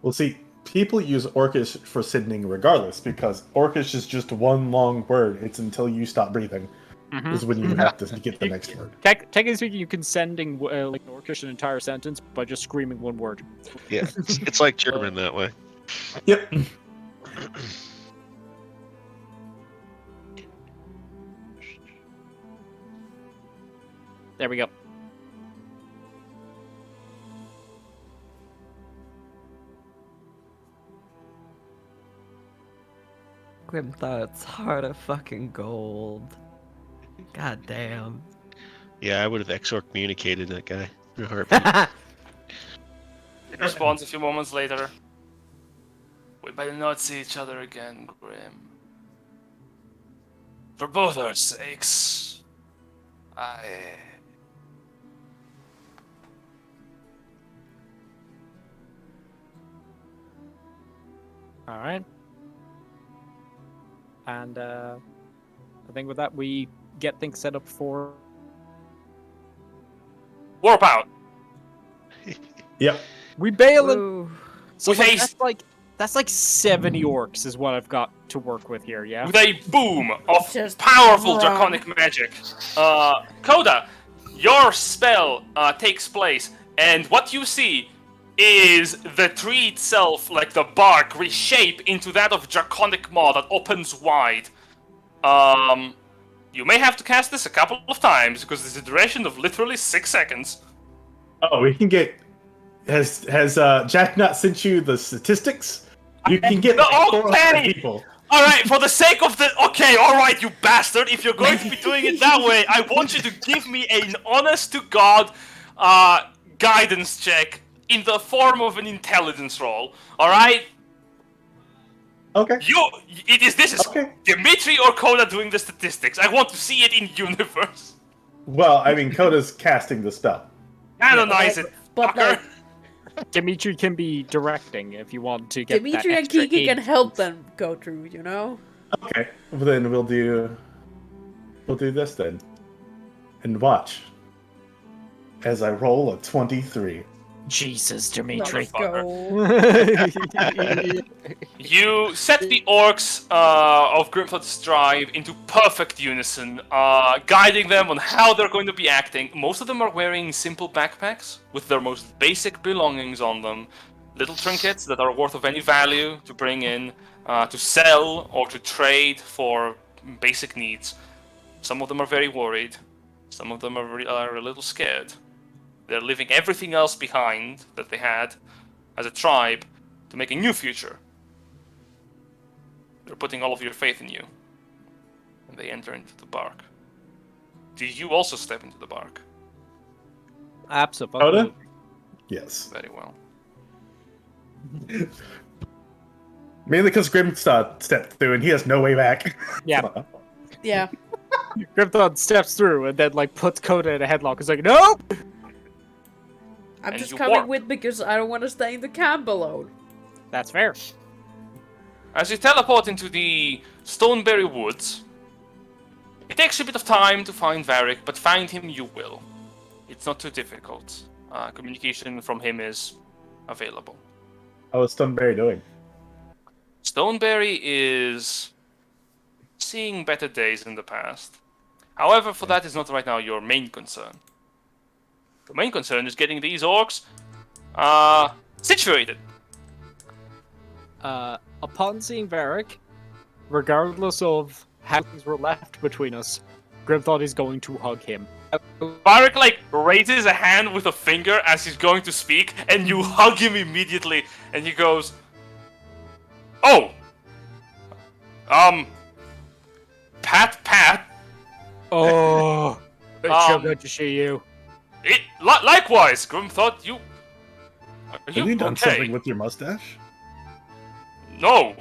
Speaker 5: Well, see, people use Orcish for sending regardless because Orcish is just one long word. It's until you stop breathing. is when you have to get the next word.
Speaker 1: Technically speaking, you can sending like Orcish an entire sentence by just screaming one word.
Speaker 6: Yeah, it's like German that way.
Speaker 5: Yep.
Speaker 1: There we go.
Speaker 2: Grim Thought's heart of fucking gold. God damn.
Speaker 6: Yeah, I would have exor communicated that guy. In a heartbeat.
Speaker 3: It responds a few moments later. We better not see each other again, Grim. For both our sakes,
Speaker 1: All right. And I think with that, we get things set up for.
Speaker 3: Warp out!
Speaker 5: Yep.
Speaker 1: We bail it.
Speaker 2: Woo.
Speaker 1: So
Speaker 3: With
Speaker 1: like,
Speaker 3: a-
Speaker 1: that's like 70 orcs is what I've got to work with here. Yeah.
Speaker 3: With a boom of
Speaker 4: Just
Speaker 3: powerful
Speaker 4: run.
Speaker 3: draconic magic. Coda, your spell takes place, and what you see is the tree itself, like the bark, reshape into that of draconic maw that opens wide. You may have to cast this a couple of times because there's a duration of literally 6 seconds.
Speaker 5: Oh, we can get. Has Jack not sent you the statistics? You can get
Speaker 3: No,
Speaker 5: like 400
Speaker 3: okay.
Speaker 5: people.
Speaker 3: All right, for the sake of the okay, all right, you bastard. If you're going to be doing it that way, I want you to give me an honest-to-god guidance check in the form of an intelligence roll. All right,
Speaker 5: Okay.
Speaker 3: this is
Speaker 5: Okay.
Speaker 3: Dimitri or Coda doing the statistics. I want to see it in universe.
Speaker 5: Well, I mean, Coda's casting the spell.
Speaker 3: Canonize it,
Speaker 4: But
Speaker 3: fucker.
Speaker 4: like,
Speaker 1: Dimitri can be directing if you want to get
Speaker 4: Dimitri
Speaker 1: that
Speaker 4: and
Speaker 1: extra
Speaker 4: Kiki can
Speaker 1: aid.
Speaker 4: help them go through, you know?
Speaker 5: Okay. Well, then we'll do this then, and watch as I roll a 23.
Speaker 1: Jesus, Dimitri.
Speaker 4: Let's go.
Speaker 3: You set the orcs of Grimford's tribe into perfect unison, guiding them on how they're going to be acting. Most of them are wearing simple backpacks with their most basic belongings on them. Little trinkets that are worth of any value to bring in, to sell, or to trade for basic needs. Some of them are very worried. Some of them are a little scared. They're leaving everything else behind that they had as a tribe to make a new future. They're putting all of your faith in you. And they enter into the bark. Do you also step into the bark?
Speaker 1: Absolutely.
Speaker 5: Yes.
Speaker 3: Very well.
Speaker 5: Mainly because Grimstad stepped through and he has no way back.
Speaker 1: Yeah.
Speaker 4: Yeah.
Speaker 1: Grimthon steps through and then like puts Coda in a headlock. He's like, no!
Speaker 4: I'm
Speaker 3: And
Speaker 4: just
Speaker 3: you
Speaker 4: coming
Speaker 3: warp.
Speaker 4: with because I don't want to stay in the camp alone.
Speaker 1: That's fair.
Speaker 3: As you teleport into the Stoneberry Woods, it takes you a bit of time to find Varric, but find him you will. It's not too difficult. Communication from him is available.
Speaker 5: How is Stoneberry doing?
Speaker 3: Stoneberry is seeing better days in the past. However, for that is not right now your main concern. The main concern is getting these orcs situated.
Speaker 1: Upon seeing Varric, regardless of how things were left between us, Grim thought he's going to hug him.
Speaker 3: Varric like raises a hand with a finger as he's going to speak, and you hug him immediately, and he goes, "Oh, Pat,
Speaker 1: Oh, it's so
Speaker 3: Um,
Speaker 1: good to see you.
Speaker 3: likewise, Grim thought you. Are
Speaker 5: Have
Speaker 3: you
Speaker 5: you done
Speaker 3: okay?
Speaker 5: something with your mustache?
Speaker 3: No,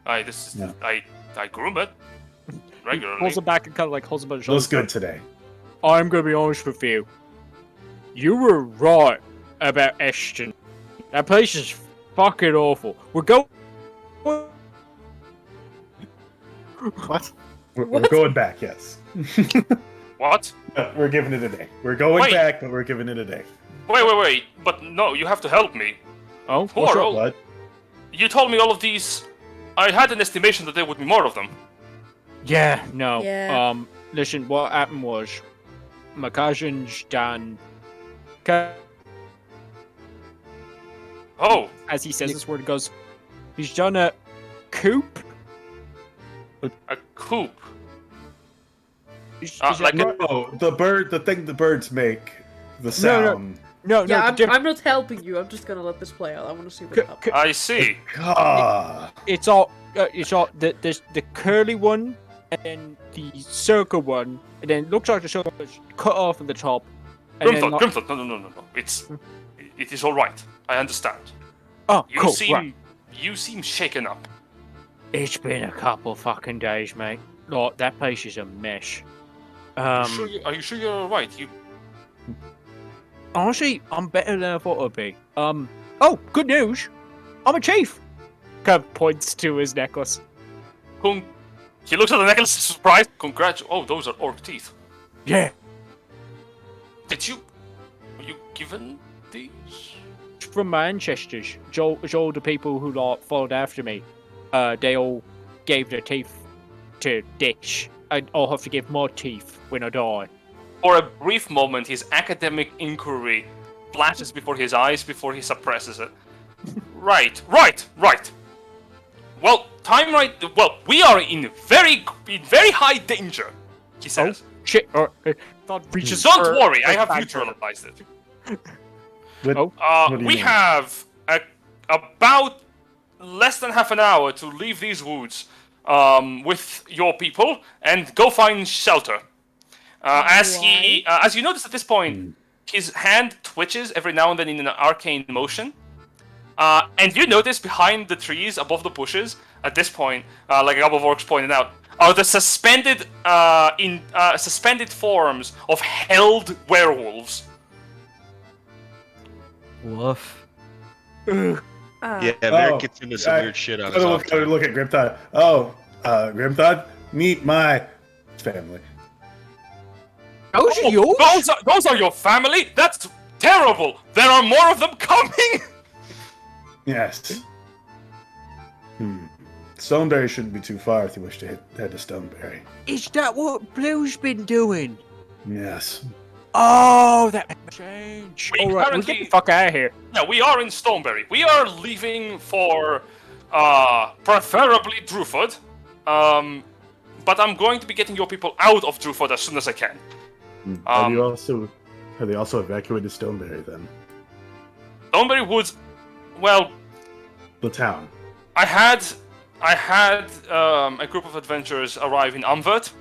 Speaker 5: No.
Speaker 3: I groom it regularly.
Speaker 1: Pulls him back and kind of like holds him by the shoulder.
Speaker 5: Looks good today.
Speaker 1: I'm gonna be honest with you. You were right about Ashton. That place is fucking awful. We're going.
Speaker 7: What?
Speaker 5: We're
Speaker 4: What?
Speaker 5: going back, yes.
Speaker 3: What?
Speaker 5: We're giving it a day. We're going
Speaker 3: Wait.
Speaker 5: back, but we're giving it a day.
Speaker 3: Wait. But no, you have to help me.
Speaker 1: Oh,
Speaker 3: Poor
Speaker 1: what's up?
Speaker 3: old-
Speaker 5: What?
Speaker 3: You told me all of these. I had an estimation that there would be more of them.
Speaker 1: Yeah, no.
Speaker 4: Yeah.
Speaker 1: listen, what happened was my cousin's done.
Speaker 3: Oh,
Speaker 1: As he says this word, he goes, he's done a coop.
Speaker 3: a coop.
Speaker 1: Is
Speaker 3: Like
Speaker 1: that-
Speaker 5: No, the thing the birds make, the sound.
Speaker 1: no,
Speaker 4: Yeah,
Speaker 1: the
Speaker 4: I'm not helping you. I'm just gonna let this play out. I want to see what happens.
Speaker 3: I see.
Speaker 5: Ah,
Speaker 1: it's all the curly one and then the circle one, and then it looks like the circle is cut off at the top. And then
Speaker 3: Grimthorpe, no. It is all right. I understand.
Speaker 1: oh,
Speaker 3: You
Speaker 1: cool.
Speaker 3: seem,
Speaker 1: Right.
Speaker 3: you seem shaken up.
Speaker 1: It's been a couple fucking days, mate. Like that place is a mess.
Speaker 3: Are you sure you're all right?
Speaker 1: Honestly, I'm better than I thought I'd be. Oh, good news! I'm a chief. Kind of points to his necklace.
Speaker 3: He looks at the necklace, surprised. Oh, those are orc teeth.
Speaker 1: Yeah,
Speaker 3: Were you given these?
Speaker 1: from my ancestors. It's all the people who like followed after me. They all gave their teeth to Ditch. I'll have to give more teeth when I die.
Speaker 3: For a brief moment, his academic inquiry flashes before his eyes before he suppresses it. Right. Well, we are in very high danger, he says.
Speaker 1: Shit! Reaches
Speaker 3: Don't
Speaker 1: for-
Speaker 3: worry, I
Speaker 1: for
Speaker 3: have
Speaker 1: back-
Speaker 3: neutralized it.
Speaker 5: what,
Speaker 1: Oh.
Speaker 5: what do you
Speaker 3: We
Speaker 5: mean?
Speaker 3: have about less than half an hour to leave these woods with your people and go find shelter. As you notice at this point, his hand twitches every now and then in an arcane motion. And you notice behind the trees, above the bushes, at this point, like a couple of orcs pointed out, are the suspended forms of held werewolves.
Speaker 2: Woof.
Speaker 6: Yeah, Merrick gets into some weird shit on his off
Speaker 5: Gotta
Speaker 6: time.
Speaker 5: look at Grimthod. Oh, Grimthod, meet my family.
Speaker 1: Those are yours?
Speaker 3: Those are your family? That's terrible! There are more of them coming!
Speaker 5: Yes. Stoneberry shouldn't be too far if you wish to head to Stoneberry.
Speaker 1: Is that what Blue's been doing?
Speaker 5: Yes.
Speaker 1: Oh, that makes sense.
Speaker 3: We
Speaker 1: All right, we're
Speaker 3: currently-
Speaker 1: getting the fuck out of here.
Speaker 3: Yeah, we are in Stoneberry. We are leaving for, preferably Druford. But I'm going to be getting your people out of Druford as soon as I can.
Speaker 5: Have they also evacuated Stoneberry then?
Speaker 3: Stoneberry Woods, well,
Speaker 5: The town.
Speaker 3: I had a group of adventurers arrive in Umvert.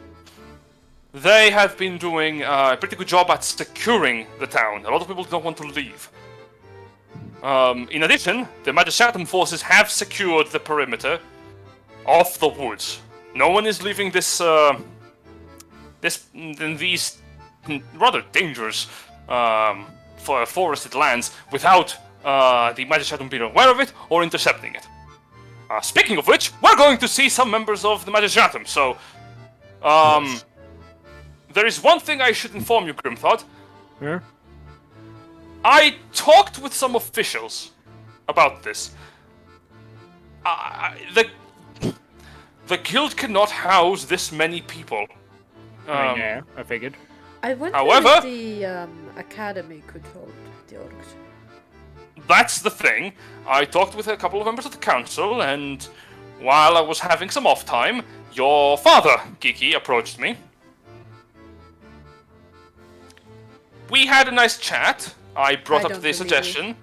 Speaker 3: They have been doing a pretty good job at securing the town. A lot of people don't want to leave. In addition, the Magistratum forces have secured the perimeter of the woods. No one is leaving these rather dangerous forested lands without the Magistratum being aware of it or intercepting it. Speaking of which, we're going to see some members of the Magistratum, so...
Speaker 5: Yes.
Speaker 3: There is one thing I should inform you, Grimthod.
Speaker 1: Yeah?
Speaker 3: I talked with some officials about this. The guild cannot house this many people.
Speaker 1: Yeah, I figured.
Speaker 4: I wonder
Speaker 3: However-
Speaker 4: if the academy could hold the orcs.
Speaker 3: That's the thing. I talked with a couple of members of the council, and while I was having some off time, your father, Kiki, approached me. We had a nice chat. I brought
Speaker 4: I
Speaker 3: up
Speaker 4: don't
Speaker 3: the
Speaker 4: believe you.
Speaker 3: suggestion.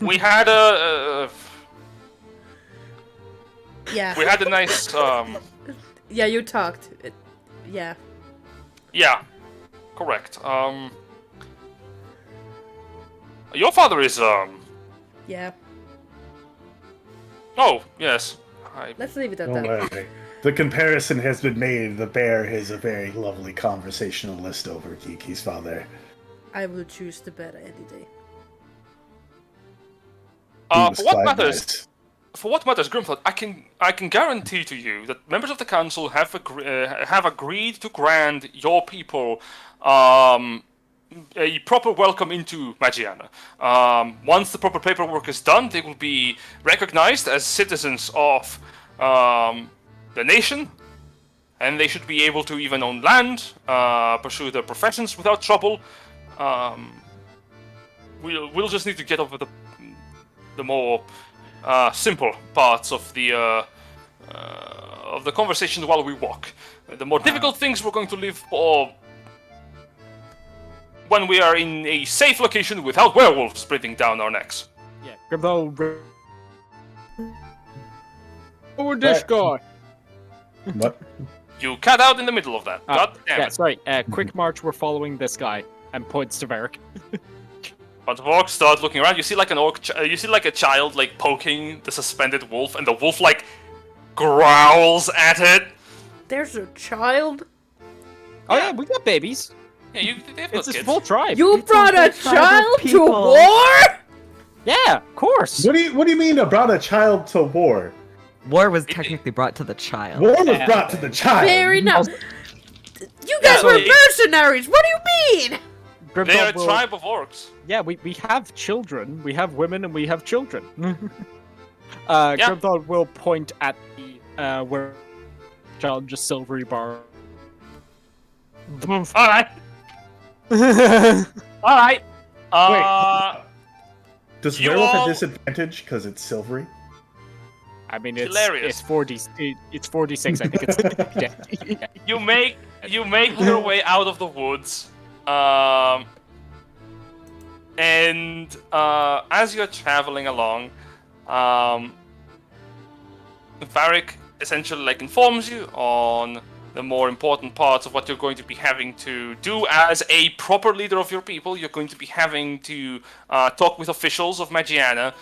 Speaker 3: We had a
Speaker 4: Yeah.
Speaker 3: we had a nice
Speaker 4: Yeah, you talked. Yeah.
Speaker 3: yeah, correct. Your father is
Speaker 4: Yeah.
Speaker 3: oh yes.
Speaker 4: Let's leave it at
Speaker 5: Don't
Speaker 4: that.
Speaker 5: worry. The comparison has been made. The bear is a very lovely conversationalist over Kiki's father.
Speaker 4: I will choose the better any day.
Speaker 5: He was
Speaker 3: For what
Speaker 5: quite
Speaker 3: matters,
Speaker 5: nice.
Speaker 3: for what matters, Grimthod, I can guarantee to you that members of the council have agreed to grant your people a proper welcome into Magiana. Once the proper paperwork is done, they will be recognized as citizens of the nation, and they should be able to even own land, pursue their professions without trouble. We'll just need to get over the more simple parts of the conversation while we walk. The more difficult things we're going to leave for when we are in a safe location without werewolves breathing down our necks.
Speaker 1: Yeah, Grimbo. Oh, this guy.
Speaker 5: What?
Speaker 3: You cut out in the middle of that. God damn
Speaker 1: Yeah,
Speaker 3: it.
Speaker 1: sorry. Quick march. We're following this guy, and points to Varric.
Speaker 3: But the orcs start looking around. You see like an orc. You see like a child like poking the suspended wolf, and the wolf like growls at it.
Speaker 4: There's a child.
Speaker 1: Oh yeah, we got babies.
Speaker 3: Yeah, they've got
Speaker 1: It's a
Speaker 3: kids.
Speaker 1: full tribe.
Speaker 4: You brought a
Speaker 2: tribe of
Speaker 4: child to
Speaker 2: people.
Speaker 4: war?
Speaker 1: Yeah, of course.
Speaker 5: What do you mean about a child to war?
Speaker 2: War was technically brought to the child.
Speaker 5: War was brought to the child.
Speaker 4: Fair enough. You guys
Speaker 3: so
Speaker 4: were
Speaker 3: it-
Speaker 4: mercenaries. What do you mean?
Speaker 1: Grimbo
Speaker 3: They are a
Speaker 1: will-
Speaker 3: tribe of orcs.
Speaker 1: Yeah, we have children. We have women and we have children.
Speaker 3: Yeah.
Speaker 1: Grimbo will point at the where child just silvery bar.
Speaker 3: All right. All right.
Speaker 5: Does
Speaker 3: You
Speaker 5: werewolf
Speaker 3: all-
Speaker 5: have disadvantage because it's silvery?
Speaker 1: I mean,
Speaker 3: Hilarious.
Speaker 1: it's 40. It's 46. I think it's. Yeah.
Speaker 3: You make your way out of the woods, and as you're traveling along, Varric essentially like informs you on the more important parts of what you're going to be having to do as a proper leader of your people. You're going to be having to talk with officials of Magiana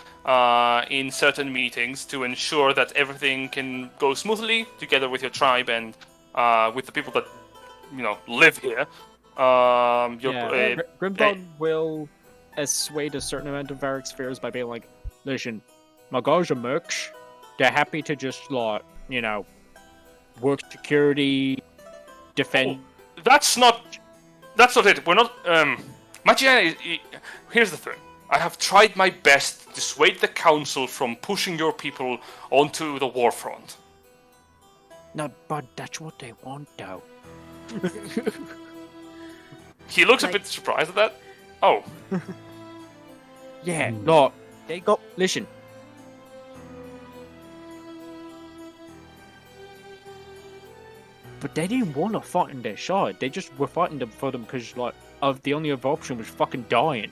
Speaker 3: in certain meetings to ensure that everything can go smoothly together with your tribe and with the people that live here.
Speaker 1: Grimbo will assuage a certain amount of Varric's fears by being like, "Listen, my guys are mercs. They're happy to just work security, defend."
Speaker 3: That's not it. We're not. Magiana. Here's the thing. I have tried my best to dissuade the council from pushing your people onto the war front.
Speaker 1: No, but that's what they want, though.
Speaker 3: He looks a bit surprised at that. Oh,
Speaker 1: Yeah, no, they got. Listen. But they didn't want to fight in their side. They just were fighting them for them because, the only other option was fucking dying.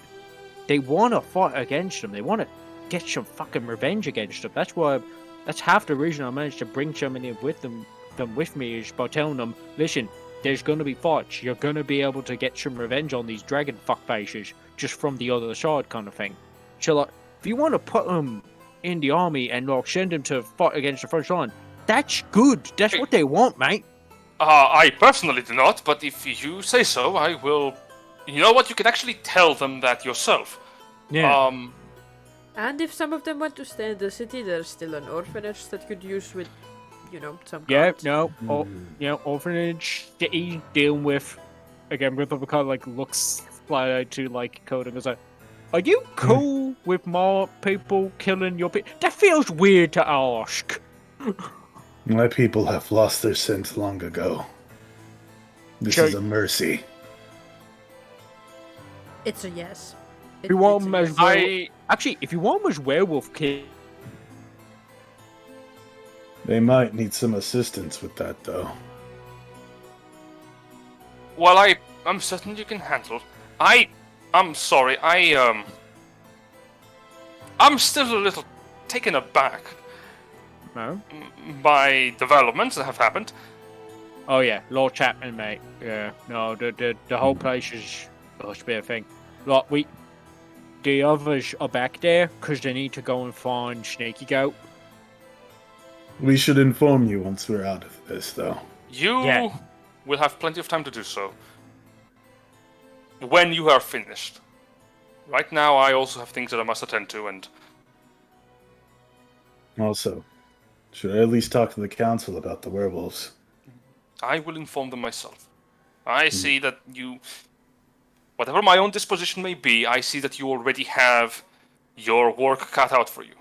Speaker 1: They want to fight against them. They want to get some fucking revenge against them. That's half the reason I managed to bring so many with them with me is by telling them, listen, there's going to be fights. You're going to be able to get some revenge on these dragon fuckfaces just from the other side kind of thing. So, if you want to put them in the army and, send them to fight against the first line, that's good. That's what they want, mate.
Speaker 3: I personally do not, but if you say so, I will. You know what? You can actually tell them that yourself.
Speaker 1: Yeah.
Speaker 4: And if some of them want to stay in the city, there's still an orphanage that could use with, some
Speaker 1: Yeah,
Speaker 4: guards.
Speaker 1: no, orphanage, city, dealing with, again, Ripple kind of, looks flat out to, Code and goes like, are you cool with more people killing your people? That feels weird to ask.
Speaker 5: My people have lost their sense long ago. This
Speaker 1: Sure.
Speaker 5: is a mercy.
Speaker 4: It's a yes.
Speaker 1: If you want
Speaker 4: It's
Speaker 1: them
Speaker 4: a
Speaker 1: as
Speaker 4: yes.
Speaker 1: well, actually, if you want them as werewolf kid,
Speaker 5: They might need some assistance with that, though.
Speaker 3: Well, I'm certain you can handle. I'm sorry. I'm still a little taken aback
Speaker 1: no?
Speaker 3: by developments that have happened.
Speaker 1: Oh yeah, Lord Chapman, mate. Yeah, no, the whole place is a bit of a thing. The others are back there because they need to go and find Sneaky Goat.
Speaker 5: We should inform you once we're out of this, though.
Speaker 3: You
Speaker 1: Yeah.
Speaker 3: will have plenty of time to do so when you are finished. Right now, I also have things that I must attend to, and
Speaker 5: Also, should I at least talk to the council about the werewolves?
Speaker 3: I will inform them myself. I see that whatever my own disposition may be, I see that you already have your work cut out for you.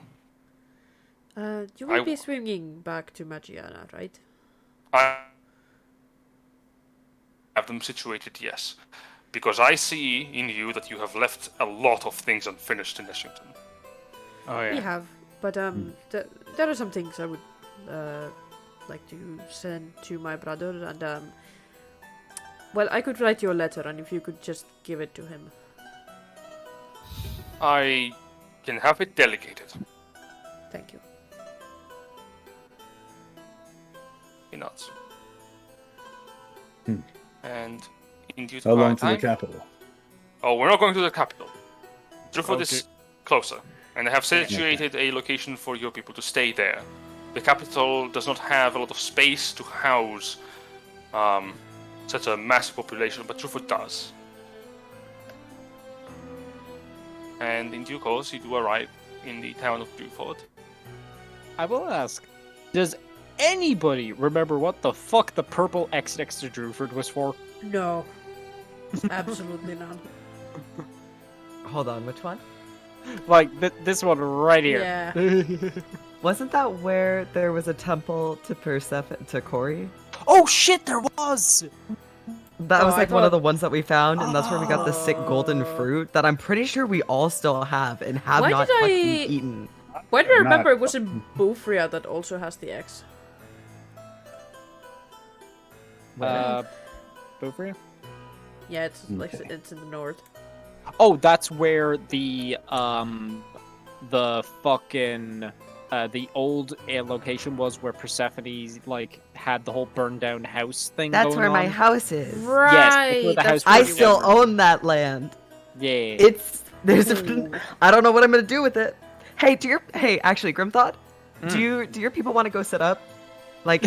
Speaker 4: You will
Speaker 3: I-
Speaker 4: be swinging back to Magiana, right?
Speaker 3: have them situated, yes. Because I see in you that you have left a lot of things unfinished in Washington.
Speaker 1: Oh
Speaker 4: We
Speaker 1: yeah.
Speaker 4: have, but there are some things I would like to send to my brother, and well, I could write you a letter, and if you could just give it to him.
Speaker 3: I can have it delegated.
Speaker 4: Thank you.
Speaker 3: He nods.
Speaker 5: Hmm.
Speaker 3: And in due
Speaker 5: How long to
Speaker 3: time...
Speaker 5: the capital?
Speaker 3: Oh, we're not going to the capital. Druford
Speaker 1: Okay.
Speaker 3: is closer, and I have situated a location for your people to stay there. The capital does not have a lot of space to house such a massive population, but Druford does. And in due course, you do arrive in the town of Druford.
Speaker 1: I will ask, does anybody remember what the fuck the purple X next to Druford was for?
Speaker 4: No, absolutely not.
Speaker 2: Hold on, which one?
Speaker 1: Like, this one right here.
Speaker 4: Yeah.
Speaker 2: Wasn't that where there was a temple to Persephone, to Cori?
Speaker 1: Oh shit, there was!
Speaker 2: That
Speaker 4: Oh,
Speaker 2: was
Speaker 4: I
Speaker 2: like one of
Speaker 4: thought-
Speaker 2: the ones that we found, and that's where we got the sick golden fruit that I'm pretty sure we all still have and have
Speaker 4: Why
Speaker 2: not
Speaker 4: did I-
Speaker 2: fucking eaten.
Speaker 4: Why do I
Speaker 5: Not-
Speaker 4: remember it was in Bofria that also has the X?
Speaker 1: Bofria?
Speaker 4: Yeah, it's like it's in the north.
Speaker 1: Oh, that's where the fucking the old location was where Persephone like had the whole burned down house thing.
Speaker 2: That's
Speaker 1: going
Speaker 2: where my
Speaker 1: on.
Speaker 2: house is.
Speaker 4: Right.
Speaker 1: that's where the house
Speaker 2: I
Speaker 1: was.
Speaker 2: still own that land.
Speaker 1: Yeah.
Speaker 2: It's there's
Speaker 4: Ooh.
Speaker 2: I don't know what I'm gonna do with it. Hey, actually, Grimthought,
Speaker 1: Mm.
Speaker 2: do your people want to go sit up, like,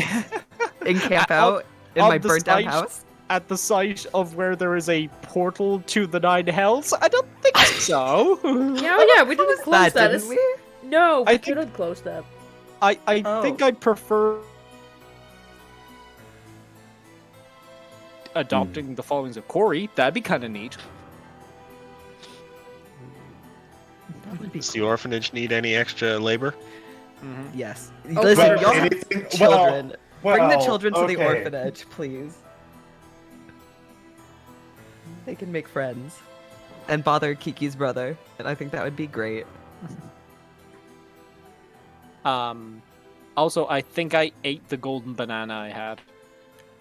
Speaker 2: and camp
Speaker 1: On-
Speaker 2: out in
Speaker 1: on
Speaker 2: my
Speaker 1: the
Speaker 2: burnt down
Speaker 1: site?
Speaker 2: house?
Speaker 1: At the site of where there is a portal to the Nine Hells? I don't think so.
Speaker 4: Yeah, oh yeah, we didn't close that.
Speaker 2: Didn't we?
Speaker 4: No, we
Speaker 1: I think-
Speaker 4: didn't close that.
Speaker 1: I
Speaker 2: Oh.
Speaker 1: think I'd prefer adopting the followings of Corey. That'd be kind of neat.
Speaker 2: That would be
Speaker 6: Does the orphanage need any extra labor?
Speaker 2: Yes.
Speaker 4: Oh,
Speaker 2: Listen,
Speaker 4: well,
Speaker 2: y'all have
Speaker 5: anything-
Speaker 2: children. Bring the
Speaker 5: well,
Speaker 2: children to the
Speaker 5: okay.
Speaker 2: orphanage, please. They can make friends. And bother Kiki's brother. And I think that would be great.
Speaker 1: Also, I think I ate the golden banana I had.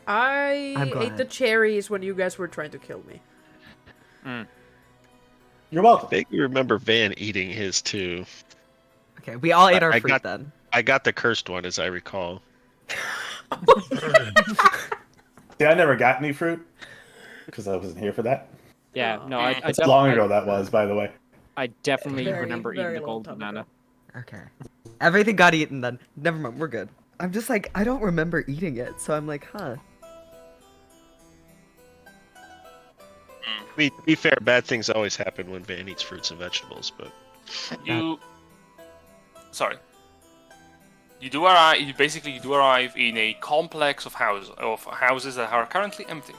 Speaker 4: I
Speaker 2: I'm
Speaker 4: ate
Speaker 2: glad.
Speaker 4: the cherries when you guys were trying to kill me.
Speaker 5: You're
Speaker 6: I
Speaker 5: welcome.
Speaker 6: think you remember Van eating his too.
Speaker 2: Okay, we all ate our
Speaker 6: I
Speaker 2: fruit
Speaker 6: got-
Speaker 2: then.
Speaker 6: I got the cursed one, as I recall.
Speaker 5: See, I never got any fruit because I wasn't here for that.
Speaker 1: Yeah,
Speaker 4: Oh.
Speaker 1: no, I
Speaker 5: That's how long ago that was, by the way.
Speaker 1: I definitely
Speaker 4: Very,
Speaker 1: remember eating
Speaker 4: very
Speaker 1: the
Speaker 4: long
Speaker 1: golden
Speaker 4: time
Speaker 1: banana.
Speaker 4: ago.
Speaker 2: Okay. Everything got eaten then. Never mind, we're good. I'm just like, I don't remember eating it, so I'm like, huh.
Speaker 6: To be fair, bad things always happen when Van eats fruits and vegetables, but
Speaker 3: Sorry. You do arrive. You do arrive in a complex of houses that are currently empty.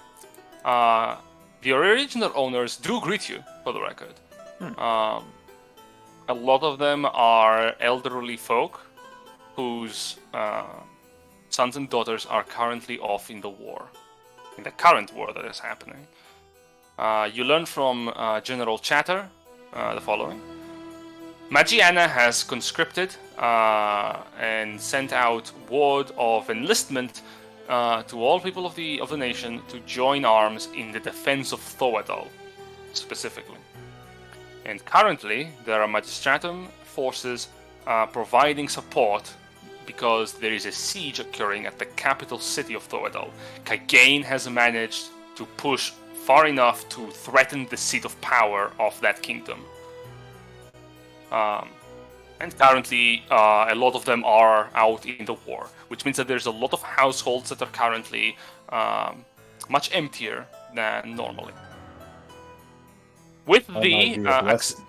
Speaker 3: The original owners do greet you, for the record. A lot of them are elderly folk whose sons and daughters are currently off in the war, in the current war that is happening. You learn from General Chatter the following. Magiana has conscripted and sent out word of enlistment to all people of the nation to join arms in the defense of Thoadal, specifically. And currently, there are Magistratum forces providing support because there is a siege occurring at the capital city of Thoadal. Kagain has managed to push far enough to threaten the seat of power of that kingdom. And currently, a lot of them are out in the war, which means that there's a lot of households that are currently much emptier than normally. With
Speaker 5: That might be a blessing.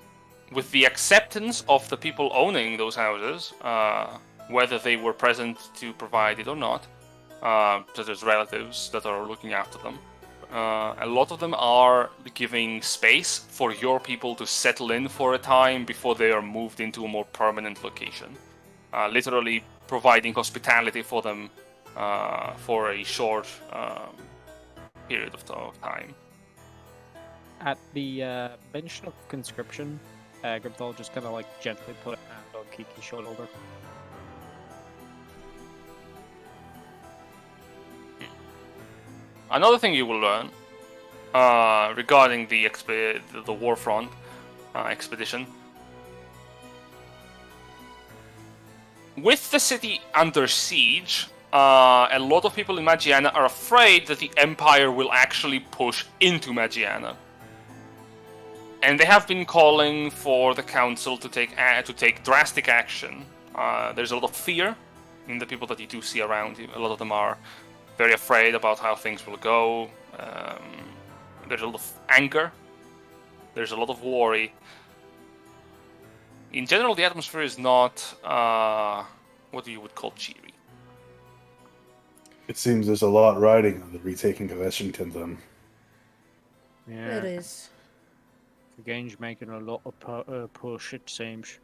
Speaker 3: with the acceptance of the people owning those houses, whether they were present to provide it or not, such as relatives that are looking after them, a lot of them are giving space for your people to settle in for a time before they are moved into a more permanent location. Literally providing hospitality for them for a short period of time.
Speaker 1: At the mention of conscription, Grimthal just kind of like gently put a hand on Kiki's shoulder.
Speaker 3: Another thing you will learn regarding the Warfront expedition. With the city under siege, a lot of people in Magiana are afraid that the Empire will actually push into Magiana. And they have been calling for the Council to take drastic action. There's a lot of fear in the people that you do see around you. A lot of them are very afraid about how things will go. There's a lot of anger. There's a lot of worry. In general, the atmosphere is not what you would call cheery.
Speaker 5: It seems there's a lot riding on the retaking of Eshington, then.
Speaker 1: Yeah.
Speaker 4: It is.
Speaker 1: The game's making a lot of push, it seems.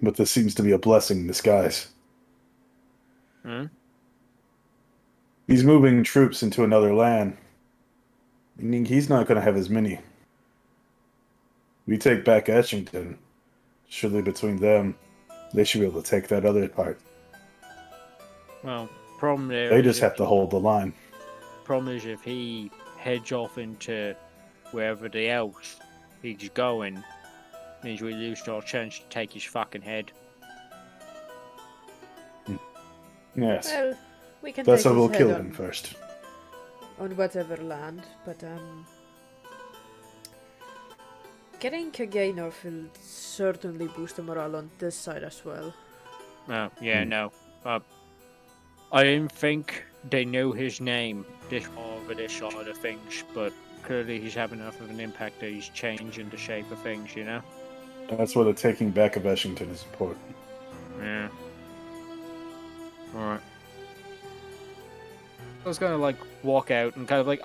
Speaker 5: But this seems to be a blessing in disguise.
Speaker 1: Hmm?
Speaker 5: He's moving troops into another land. Meaning he's not going to have as many. We take back Eshington. Surely between them, they should be able to take that other part.
Speaker 1: Well, problem there
Speaker 5: They
Speaker 1: is
Speaker 5: just
Speaker 1: if-
Speaker 5: have to hold the line.
Speaker 1: Problem is if he heads off into wherever the else he's going, means we lose our chance to take his fucking head.
Speaker 5: Yes.
Speaker 4: Well, we can
Speaker 5: That's
Speaker 4: take
Speaker 5: why we'll
Speaker 4: his
Speaker 5: kill
Speaker 4: head
Speaker 5: him first.
Speaker 4: on whatever land, but getting Kagainov will certainly boost the morale on this side as well.
Speaker 1: Oh, yeah, no. I didn't think they know his name over this side of things, but clearly he's having enough of an impact that he's changing the shape of things, you know?
Speaker 5: That's why the taking back of Eshington is important.
Speaker 1: Yeah. Alright. I was gonna like walk out and kind of like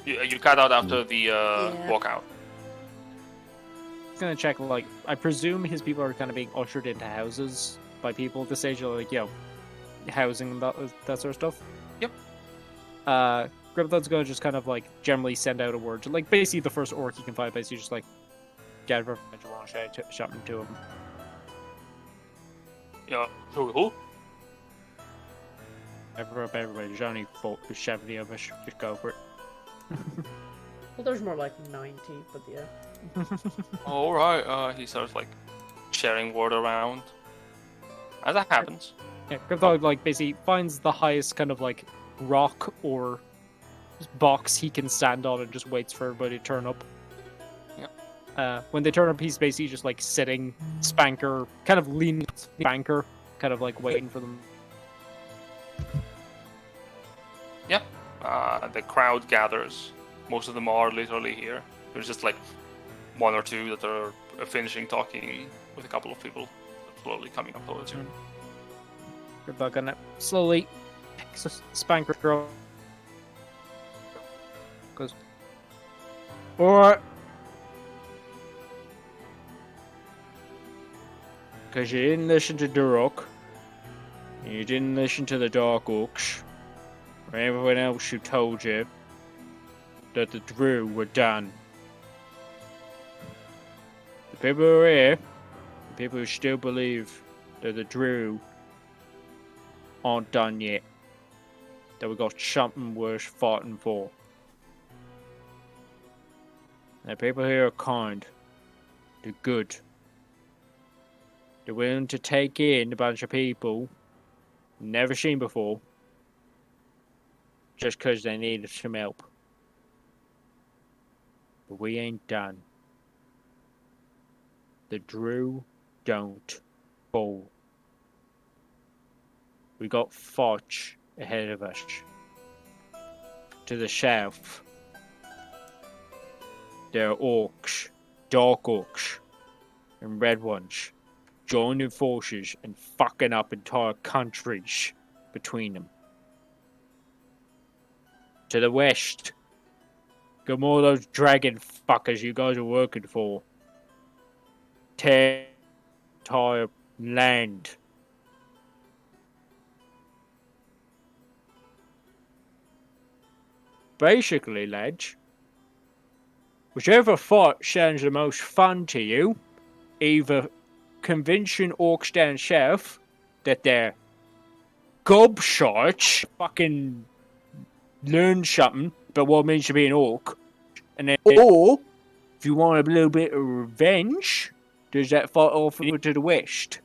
Speaker 3: You cut out after the
Speaker 4: Yeah.
Speaker 3: walkout.
Speaker 1: gonna check like I presume his people are kind of being ushered into houses by people at this stage, like housing and that sort of stuff.
Speaker 3: Yep.
Speaker 1: Grimthud's gonna just kind of like generally send out a word to like basically the first orc he can find, basically just like get her something to him.
Speaker 3: Yeah. Who?
Speaker 1: Everybody, there's only 70 of us. Just go for it.
Speaker 4: Well, there's more like 90, but yeah.
Speaker 3: All right. He starts like sharing word around. As that happens.
Speaker 1: Yeah, Grimthud like basically finds the highest kind of like rock or box he can stand on and just waits for everybody to turn up. When they turn up, he's basically just like sitting, Spanker, kind of leaning Spanker, kind of like waiting for them.
Speaker 3: Yeah. The crowd gathers. Most of them are literally here. There's just like one or two that are finishing talking with a couple of people slowly coming up towards you.
Speaker 1: Grimthud gonna slowly picks a Spanker girl. Goes, alright. Because you didn't listen to Durok, and you didn't listen to the Dark Orcs, or everyone else who told you that the Drew were done. The people who are here, the people who still believe that the Drew aren't done yet, that we got something worth fighting for. The people here are kind, they're good. They're willing to take in a bunch of people never seen before just because they needed some help. But we ain't done. The Drew don't fall. We got Foch ahead of us. To the south, there are orcs, dark orcs, and red ones, joining forces and fucking up entire countries between them. To the west, got more of those dragon fuckers you guys are working for. Tear entire land basically, Ledge, whichever fight sounds the most fun to you, either convincing orcs down south that they're gobshites, fucking learn something about what it means to be an orc, and then, or if you want a little bit of revenge, there's that fight off to the west.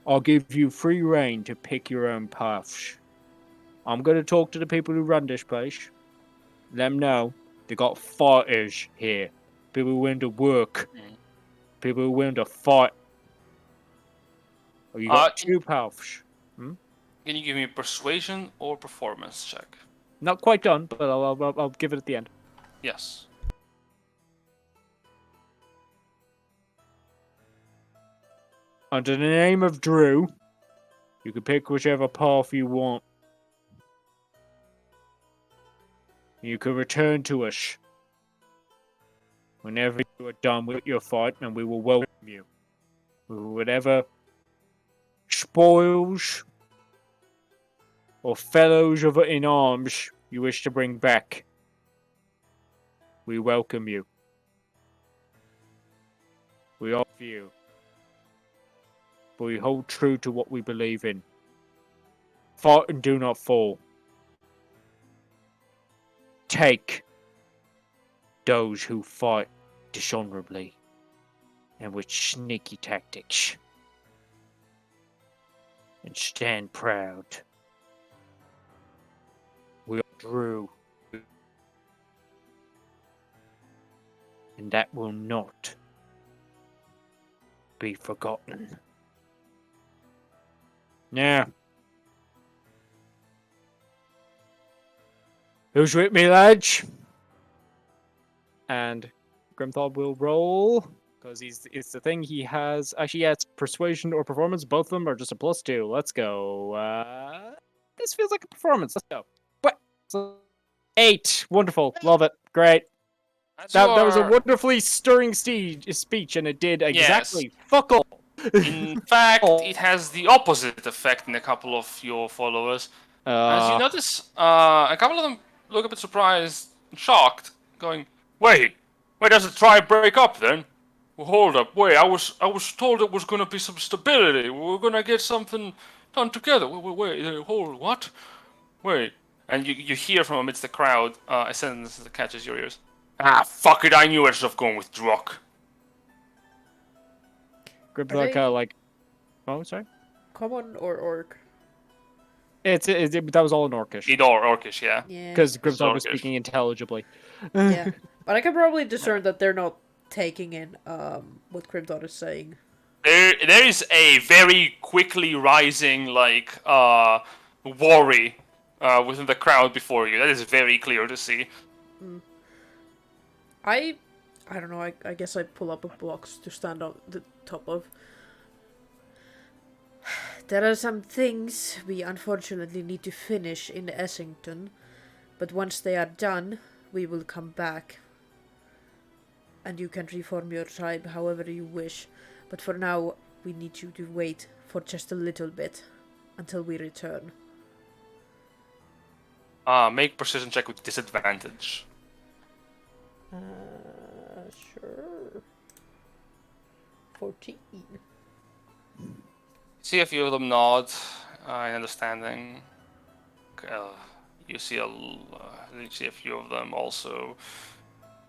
Speaker 1: I'll give you free reign to pick your own paths. I'm gonna talk to the people who run this place. Let them know they got fighters here. People who willing to work. People who willing to fight. Oh, you got 2 paths.
Speaker 3: Can you give me a persuasion or performance check?
Speaker 1: Not quite done, but I'll give it at the end.
Speaker 3: Yes.
Speaker 1: Under the name of Drew, you can pick whichever path you want. You can return to us whenever you are done with your fight, and we will welcome you with whatever spoils or fellows in arms you wish to bring back. We welcome you. We offer you. But we hold true to what we believe in. Fight and do not fall. Take those who fight dishonorably and with sneaky tactics. And stand proud. We are Drew. And that will not be forgotten. Now, who's with me, lads? And Grimthal will roll, because it's the thing he has. Actually, yeah, it's persuasion or performance. Both of them are just a +2. Let's go. This feels like a performance. Let's go. What? 8. Wonderful. Love it. Great. That was a wonderfully stirring speech, and it did exactly fuck all.
Speaker 3: In fact, it has the opposite effect in a couple of your followers. As you notice, a couple of them look a bit surprised and shocked, going, Wait, does the tribe break up then? Well, hold up, wait, I was told it was gonna be some stability. We were gonna get something done together. Wait, hold, what? Wait. And you hear from amidst the crowd a sentence that catches your ears. Ah, fuck it, I knew I should have gone with Drock.
Speaker 1: Like, oh, sorry?
Speaker 4: Common or orc?
Speaker 1: That was all in Orcish.
Speaker 3: Orcish, yeah.
Speaker 1: Because Grimthal was speaking intelligibly.
Speaker 4: Yeah, but I can probably discern that they're not taking in what Grimthal is saying.
Speaker 3: There is a very quickly rising worry within the crowd before you. That is very clear to see.
Speaker 4: I don't know, I guess I pull up a box to stand on the top of. There are some things we unfortunately need to finish in Essington, but once they are done, we will come back. And you can reform your tribe however you wish, but for now, we need you to wait for just a little bit until we return.
Speaker 3: Make precision check with disadvantage.
Speaker 4: Sure. 14.
Speaker 3: See a few of them nod in understanding. You see a few of them also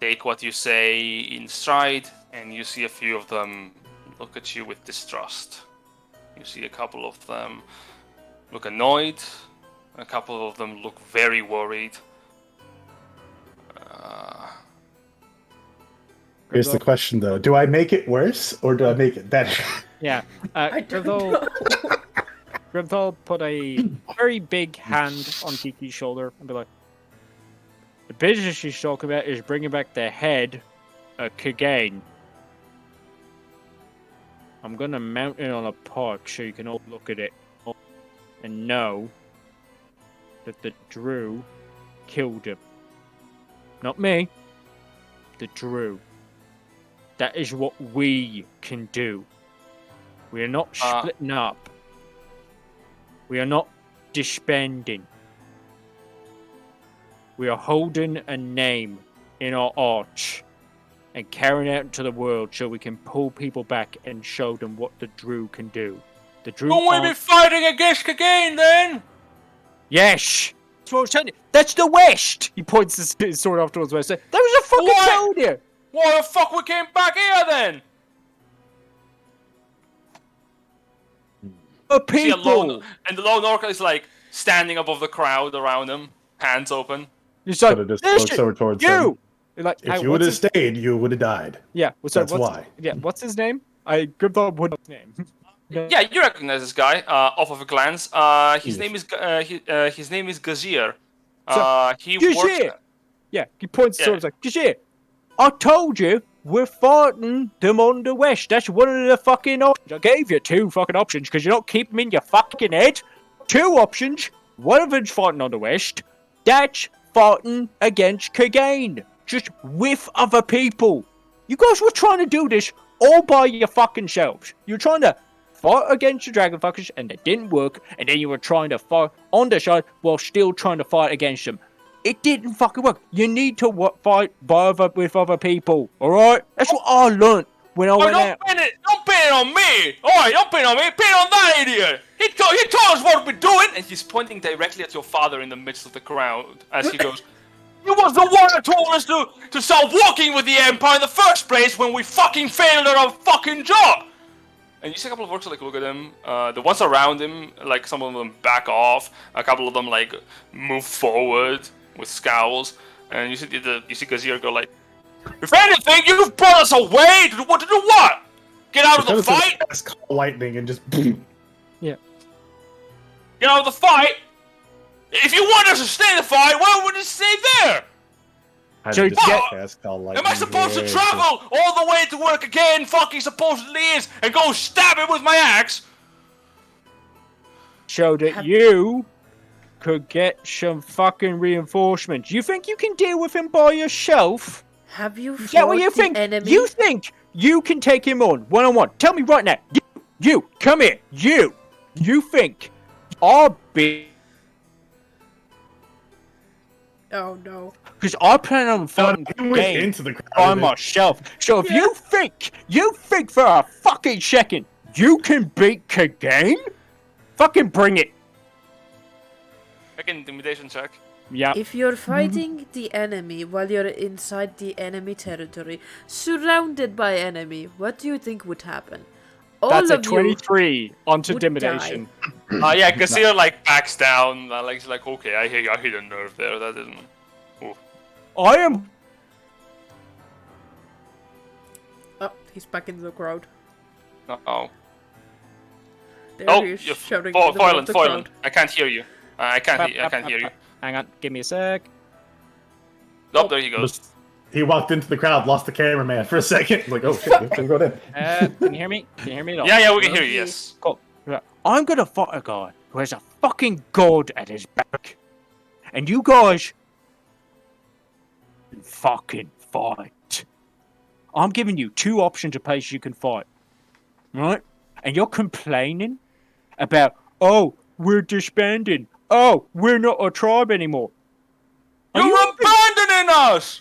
Speaker 3: take what you say in stride, and you see a few of them look at you with distrust. You see a couple of them look annoyed, a couple of them look very worried.
Speaker 5: Here's the question, though. Do I make it worse, or do I make it better?
Speaker 1: Yeah. Grimthal put a very big hand on Kiki's shoulder and be like, the business she's talking about is bringing back the head of Kagain. I'm going to mount it on a pike so you can all look at it and know that the Drew killed him. Not me. The Drew. That is what we can do. We are not splitting up. We are not disbanding. we are holding a name in our arch and carrying it out into the world so we can pull people back and show them what the Drew can do. The Drew
Speaker 3: Will we be fighting against again then?
Speaker 1: Yes! That's what I was telling you. That's the West! He points his sword off towards the West. That was a fucking
Speaker 3: What?
Speaker 1: told you!
Speaker 3: Why the fuck we came back here then?
Speaker 1: The
Speaker 3: See a
Speaker 1: people!
Speaker 3: lone, and the lone orc is like standing above the crowd around him, hands open.
Speaker 1: He's like,
Speaker 5: Could've just
Speaker 1: "Listen,
Speaker 5: looks over towards
Speaker 1: you!
Speaker 5: them.
Speaker 1: Like,
Speaker 5: If you would have stayed, you would have died.
Speaker 1: Yeah,
Speaker 5: That's why.
Speaker 1: Yeah, what's his name? I gripped up what's his name.
Speaker 3: Yeah, you recognize this guy off of a glance. His name is Gazir. He
Speaker 1: Gazir!
Speaker 3: works.
Speaker 1: Yeah, he points
Speaker 3: Yeah.
Speaker 1: to us like, Gazir, I told you we're fighting them on the West. That's one of the fucking options. I gave you 2 fucking options because you don't keep them in your fucking head. 2 options. One of them's fighting on the West. That's fighting against Kagain. Just with other people. You guys were trying to do this all by your fucking selves. You were trying to fight against the dragon fuckers and it didn't work. And then you were trying to fight on the side while still trying to fight against them. It didn't fucking work. You need to fight with other people. Alright? That's what I learned when I went out.
Speaker 3: Don't pin it on me! Alright, don't pin it on me, pin it on that idiot! He told us what we're doing! And he's pointing directly at your father in the midst of the crowd as he goes, You was the one that told us to start working with the Empire in the first place when we fucking failed at our fucking job! And you see a couple of orcs like look at him. The ones around him, like some of them back off. A couple of them like move forward with scowls. And you see Gazir go like, If anything, you've brought us away to do what? Get out of the fight?
Speaker 5: Call lightning and just.
Speaker 1: Yeah.
Speaker 3: Get out of the fight? If you want us to stay in the fight, why would you stay there?
Speaker 1: So
Speaker 3: Am I supposed to travel all the way to work again, fucking supposedly is, and go stab him with my axe?
Speaker 1: So that you could get some fucking reinforcements. You think you can deal with him by yourself?
Speaker 4: Have you
Speaker 1: Is that what you
Speaker 4: fought
Speaker 1: think?
Speaker 4: the enemy?
Speaker 1: You think you can take him on one-on-one? Tell me right now. You, come here. You think I'll be...
Speaker 4: Oh no.
Speaker 1: Because I plan on fighting
Speaker 5: into
Speaker 1: the
Speaker 5: the
Speaker 1: game
Speaker 5: crowd.
Speaker 1: by myself. So if you think for a fucking second you can beat Kagain, fucking bring it.
Speaker 3: Make an intimidation check.
Speaker 1: Yeah.
Speaker 4: If you're fighting the enemy while you're inside the enemy territory, surrounded by enemy, what do you think would happen? All
Speaker 1: That's a
Speaker 4: of you
Speaker 1: 23 onto
Speaker 4: would
Speaker 1: intimidation.
Speaker 3: Yeah, Gazir like backs down. He's like, okay, I hit a nerve there. That didn't. Ooh.
Speaker 1: I am...
Speaker 4: Oh, he's back in the crowd.
Speaker 3: Oh.
Speaker 4: There he is shouting to the middle of the
Speaker 3: Foilen.
Speaker 4: crowd.
Speaker 3: I can't hear you. I can't hear you.
Speaker 1: Hang on, give me a sec.
Speaker 3: Oh, there he goes.
Speaker 5: He walked into the crowd, lost the cameraman for a second. Like, oh shit, can go in.
Speaker 1: Can you hear me? Can you hear me?
Speaker 3: Yeah, we can hear you. Yes.
Speaker 1: Cool. I'm gonna fight a guy who has a fucking god at his back, and you guys fucking fight. I'm giving you 2 options of places you can fight, right? And you're complaining about, oh, we're disbanding. Oh, we're not a tribe anymore.
Speaker 3: You're abandoning us!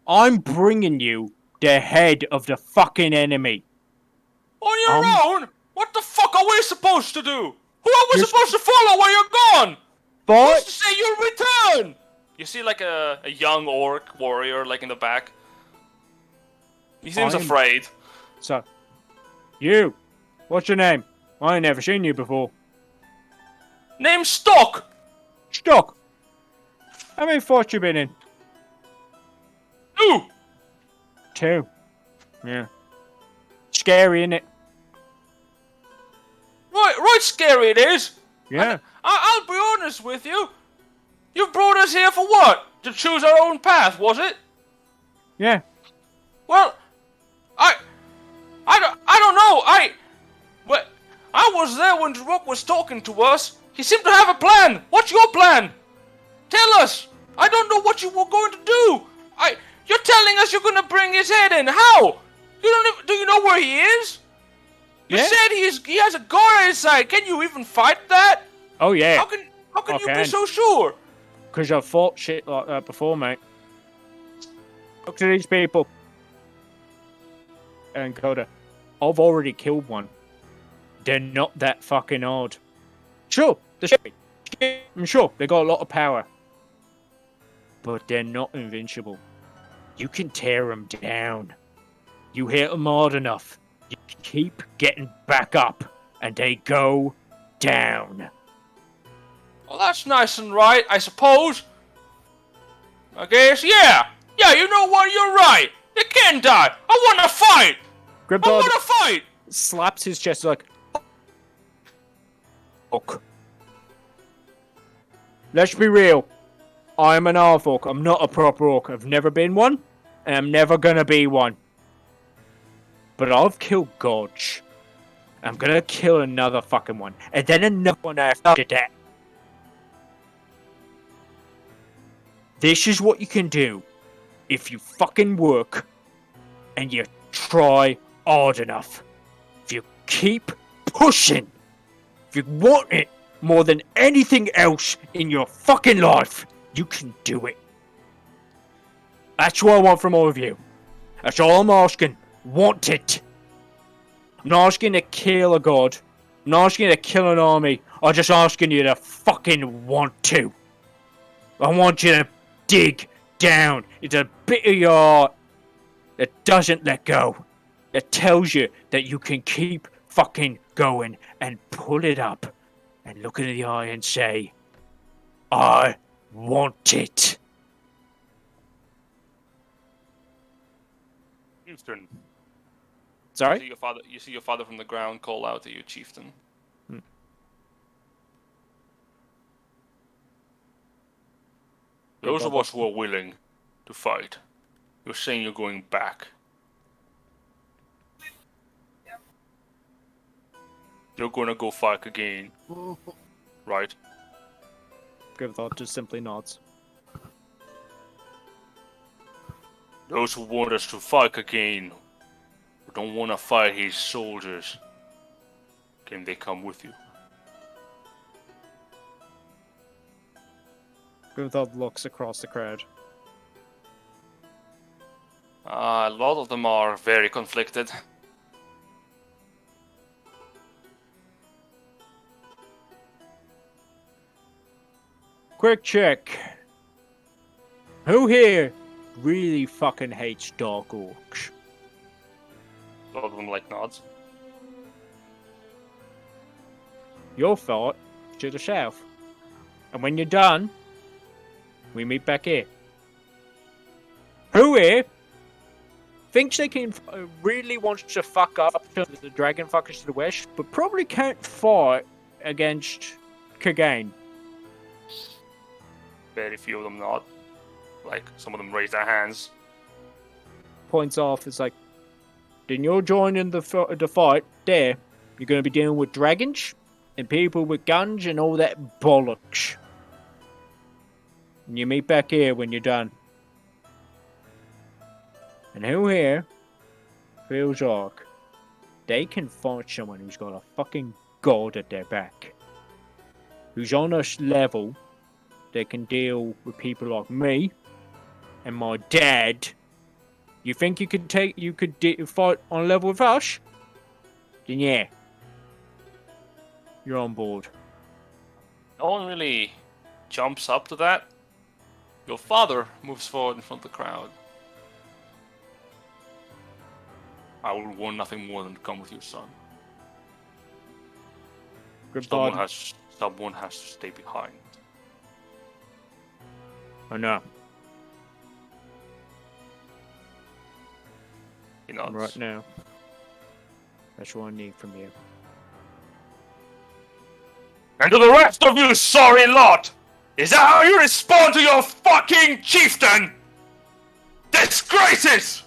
Speaker 1: I'm bringing you the head of the fucking enemy.
Speaker 3: On your own? What the fuck are we supposed to do? Who are we supposed to follow while you're gone? Who's to say you'll return? You see like a young orc warrior like in the back. He seems afraid.
Speaker 1: So, what's your name? I ain't never seen you before.
Speaker 3: Name's Stock.
Speaker 1: Stock. How many fights you been in?
Speaker 3: 2.
Speaker 1: 2. Yeah. Scary, innit?
Speaker 3: Right scary it is.
Speaker 1: Yeah.
Speaker 3: I'll be honest with you. You brought us here for what? To choose our own path, was it?
Speaker 1: Yeah.
Speaker 3: Well, I don't know. I was there when Rook was talking to us. He seemed to have a plan. What's your plan? Tell us. I don't know what you were going to do. You're telling us you're going to bring his head in. How? Do you know where he is? You said he has a guard at his side. Can you even fight that?
Speaker 1: Oh yeah.
Speaker 3: How can you be so sure?
Speaker 1: because I've fought shit like that before, mate. Look to these people. And Coda, I've already killed one. They're not that fucking hard. Sure, they're shit. I'm sure they got a lot of power. But they're not invincible. You can tear them down. You hit them hard enough. You keep getting back up. And they go down.
Speaker 3: Well, that's nice and right, I suppose. I guess, yeah. Yeah, you know what? You're right. You can die. I want to fight. I
Speaker 1: Grimthard
Speaker 3: want to fight.
Speaker 1: slaps his chest like, fuck. Let's be real. I'm an half orc. I'm not a proper orc. I've never been one, and I'm never gonna be one. But I've killed gods. I'm gonna kill another fucking one, and then another one after that. This is what you can do if you fucking work and you try hard enough. If you keep pushing, if you want it more than anything else in your fucking life, you can do it. That's what I want from all of you. That's all I'm asking. Want it. I'm not asking you to kill a god. I'm not asking you to kill an army. I'm just asking you to fucking want to. I want you to dig down into a bit of your heart that doesn't let go. That tells you that you can keep fucking going and pull it up and look in the eye and say, I want it.
Speaker 3: Chieftain.
Speaker 1: Sorry?
Speaker 3: You see your father from the ground call out to you, chieftain. Those of us who are willing to fight, you're saying you're going back. You're gonna go fight again, right?
Speaker 1: Grimthard just simply nods.
Speaker 3: Those who want us to fight again, who don't want to fight his soldiers, can they come with you?
Speaker 1: Grimthard looks across the crowd.
Speaker 3: A lot of them are very conflicted.
Speaker 1: Quick check. Who here really fucking hates dark orcs?
Speaker 3: A lot of them like nods.
Speaker 1: Your fault to the south. And when you're done, we meet back here. Who here thinks they can really wants to fuck up to the dragon fuckers to the west, but probably can't fight against Kagain?
Speaker 3: Very few of them nod. Like, some of them raise their hands.
Speaker 1: Points off, it's like, then you're joining the fight there. You're going to be dealing with dragons and people with guns and all that bollocks. And you meet back here when you're done. And who here feels like they can fight someone who's got a fucking god at their back? Who's on a level that can deal with people like me and my dad? You think you could fight on a level with us? Then yeah, you're on board.
Speaker 3: No one really jumps up to that. Your father moves forward in front of the crowd. I will want nothing more than to come with your son. Someone has to stay behind.
Speaker 1: I know.
Speaker 3: He nods.
Speaker 1: Right now. That's what I need from you.
Speaker 3: And to the rest of you sorry lot! Is that how you respond to your fucking chieftain? Disgraces!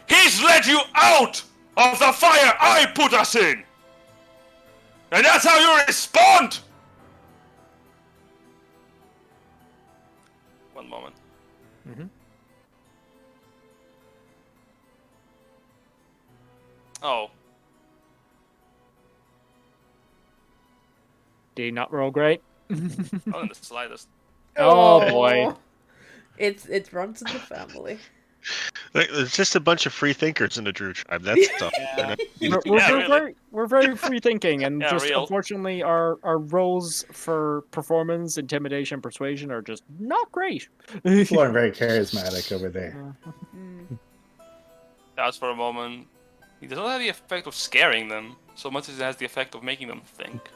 Speaker 3: He's led you out of the fire I put us in! And that's how you respond? One moment.
Speaker 1: Mm-hmm.
Speaker 3: Oh.
Speaker 1: Did he not roll great?
Speaker 3: Not in the slightest.
Speaker 1: Oh, boy.
Speaker 4: It runs in the family.
Speaker 6: There's just a bunch of free thinkers in the Drew tribe. That's tough.
Speaker 1: Yeah.
Speaker 6: They're
Speaker 1: We're very free thinking, and
Speaker 3: Yeah,
Speaker 1: just
Speaker 3: real.
Speaker 1: unfortunately, our roles for performance, intimidation, and persuasion are just not great.
Speaker 5: People aren't very charismatic over there.
Speaker 3: That's for a moment. It does not have the effect of scaring them, so much as it has the effect of making them think.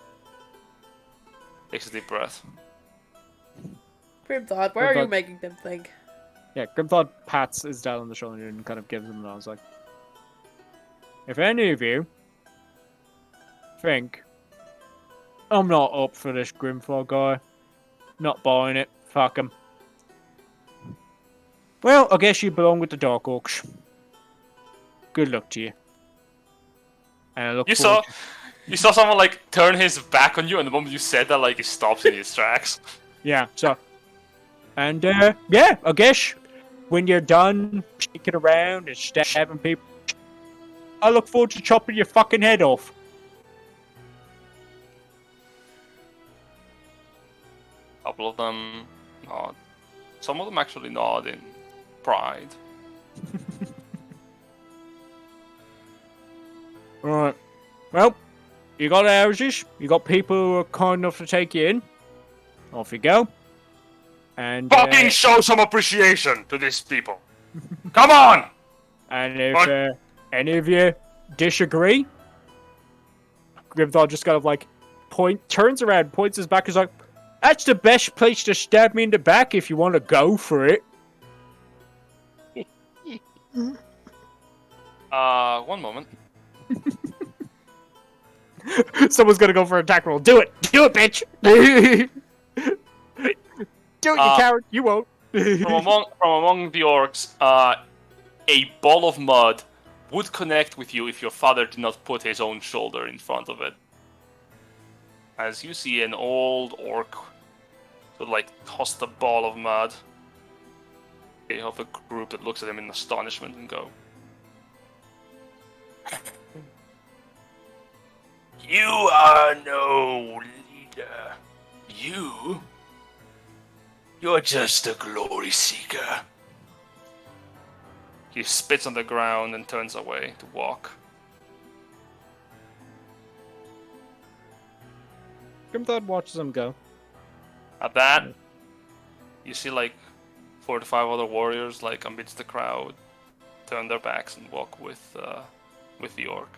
Speaker 3: Takes a deep breath.
Speaker 4: Grim thought, why are you
Speaker 1: Grim thought-
Speaker 4: making them think?
Speaker 1: Yeah, Grimthod pats his dad on the shoulder and kind of gives him a nod. Like, if any of you think I'm not up for this Grimthod guy, not buying it, fuck him. Well, I guess you belong with the Dark Orcs. Good luck to you. And I look
Speaker 3: You
Speaker 1: forward
Speaker 3: saw someone like turn his back on you, and the moment you said that, like he stops in his tracks.
Speaker 1: Yeah, so. And, yeah, I guess when you're done sneaking around and stabbing people, I look forward to chopping your fucking head off.
Speaker 3: A couple of them nod. Some of them actually nod in pride.
Speaker 1: Alright. Well, you got houses, you got people who are kind enough to take you in. Off you go. And,
Speaker 3: Fucking show some appreciation to these people. Come on!
Speaker 1: and if any of you disagree, Grimthal just kind of like turns around, points his back, is like, that's the best place to stab me in the back if you want to go for it.
Speaker 3: One moment.
Speaker 1: Someone's gonna go for an attack roll. Do it! Do it, bitch! Do it, you coward! You won't.
Speaker 3: From among the orcs, a ball of mud would connect with you if your father did not put his own shoulder in front of it. As you see an old orc sort of like toss the ball of mud. You have a group that looks at him in astonishment and go, "You are no leader. You're just a glory seeker." He spits on the ground and turns away to walk.
Speaker 1: Grimthod watches him go.
Speaker 3: At that, you see like 4 to 5 other warriors, like amidst the crowd, turn their backs and walk with the orc.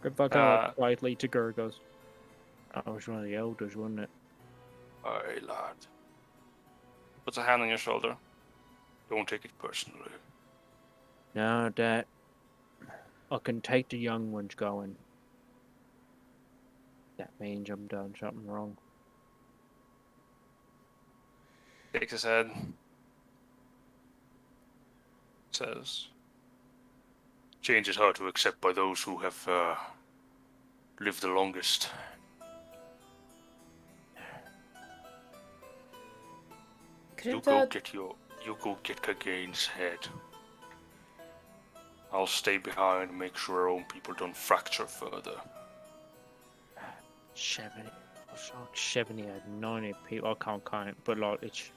Speaker 1: Grimthod kind of quietly to Gur goes, I was one of the elders, wasn't it?
Speaker 3: Aye, lad. Puts a hand on your shoulder. Don't take it personally.
Speaker 1: No, Dad. I can take the young ones going. That means I'm doing something wrong.
Speaker 3: Shakes his head. Says, "Change is hard to accept by those who have lived the longest." You go get Kagane's head. I'll stay behind and make sure our own people don't fracture further.
Speaker 1: 70 had 90 people. I can't count, but like it's.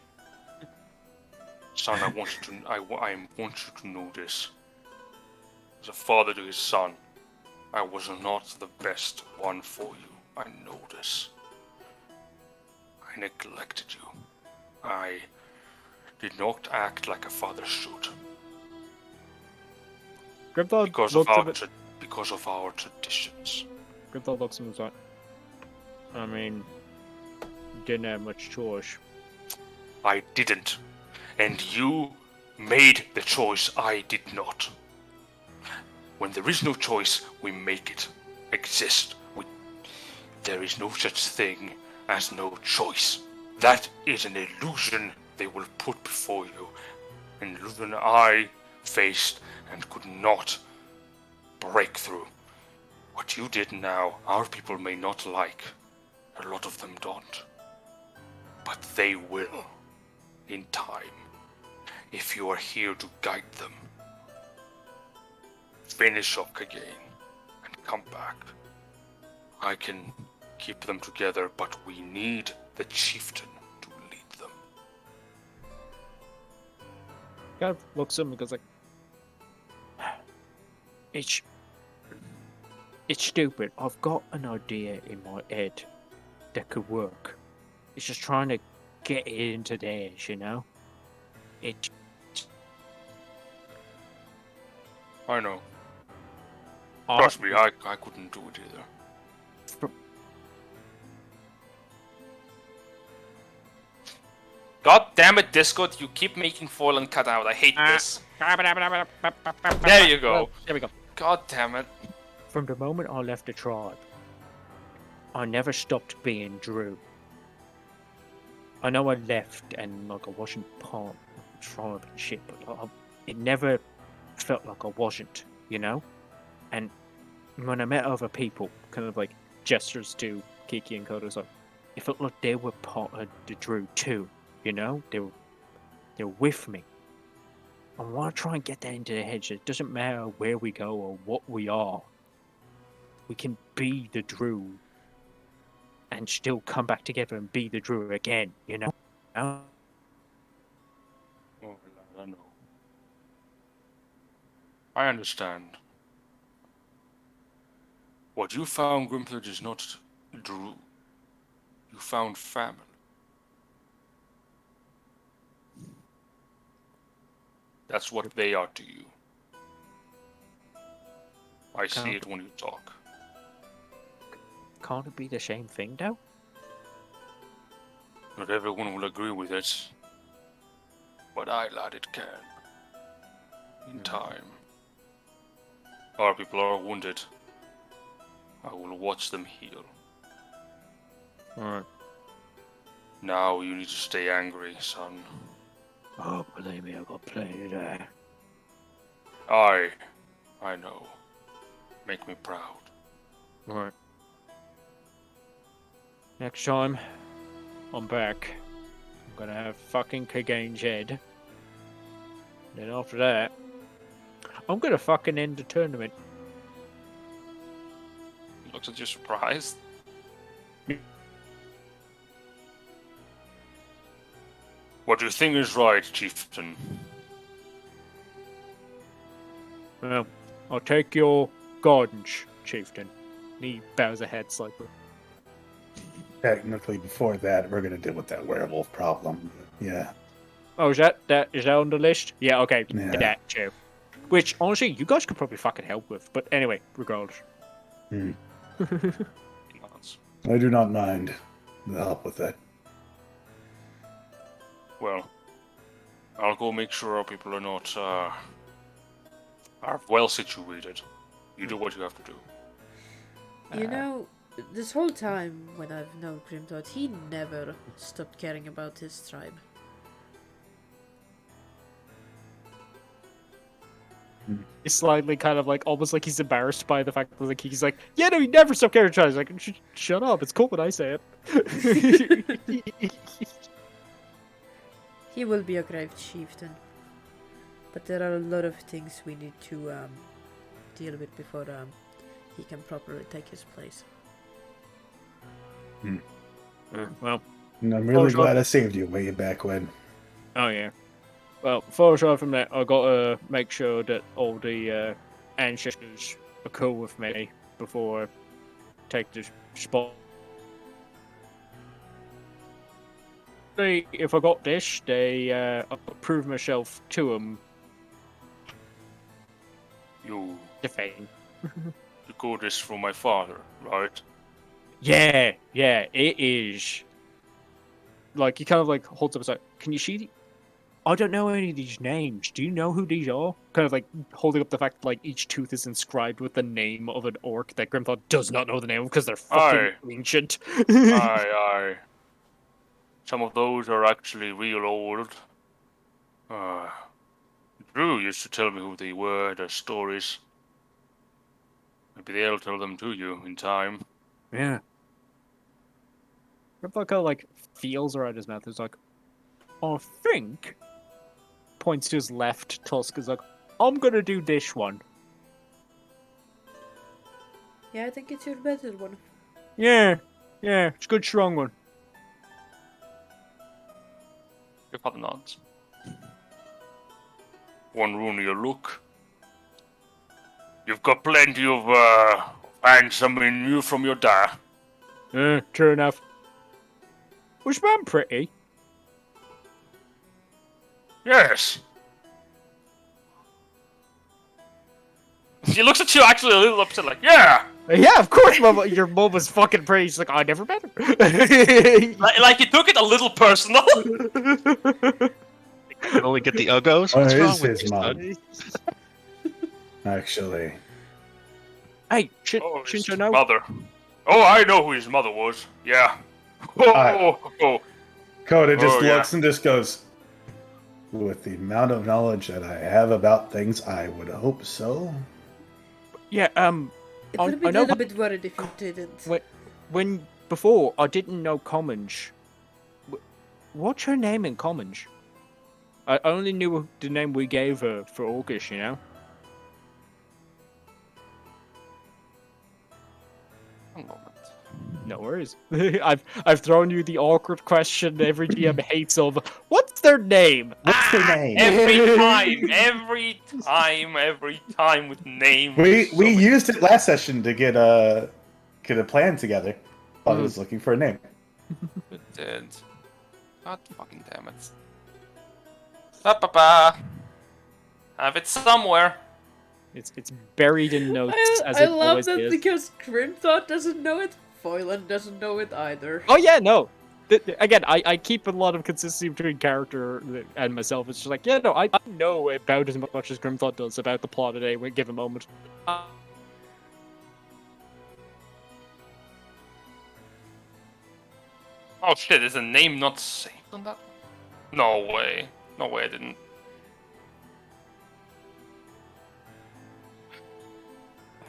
Speaker 3: Son, I want you to know this. As a father to his son, I was not the best one for you. I know this. I neglected you. I did not act like a father should.
Speaker 1: Grimthod
Speaker 3: Because of our traditions.
Speaker 1: Grimthod looks at him and is like, I mean, didn't have much choice.
Speaker 3: I didn't. And you made the choice. I did not. When there is no choice, we make it exist. There is no such thing as no choice. That is an illusion they will put before you. An illusion I faced and could not break through. What you did now, our people may not like. A lot of them don't. But they will. In time. If you are here to guide them. Finish up Kagane and come back. I can keep them together, but we need the chieftain to lead them.
Speaker 1: Kind of looks at him and goes like, it's stupid. I've got an idea in my head that could work. It's just trying to get it into theirs, you know? It.
Speaker 3: I know. Trust me, I couldn't do it either. God damn it, Discord, you keep making foil and cut out. I hate this. There you go.
Speaker 1: Well, there we go.
Speaker 3: God damn it.
Speaker 1: From the moment I left the tribe, I never stopped being Drew. I know I left and like I wasn't part of the tribe and shit, but it never felt like I wasn't, you know? And when I met other people, kind of like gestures to Kiki and Kodo, like, it felt like they were part of the Drew too, you know? They were with me. I want to try and get that into their heads. It doesn't matter where we go or what we are. We can be the Drew and still come back together and be the Drew again, you know?
Speaker 3: Oh, I know. I understand. What you found, Grimthridge, is not Drew. You found family. That's what they are to you. I see it when you talk.
Speaker 1: Can't it be the same thing, though?
Speaker 3: Not everyone will agree with it, but I lad it can. In time. Our people are wounded. I will watch them heal.
Speaker 1: Alright.
Speaker 3: Now you need to stay angry, son.
Speaker 1: Oh, believe me, I've got plenty to do.
Speaker 3: I know. Make me proud.
Speaker 1: Alright. Next time, I'm back. I'm gonna have fucking Kagane's head. Then after that, I'm gonna fucking end the tournament.
Speaker 3: He looks at you surprised. What you think is right, chieftain.
Speaker 1: Well, I'll take your guidance, chieftain. He bows his head slightly.
Speaker 5: Technically, before that, we're gonna deal with that werewolf problem. Yeah.
Speaker 1: Oh, is that on the list? Yeah, okay.
Speaker 5: Yeah.
Speaker 1: That too. Which, honestly, you guys could probably fucking help with. But anyway, regardless.
Speaker 5: I do not mind the help with that.
Speaker 3: Well, I'll go make sure our people are not, are well situated. You do what you have to do.
Speaker 4: You know, this whole time when I've known Grimthought, he never stopped caring about his tribe.
Speaker 1: He's slightly kind of like, almost like he's embarrassed by the fact that like he's like, yeah, no, he never stopped caring. He's like, shut up, it's cool when I say it.
Speaker 4: He will be a great chieftain. But there are a lot of things we need to deal with before he can properly take his place.
Speaker 1: Well,
Speaker 5: And I'm really glad I saved you way back when.
Speaker 1: oh yeah. Well, far aside from that, I gotta make sure that all the ancestors are cool with me before I take this spot. If I got this, I'll prove myself to them.
Speaker 3: You
Speaker 1: Defend.
Speaker 3: got this from my father, right?
Speaker 1: Yeah, it is. Like, he kind of like holds up his like, can you see? I don't know any of these names. Do you know who these are? Kind of like holding up the fact that like each tooth is inscribed with the name of an orc that Grimthought does not know the name of because they're fucking ancient.
Speaker 3: Aye. Some of those are actually real old. Drew used to tell me who they were, their stories. Maybe they'll tell them to you in time.
Speaker 1: Yeah. Grimthought kind of like feels around his mouth. He's like, I think. Points to his left tusk. Is like, I'm gonna do this one.
Speaker 4: Yeah, I think it's your better one.
Speaker 1: Yeah, it's a good strong one.
Speaker 3: Your father nods. One Rooney, you look. You've got plenty of handsome in you from your dad.
Speaker 1: True enough. Was Mum pretty?
Speaker 3: Yes. She looks at you actually a little upset, like, yeah!
Speaker 1: Yeah, of course, Mum. Your mum was fucking pretty. She's like, I never met her.
Speaker 3: Like you took it a little personal.
Speaker 6: Can only get the uggos.
Speaker 5: Where
Speaker 6: What's wrong
Speaker 5: is
Speaker 6: with
Speaker 5: his
Speaker 6: you,
Speaker 5: mom?
Speaker 6: son?
Speaker 5: Actually,
Speaker 1: Hey,
Speaker 3: Oh,
Speaker 1: shouldn't
Speaker 3: his
Speaker 1: you know?
Speaker 3: mother. Oh, I know who his mother was. Yeah. Oh.
Speaker 5: Coda just
Speaker 3: Oh, yeah.
Speaker 5: looks and just goes, with the amount of knowledge that I have about things, I would hope so.
Speaker 1: Yeah,
Speaker 4: It
Speaker 1: I-
Speaker 4: would be
Speaker 1: I
Speaker 4: a
Speaker 1: know
Speaker 4: little
Speaker 1: what-
Speaker 4: bit worried if you didn't.
Speaker 1: when before I didn't know Commons. What's her name in Commons? I only knew the name we gave her for August, you know?
Speaker 3: One moment.
Speaker 1: No worries. I've thrown you the awkward question every GM hates of what's their name?
Speaker 5: What's their name?
Speaker 3: Every time with names.
Speaker 5: We used it last session to get a plan together. I was looking for a name.
Speaker 3: Dead. God fucking damn it. Ba-ba-ba. Have it somewhere.
Speaker 1: It's buried in notes as
Speaker 4: I
Speaker 1: it
Speaker 4: love
Speaker 1: always
Speaker 4: that
Speaker 1: is.
Speaker 4: because Grimthought doesn't know it, Foylan doesn't know it either.
Speaker 1: Oh yeah, no. Again, I keep a lot of consistency between character and myself. It's just like, yeah, no, I know about as much as Grimthought does about the plot at any given moment.
Speaker 3: Oh shit, is a name not saved on that? No way. No way I didn't.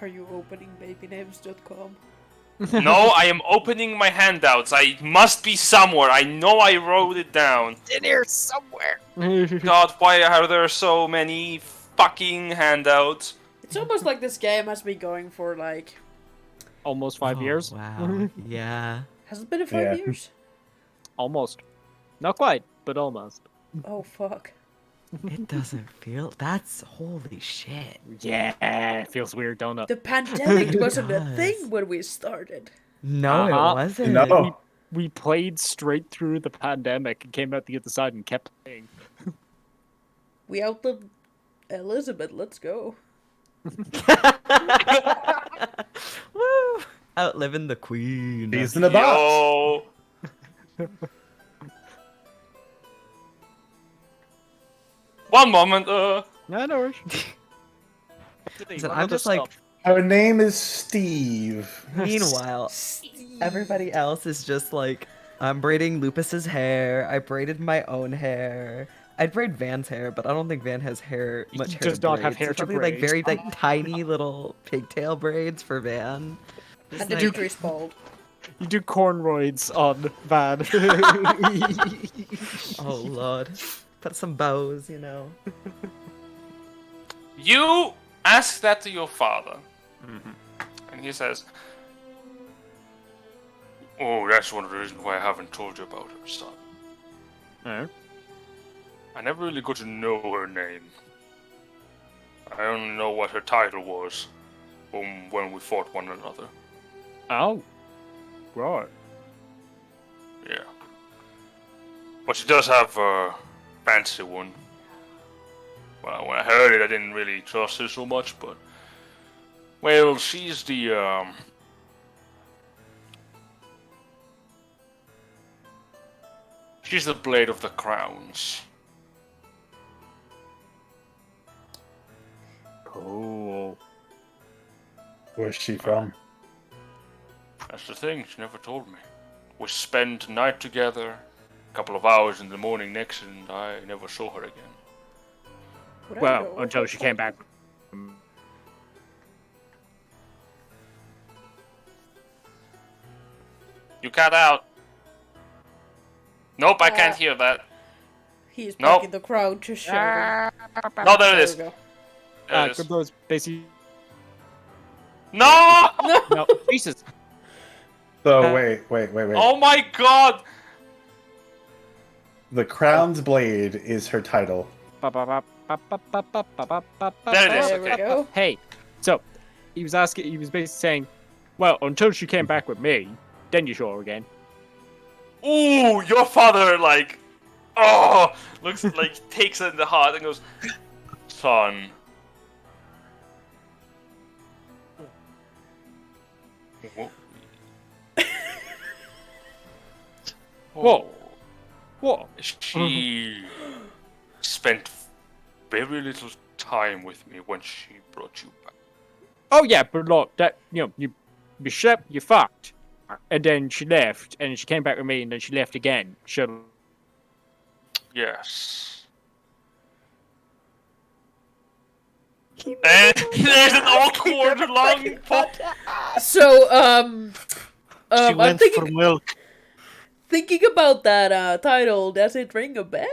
Speaker 4: Are you opening babynames.com?
Speaker 3: No, I am opening my handouts. I must be somewhere. I know I wrote it down.
Speaker 1: In here somewhere.
Speaker 3: God, why are there so many fucking handouts?
Speaker 4: It's almost like this game has been going for like...
Speaker 1: Almost 5 years.
Speaker 2: Wow. Yeah.
Speaker 4: Has it been 5
Speaker 5: Yeah.
Speaker 4: years?
Speaker 1: Almost. Not quite, but almost.
Speaker 4: Oh fuck.
Speaker 2: It doesn't feel. That's holy shit.
Speaker 1: Yeah, it feels weird, don't it?
Speaker 4: The pandemic wasn't a
Speaker 2: does.
Speaker 4: thing when we started.
Speaker 2: No, it
Speaker 1: Uh-huh.
Speaker 2: wasn't.
Speaker 5: No.
Speaker 1: We played straight through the pandemic and came out the other side and kept playing.
Speaker 4: We outlived Elizabeth, let's go.
Speaker 2: Woo! Outliving the queen.
Speaker 5: He's in a box.
Speaker 3: Yo. One moment,
Speaker 1: No, no worries.
Speaker 2: Listen, I'm just like.
Speaker 5: Her name is Steve.
Speaker 2: Meanwhile, everybody else is just like, I'm braiding Lupus's hair. I braided my own hair. I'd braid Van's hair, but I don't think Van has hair
Speaker 1: He
Speaker 2: much hair
Speaker 1: does
Speaker 2: to
Speaker 1: not
Speaker 2: braid.
Speaker 1: have hair
Speaker 2: so
Speaker 1: to
Speaker 2: probably
Speaker 1: braid.
Speaker 2: like very like tiny little pigtail braids for Van.
Speaker 4: And the
Speaker 2: like-
Speaker 4: Duke bald.
Speaker 1: You do cornroids on Van.
Speaker 2: Oh lord, put some bows, you know.
Speaker 3: you ask that to your father. And he says, oh, that's one of the reasons why I haven't told you about her, son.
Speaker 1: Oh.
Speaker 3: I never really got to know her name. I only know what her title was when we fought one another.
Speaker 1: Oh. Right.
Speaker 3: Yeah. But she does have a fancy one. Well, when I heard it, I didn't really trust her so much, but... Well, she's the, she's the Blade of the Crowns.
Speaker 1: Cool.
Speaker 5: Where's she from?
Speaker 3: That's the thing, she never told me. We spent the night together, a couple of hours in the morning next, and I never saw her again.
Speaker 4: Would I
Speaker 1: Well,
Speaker 4: know?
Speaker 1: until she came back.
Speaker 3: You cut out. Nope, I can't
Speaker 4: Uh,
Speaker 3: hear that.
Speaker 4: He's
Speaker 3: Nope.
Speaker 4: back in the crowd just shouting.
Speaker 3: No, there it
Speaker 4: There
Speaker 3: is.
Speaker 4: we go.
Speaker 3: There it is.
Speaker 1: Those basically.
Speaker 3: No!
Speaker 1: No, Jesus.
Speaker 5: So wait.
Speaker 3: Oh my god!
Speaker 5: The Crown's Blade is her title.
Speaker 3: There it is.
Speaker 4: There we go.
Speaker 1: Hey, so he was basically saying, well, until she came back with me, then you saw her again.
Speaker 3: Ooh, your father, like, looks like takes it in the heart and goes, son.
Speaker 1: Whoa. What?
Speaker 3: She spent very little time with me when she brought you back.
Speaker 1: Oh yeah, but look, that you slept, you fucked, and then she left, and she came back with me, and then she left again. So
Speaker 3: Yes. And there's an awkward long pop.
Speaker 4: So,
Speaker 7: She
Speaker 4: I'm
Speaker 7: went for milk.
Speaker 4: thinking about that title. Does it ring a bell?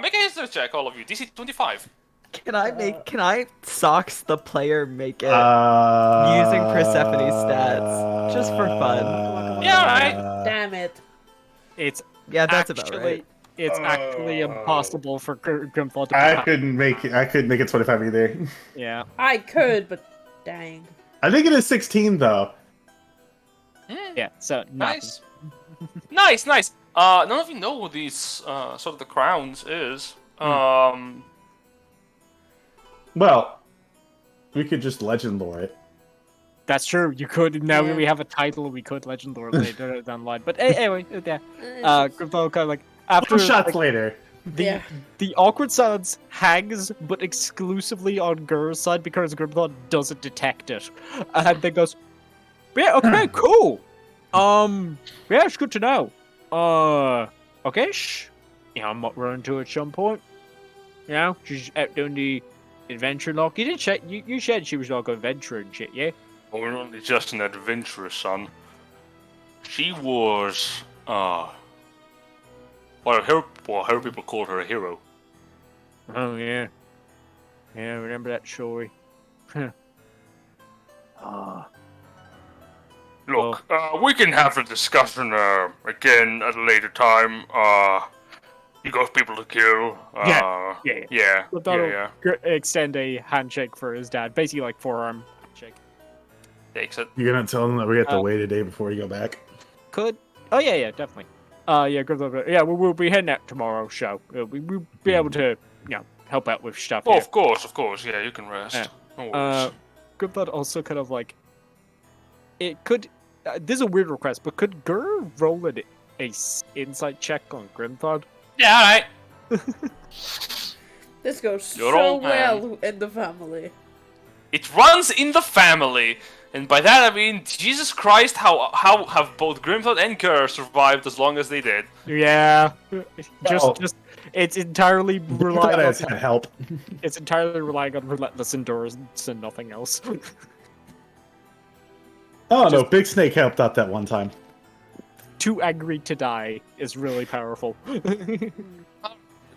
Speaker 3: Make a history check, all of you. DC 25.
Speaker 2: Can I Socks the player make it
Speaker 5: Using
Speaker 2: using Persephone's stats just for fun?
Speaker 3: Yeah, alright.
Speaker 4: Damn it.
Speaker 1: it's
Speaker 2: Yeah, that's about
Speaker 1: actually
Speaker 2: right.
Speaker 1: it's actually impossible for Grimthal to.
Speaker 5: I couldn't make it 25 either.
Speaker 1: Yeah.
Speaker 4: I could, but dang.
Speaker 5: I think it is 16 though.
Speaker 1: Yeah. So
Speaker 3: Nice. Nice. None of you know who these sort of the crowns is.
Speaker 5: Well, we could just legend lore it.
Speaker 1: That's true. You could now
Speaker 4: Yeah.
Speaker 1: that we have a title, we could legend lore later down the line. But anyway, yeah. Grimthal kind of like after
Speaker 5: 2 shots
Speaker 1: like,
Speaker 5: later.
Speaker 4: Yeah.
Speaker 1: the awkward silence hangs, but exclusively on Gur's side because Grimthal doesn't detect it, and then goes, "Yeah, okay, cool. Yeah, it's good to know. Okay, yeah, I might run into her at some point. You know, she's out doing the adventure lock. You did check. You said she was like an adventurer and shit, yeah."
Speaker 3: Oh, we're not just an adventurer, son. She was, well, her people called her a hero.
Speaker 1: Oh yeah, yeah. I remember that story.
Speaker 3: Look, we can have the discussion again at a later time. You got people to kill. Yeah.
Speaker 1: Extend a handshake for his dad, basically like forearm handshake.
Speaker 3: Takes it.
Speaker 5: You're gonna tell them that we have to wait a day before you go back.
Speaker 1: Could. Oh yeah, definitely. Yeah, good. Yeah, we'll be heading out tomorrow. So we'll be able to, help out with stuff.
Speaker 3: Oh,
Speaker 1: here.
Speaker 3: of course. Yeah, you can rest.
Speaker 1: Yeah.
Speaker 3: No worries.
Speaker 1: Good thought. Also, kind of like, it could. This is a weird request, but could Gur roll a insight check on Grimthod?
Speaker 3: Yeah, alright.
Speaker 4: This goes
Speaker 3: You're
Speaker 4: so
Speaker 3: old man.
Speaker 4: well in the family.
Speaker 3: It runs in the family, and by that I mean, Jesus Christ, how have both Grimthod and Gur survived as long as they did?
Speaker 1: Yeah,
Speaker 5: Oh.
Speaker 1: just it's entirely relying
Speaker 5: That
Speaker 1: on
Speaker 5: had help.
Speaker 1: it's entirely relying on relentless endurance and nothing else.
Speaker 5: Oh no, Big Snake helped out that one time.
Speaker 1: Too angry to die is really powerful.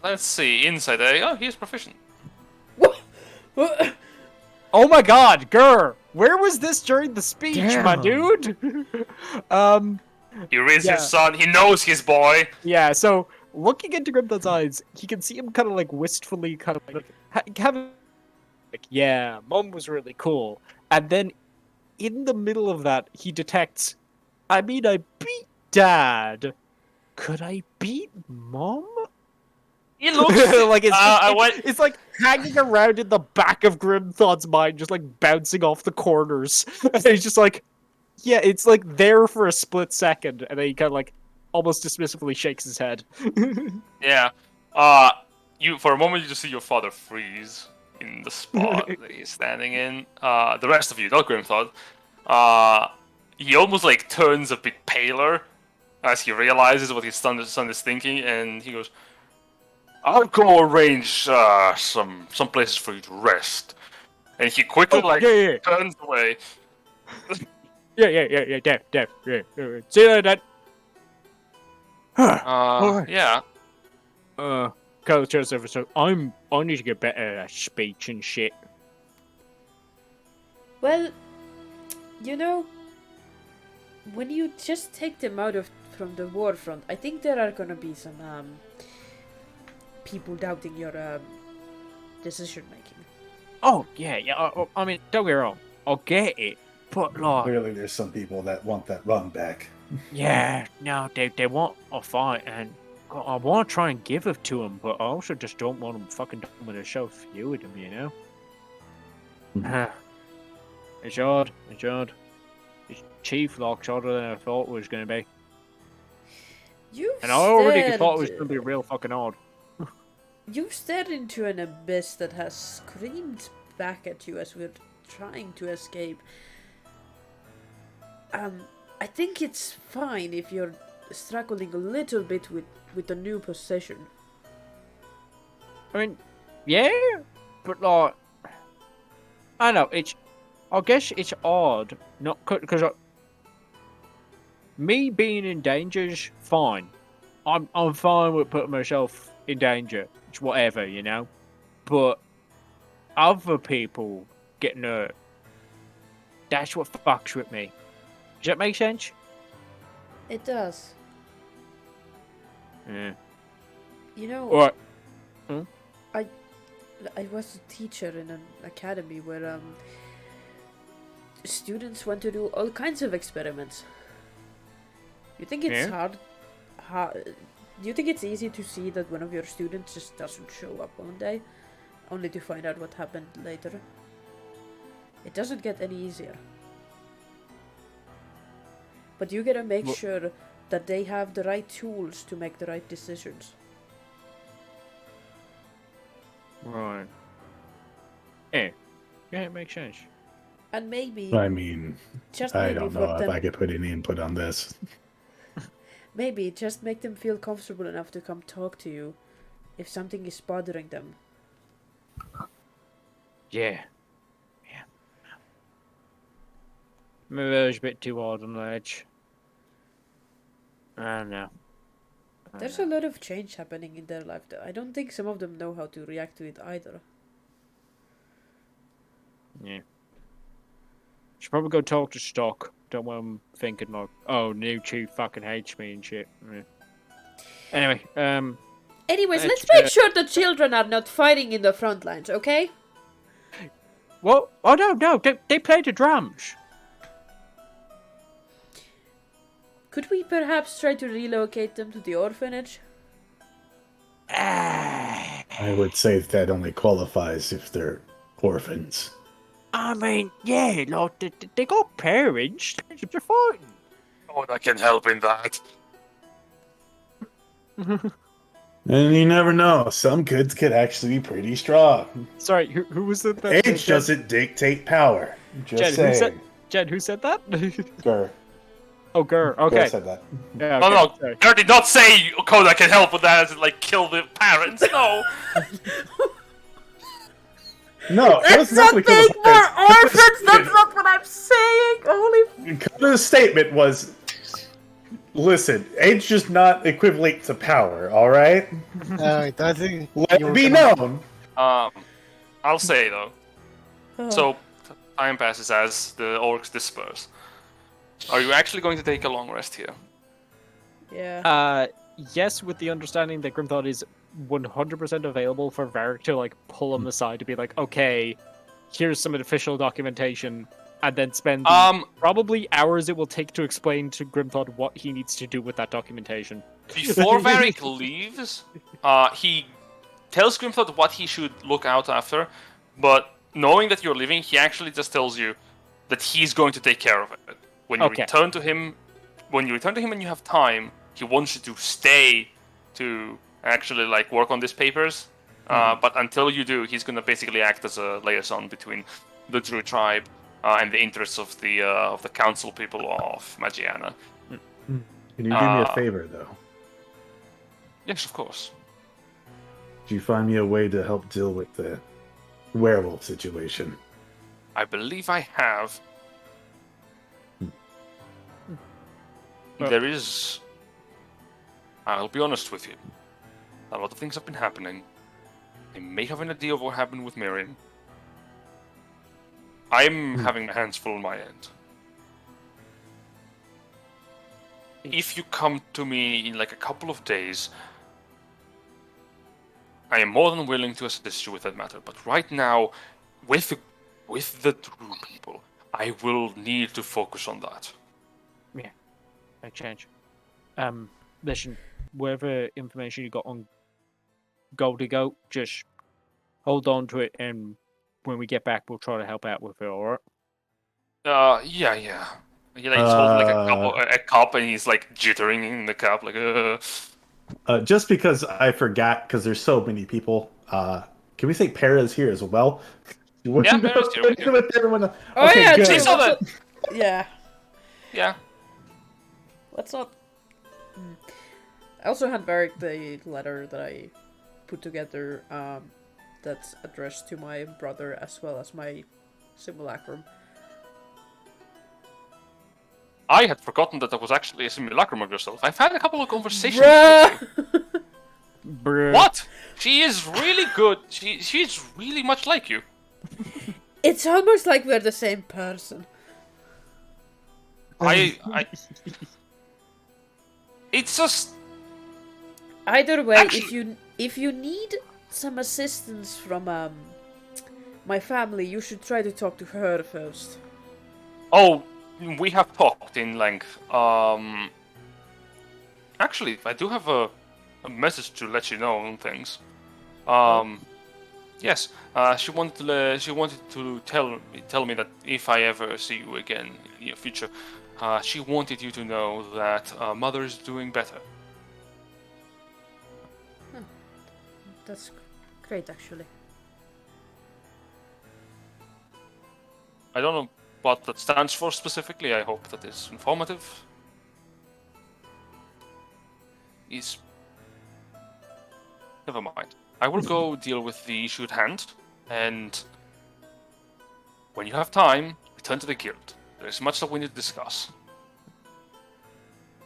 Speaker 3: Let's see, insight. Oh, he's proficient.
Speaker 1: Oh my God, Gur, where was this during the speech, my
Speaker 2: Damn.
Speaker 1: dude?
Speaker 3: He raised
Speaker 1: Yeah.
Speaker 3: his son. He knows his boy.
Speaker 1: Yeah, so looking into Grimthod's eyes, he can see him kind of like wistfully, kind of like having, like, yeah, Mom was really cool. And then in the middle of that, he detects, I mean, I beat Dad. Could I beat Mom?
Speaker 3: He looks
Speaker 1: like it's,
Speaker 3: I
Speaker 1: just,
Speaker 3: went.
Speaker 1: it's like hanging around in the back of Grimthod's mind, just like bouncing off the corners. And he's just like, yeah, it's like there for a split second, and then he kind of like almost dismissively shakes his head.
Speaker 3: Yeah. You for a moment you just see your father freeze in the spot that he's standing in. The rest of you, not Grimthod, he almost like turns a bit paler as he realizes what his son is thinking, and he goes, "I'll go arrange some places for you to rest." And he quickly
Speaker 1: yeah.
Speaker 3: turns away.
Speaker 1: Yeah, Dad. See you later, Dad.
Speaker 3: Yeah.
Speaker 1: Carlos Joseph, so I need to get better at speech and shit.
Speaker 4: Well, you know, when you just take them out of from the war front, I think there are gonna be some people doubting your decision making.
Speaker 1: Oh yeah. I mean, don't get me wrong. I'll get it, but like,
Speaker 5: Clearly, there's some people that want that run back.
Speaker 1: yeah, no, they want a fight, and I want to try and give it to them, but I also just don't want them fucking done with a show few with them, you know. It's hard. It's hard. It's chief locks harder than I thought it was going to be. And I already thought it was going to be real fucking hard.
Speaker 4: You've stared into an abyss that has screamed back at you as we're trying to escape. I think it's fine if you're struggling a little bit with the new position.
Speaker 1: I mean, yeah, but like, I know I guess it's odd, not because me being in danger's fine. I'm fine with putting myself in danger. It's whatever, you know. But other people getting hurt, that's what fucks with me. Does that make sense?
Speaker 4: It does.
Speaker 1: Yeah.
Speaker 4: You know,
Speaker 1: What?
Speaker 4: I was a teacher in an academy where students want to do all kinds of experiments. You think it's
Speaker 1: Yeah.
Speaker 4: hard? Do you think it's easy to see that one of your students just doesn't show up one day, only to find out what happened later? It doesn't get any easier. But you gotta make sure that they have the right tools to make the right decisions.
Speaker 1: Right. Yeah, it makes sense.
Speaker 4: And maybe,
Speaker 5: I mean,
Speaker 4: just
Speaker 5: I
Speaker 4: maybe
Speaker 5: don't
Speaker 4: for
Speaker 5: know if
Speaker 4: them,
Speaker 5: I could put any input on this.
Speaker 4: maybe just make them feel comfortable enough to come talk to you if something is bothering them.
Speaker 1: Yeah. Maybe I was a bit too hard on the edge. I don't know.
Speaker 4: There's a lot of change happening in their life, though. I don't think some of them know how to react to it either.
Speaker 1: Yeah. Should probably go talk to Stock. Don't want him thinking like, oh, new chief fucking hates me and shit. Yeah. Anyway,
Speaker 4: Anyways, let's
Speaker 1: Let's,
Speaker 4: make sure the children are not fighting in the front lines, okay?
Speaker 1: well, oh no, they play the drums.
Speaker 4: Could we perhaps try to relocate them to the orphanage?
Speaker 1: Ah,
Speaker 5: I would say that only qualifies if they're orphans.
Speaker 1: I mean, yeah, like, they got parents. They're fine.
Speaker 3: Oh, I can help in that.
Speaker 5: And you never know. Some kids could actually be pretty strong.
Speaker 1: Sorry, who was it?
Speaker 5: Age doesn't dictate power. Just
Speaker 1: Jen,
Speaker 5: saying.
Speaker 1: Who said that?
Speaker 5: Gur.
Speaker 1: Oh, Gur.
Speaker 5: Gur
Speaker 1: Okay.
Speaker 5: said that.
Speaker 1: Yeah,
Speaker 3: Oh
Speaker 1: okay,
Speaker 3: no,
Speaker 1: sorry.
Speaker 3: I did not say Koda can help with that as in, like, kill the parents. No.
Speaker 5: No,
Speaker 4: Let's not make more orphans! That's not what I'm saying! Holy...
Speaker 5: Koda's statement was, listen, age just not equivalent to power, alright?
Speaker 7: Alright, I think
Speaker 5: Let
Speaker 7: you
Speaker 5: it
Speaker 7: were
Speaker 5: be
Speaker 7: gonna-
Speaker 5: known.
Speaker 3: I'll say though. So time passes as the orcs disperse. Are you actually going to take a long rest here?
Speaker 4: Yeah.
Speaker 1: Yes, with the understanding that Grimthought is 100% available for Varric to like pull him aside to be like, okay, here's some official documentation, and then spend the probably hours it will take to explain to Grimthought what he needs to do with that documentation.
Speaker 3: Before Varric leaves, he tells Grimthought what he should look out after, but knowing that you're leaving, he actually just tells you that he's going to take care of it. When you return to him, and you have time, he wants you to stay to actually like work on these papers. But until you do, he's going to basically act as a liaison between the Druid tribe and the interests of the council people of Magiana.
Speaker 5: Can you do me a favor, though?
Speaker 3: Yes, of course.
Speaker 5: Do you find me a way to help deal with the werewolf situation?
Speaker 3: I believe I have. There is. I'll be honest with you. A lot of things have been happening. I may have an idea of what happened with Miriam. I'm having my hands full on my end. if you come to me in like a couple of days, I am more than willing to assist you with that matter. But right now, with the true people, I will need to focus on that.
Speaker 1: Yeah, no change. Listen, whatever information you got on Goldie Goat, just hold on to it, and when we get back, we'll try to help out with it. All right?
Speaker 3: Yeah. He like he's holding like a cup, and he's like jittering in the cup, like.
Speaker 5: Just because I forgot, because there's so many people. Can we say Para's here as well?
Speaker 3: Yeah, Para's here.
Speaker 5: With everyone.
Speaker 4: Oh
Speaker 5: Okay,
Speaker 4: yeah,
Speaker 5: good.
Speaker 3: She saw that.
Speaker 4: Yeah.
Speaker 3: Yeah.
Speaker 4: Let's not. I also had Varric the letter that I put together. That's addressed to my brother as well as my simulacrum.
Speaker 3: I had forgotten that there was actually a simulacrum of yourself. I've had a couple of conversations with you.
Speaker 1: Bruh.
Speaker 3: What? She is really good. She's really much like you.
Speaker 4: It's almost like we're the same person.
Speaker 3: It's just
Speaker 4: Either way,
Speaker 3: Actually-
Speaker 4: if you need some assistance from my family, you should try to talk to her first.
Speaker 3: Oh, we have talked in length. Actually, I do have a message to let you know on things. Yes. She wanted to tell me that if I ever see you again in the near future, she wanted you to know that Mother is doing better.
Speaker 4: That's great, actually.
Speaker 3: I don't know what that stands for specifically. I hope that is informative. Never mind. I will go deal with the issue at hand, and when you have time, return to the guild. There is much that we need to discuss.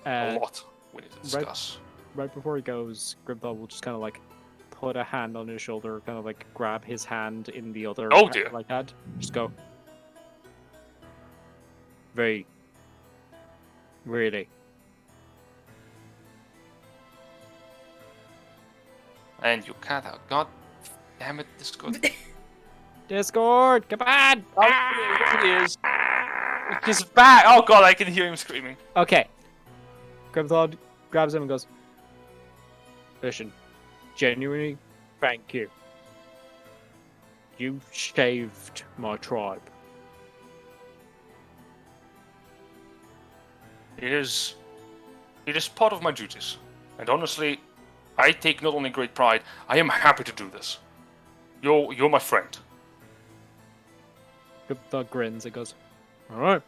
Speaker 3: A lot we need to discuss.
Speaker 1: Right before he goes, Grimthal will just kind of like put a hand on his shoulder, kind of like grab his hand in the other
Speaker 3: Oh, dear.
Speaker 1: like hand. Just go. Very. Really.
Speaker 3: And you cut out. God damn it, Discord.
Speaker 1: Discord, come on!
Speaker 3: Oh, it is. He's back! Oh god, I can hear him screaming.
Speaker 1: Okay. Grimthal grabs him and goes, listen, genuinely, thank you. You saved my tribe.
Speaker 3: It is part of my duties. And honestly, I take not only great pride, I am happy to do this. You're my friend.
Speaker 1: Grimthal grins and goes, alright.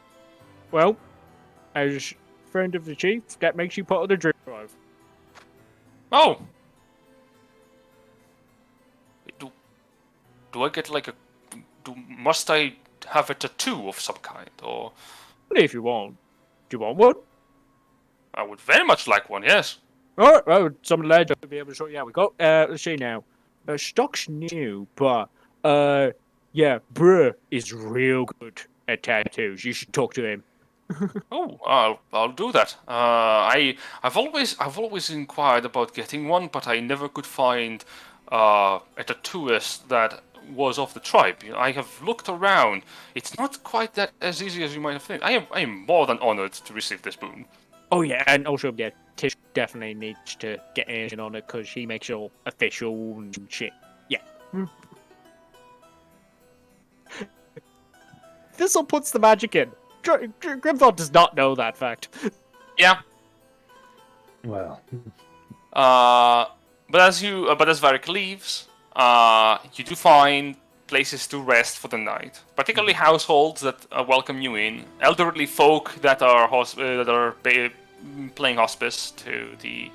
Speaker 1: Well, as friend of the chief, that makes you part of the dream drive.
Speaker 3: Oh! Do I get like must I have a tattoo of some kind, or?
Speaker 1: If you want. Do you want one?
Speaker 3: I would very much like one, yes.
Speaker 1: Alright, well, some of the lads will be able to show you how we go. Let's see now. Stock's new, but, yeah, bruh is real good at tattoos. You should talk to him.
Speaker 3: Oh, I'll do that. I've always inquired about getting one, but I never could find a tattooist that was of the tribe. I have looked around. It's not quite that as easy as you might have think. I am more than honored to receive this boon.
Speaker 1: Oh, yeah, and also, yeah, Tish definitely needs to get in on it because he makes it all official and shit. Yeah. This'll puts the magic in. Grimthal does not know that fact.
Speaker 3: Yeah.
Speaker 5: Well,
Speaker 3: but as Varric leaves, you do find places to rest for the night, particularly households that welcome you in, elderly folk that are playing hospice to the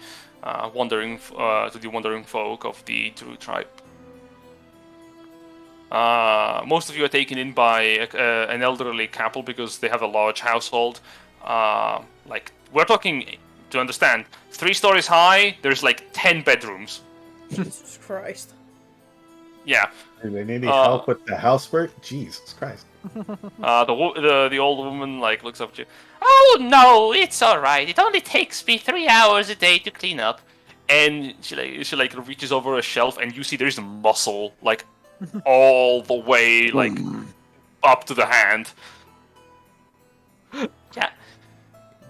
Speaker 3: wandering folk of the Druid tribe. Most of you are taken in by an elderly couple because they have a large household. Like we're talking, to understand, 3 stories high. There's like 10 bedrooms.
Speaker 4: Jesus Christ.
Speaker 3: Yeah.
Speaker 5: do they need any help with the housework? Jesus Christ.
Speaker 3: The old woman like looks up at you. Oh no, it's all right. It only takes me 3 hours a day to clean up. And she reaches over a shelf, and you see there's a muscle like all the way like up to the hand. Yeah.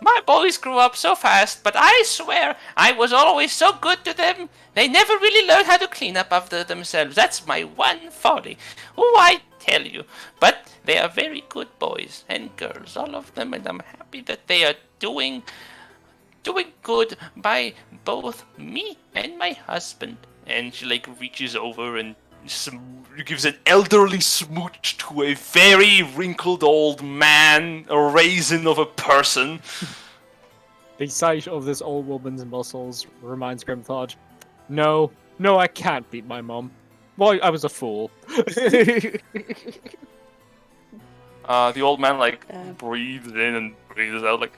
Speaker 3: My boys grew up so fast, but I swear I was always so good to them. They never really learned how to clean up after themselves. That's my one folly. Oh, I tell you. But they are very good boys and girls, all of them, and I'm happy that they are doing good by both me and my husband. And she reaches over and gives an elderly smooch to a very wrinkled old man, a raisin of a person.
Speaker 1: The sight of this old woman's muscles reminds Grimthod, no, I can't beat my mom. Well, I was a fool.
Speaker 3: The old man breathes in and breathes out like,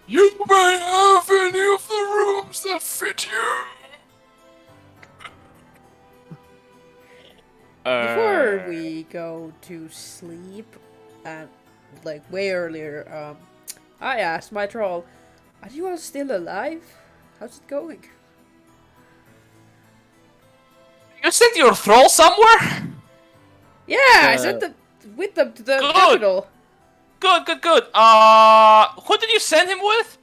Speaker 3: you may have any of the rooms that fit you.
Speaker 4: Before we go to sleep, way earlier, I asked my troll, are you all still alive? How's it going?
Speaker 3: You sent your thrall somewhere?
Speaker 4: Yeah, I sent them with them to the capital.
Speaker 3: Good. Who did you send him with?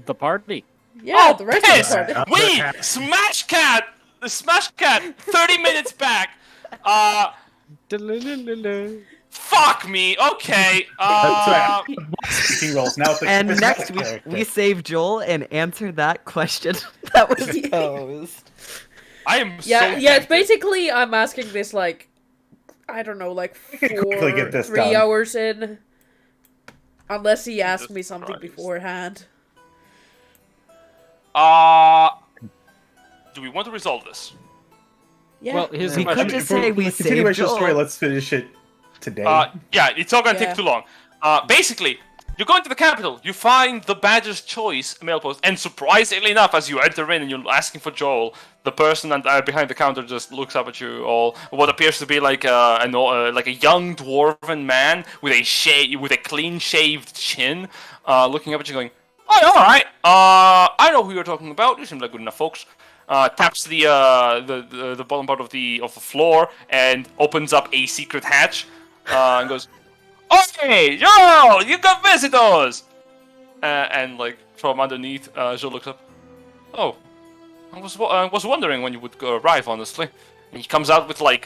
Speaker 1: The party.
Speaker 4: Yeah, the rest
Speaker 3: piss!
Speaker 4: of the party.
Speaker 3: Wait, Smash Cat, 30 minutes back. Fuck me. Okay.
Speaker 5: Speaking roles now.
Speaker 2: And next we save Joel and answer that question that was posed.
Speaker 3: I am
Speaker 4: Yeah,
Speaker 3: so
Speaker 4: it's basically I'm asking this I don't know, 3 hours in. Unless he asked me something beforehand.
Speaker 3: Do we want to resolve this?
Speaker 4: Yeah.
Speaker 1: Well, here's
Speaker 2: we
Speaker 1: the
Speaker 2: could
Speaker 1: question.
Speaker 2: just say we saved
Speaker 5: Continuation
Speaker 2: Joel.
Speaker 5: story. Let's finish it today.
Speaker 3: Yeah, it's not gonna
Speaker 4: Yeah.
Speaker 3: take too long. Basically, you're going to the capital. You find the Badger's Choice mail post, and surprisingly enough, as you enter in and you're asking for Joel, the person behind the counter just looks up at you, all what appears to be like a young dwarven man with a clean-shaved chin, looking up at you, going, "Oh, all right. I know who you're talking about. You seem like good enough folks." Taps the bottom part of the floor and opens up a secret hatch, and goes, "Okay, Joel, you got visitors!" And from underneath, Joel looks up. "Oh, I was wondering when you would arrive, honestly." And he comes out with a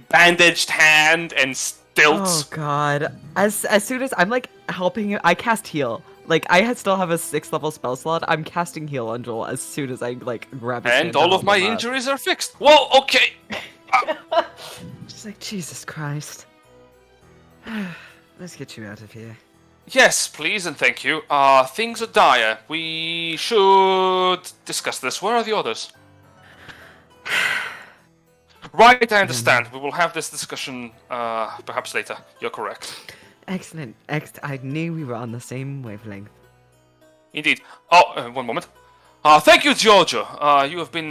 Speaker 3: bandaged hand and stilts.
Speaker 2: Oh god. As soon as I'm helping him, I cast heal. I still have a 6th level spell slot. I'm casting heal on Joel as soon as I grab his hand
Speaker 3: And all of my injuries are fixed. Well, okay.
Speaker 2: Just Jesus Christ. Let's get you out of here.
Speaker 3: Yes, please and thank you. Things are dire. We should discuss this. Where are the others? Right, I understand. We will have this discussion perhaps later. You're correct.
Speaker 2: Excellent. I knew we were on the same wavelength.
Speaker 3: Indeed. Oh, one moment. Thank you, Giorgio. You have been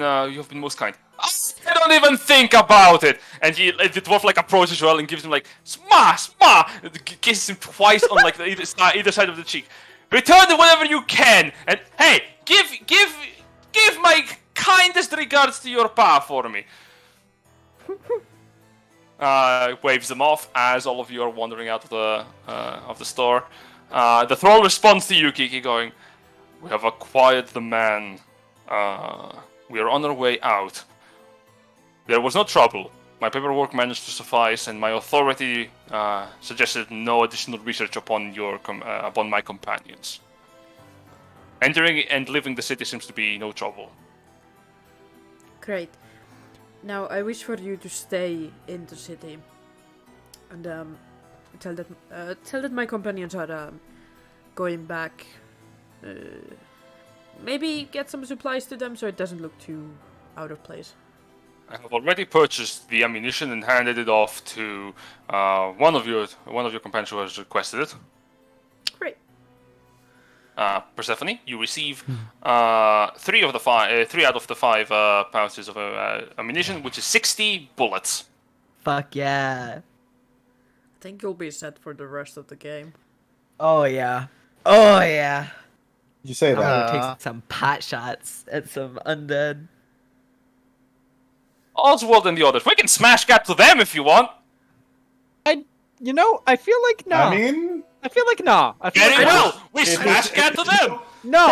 Speaker 3: most kind. I don't even think about it. And the dwarf approaches Joel and gives him sma, kisses him twice on either side of the cheek. Return whatever you can, and hey, give my kindest regards to your pa for me. Waves them off as all of you are wandering out of the store. The thrall responds to you, Kiki, going, "We have acquired the man. We are on our way out. There was no trouble. My paperwork managed to suffice, and my authority suggested no additional research upon my companions. Entering and leaving the city seems to be no trouble."
Speaker 4: Great. Now, I wish for you to stay in the city. And tell that my companions are going back. Maybe get some supplies to them so it doesn't look too out of place.
Speaker 3: I have already purchased the ammunition and handed it off to one of your companions who has requested it.
Speaker 4: Great.
Speaker 3: Persephone, you receive 3 out of the 5 pouches of ammunition, which is 60 bullets.
Speaker 2: Fuck yeah.
Speaker 4: I think you'll be set for the rest of the game.
Speaker 2: Oh yeah. Oh yeah.
Speaker 5: You say
Speaker 2: I'm
Speaker 5: that.
Speaker 2: gonna take some pot shots at some undead.
Speaker 3: Oswald and the others. We can smash cat to them if you want.
Speaker 1: I feel like nah.
Speaker 5: I mean,
Speaker 1: I feel like nah. I feel
Speaker 3: Very
Speaker 1: like nah.
Speaker 3: well. We smash cat to them.
Speaker 1: Nah.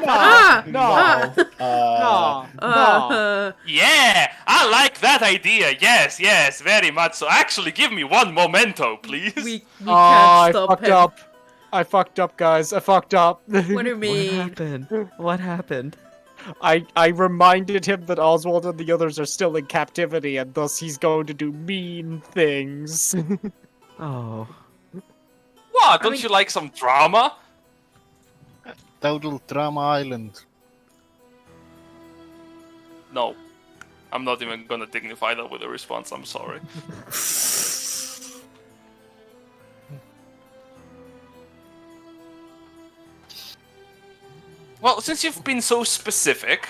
Speaker 4: Ah!
Speaker 1: No. Nah. Nah.
Speaker 3: Yeah, I like that idea. Yes, yes, very much so. Actually, give me one memento, please.
Speaker 4: We
Speaker 1: Oh,
Speaker 4: can't
Speaker 1: I
Speaker 4: stop
Speaker 1: fucked
Speaker 4: him.
Speaker 1: up. I fucked up, guys. I fucked up.
Speaker 4: What do you
Speaker 2: What
Speaker 4: mean?
Speaker 2: happened? What happened?
Speaker 1: I reminded him that Oswald and the others are still in captivity, and thus he's going to do mean things.
Speaker 2: Oh.
Speaker 3: What? Don't
Speaker 4: mean-
Speaker 3: you like some drama?
Speaker 7: Total Drama Island.
Speaker 3: No. I'm not even gonna dignify that with a response, I'm sorry. Well, since you've been so specific,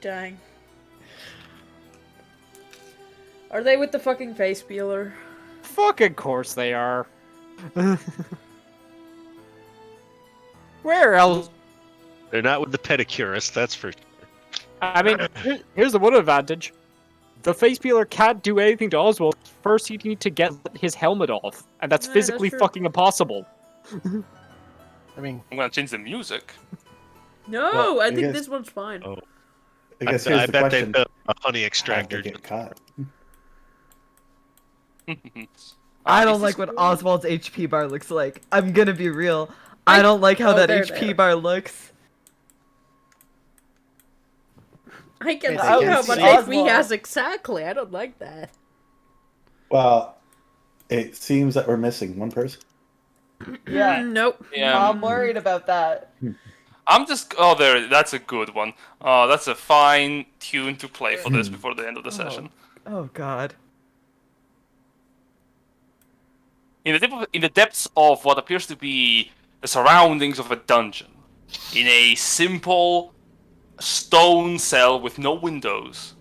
Speaker 4: Dang. Are they with the fucking face peeler?
Speaker 1: Fucking course they are. Where else?
Speaker 6: They're not with the pedicurist, that's for sure.
Speaker 1: I mean, here's the one advantage. The face peeler can't do anything to Oswald. First, he'd need to get his helmet off, and that's
Speaker 4: Yeah,
Speaker 1: physically
Speaker 4: that's true.
Speaker 1: fucking impossible.
Speaker 7: I mean,
Speaker 3: I'm gonna change the music.
Speaker 4: No,
Speaker 5: Well,
Speaker 4: I
Speaker 5: I
Speaker 4: think
Speaker 5: guess-
Speaker 4: this one's fine.
Speaker 6: Oh.
Speaker 5: I guess
Speaker 6: I
Speaker 5: here's the
Speaker 6: bet
Speaker 5: question:
Speaker 6: they built a honey
Speaker 5: How'd
Speaker 6: extractor.
Speaker 5: they get caught?
Speaker 2: I don't
Speaker 3: Is
Speaker 2: like
Speaker 3: this
Speaker 2: what
Speaker 3: cool?
Speaker 2: Oswald's HP bar looks like. I'm gonna be real. I don't like how
Speaker 4: Oh,
Speaker 2: that
Speaker 4: there,
Speaker 2: HP
Speaker 4: there.
Speaker 2: bar looks.
Speaker 4: I can
Speaker 7: Hey,
Speaker 4: see
Speaker 7: they
Speaker 4: how
Speaker 7: can
Speaker 4: much
Speaker 7: see
Speaker 4: HP
Speaker 2: Oswald.
Speaker 4: has exactly. I don't like that.
Speaker 5: Well, it seems that we're missing one person.
Speaker 2: Yeah.
Speaker 4: Nope.
Speaker 3: Yeah.
Speaker 2: I'm worried about that.
Speaker 3: I'm just. Oh, there. That's a good one. Oh, that's a fine tune to play for this before the end of the session.
Speaker 2: Oh god.
Speaker 3: In the depths of what appears to be the surroundings of a dungeon, in a simple stone cell with no windows,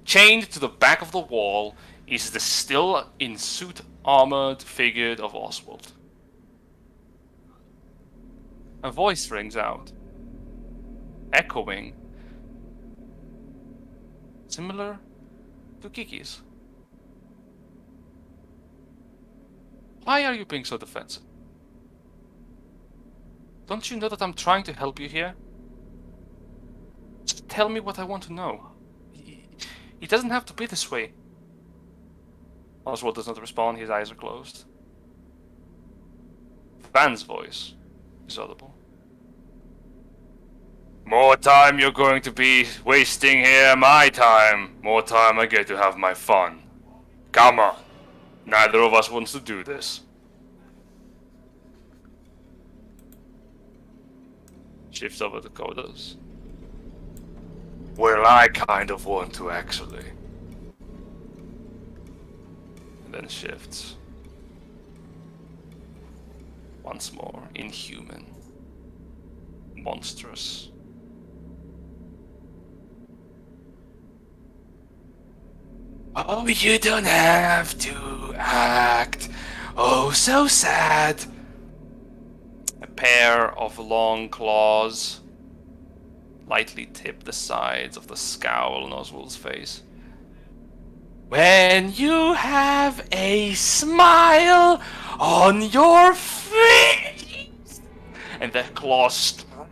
Speaker 3: chained to the back of the wall, is the still in suit armored figure of Oswald. A voice rings out, echoing, similar to Kiki's. Why are you being so defensive? Don't you know that I'm trying to help you here? Just tell me what I want to know. It doesn't have to be this way. Oswald does not respond, his eyes are closed. Van's voice is audible. More time you're going to be wasting here, my time. More time I get to have my fun. Come on. Neither of us wants to do this. Shifts over to Kodos. Well, I kind of want to, actually. And then shifts. Once more, inhuman. Monstrous. Oh, you don't have to act. Oh, so sad. A pair of long claws lightly tip the sides of the scowl on Oswald's face. When you have a smile on your face, and the claws strike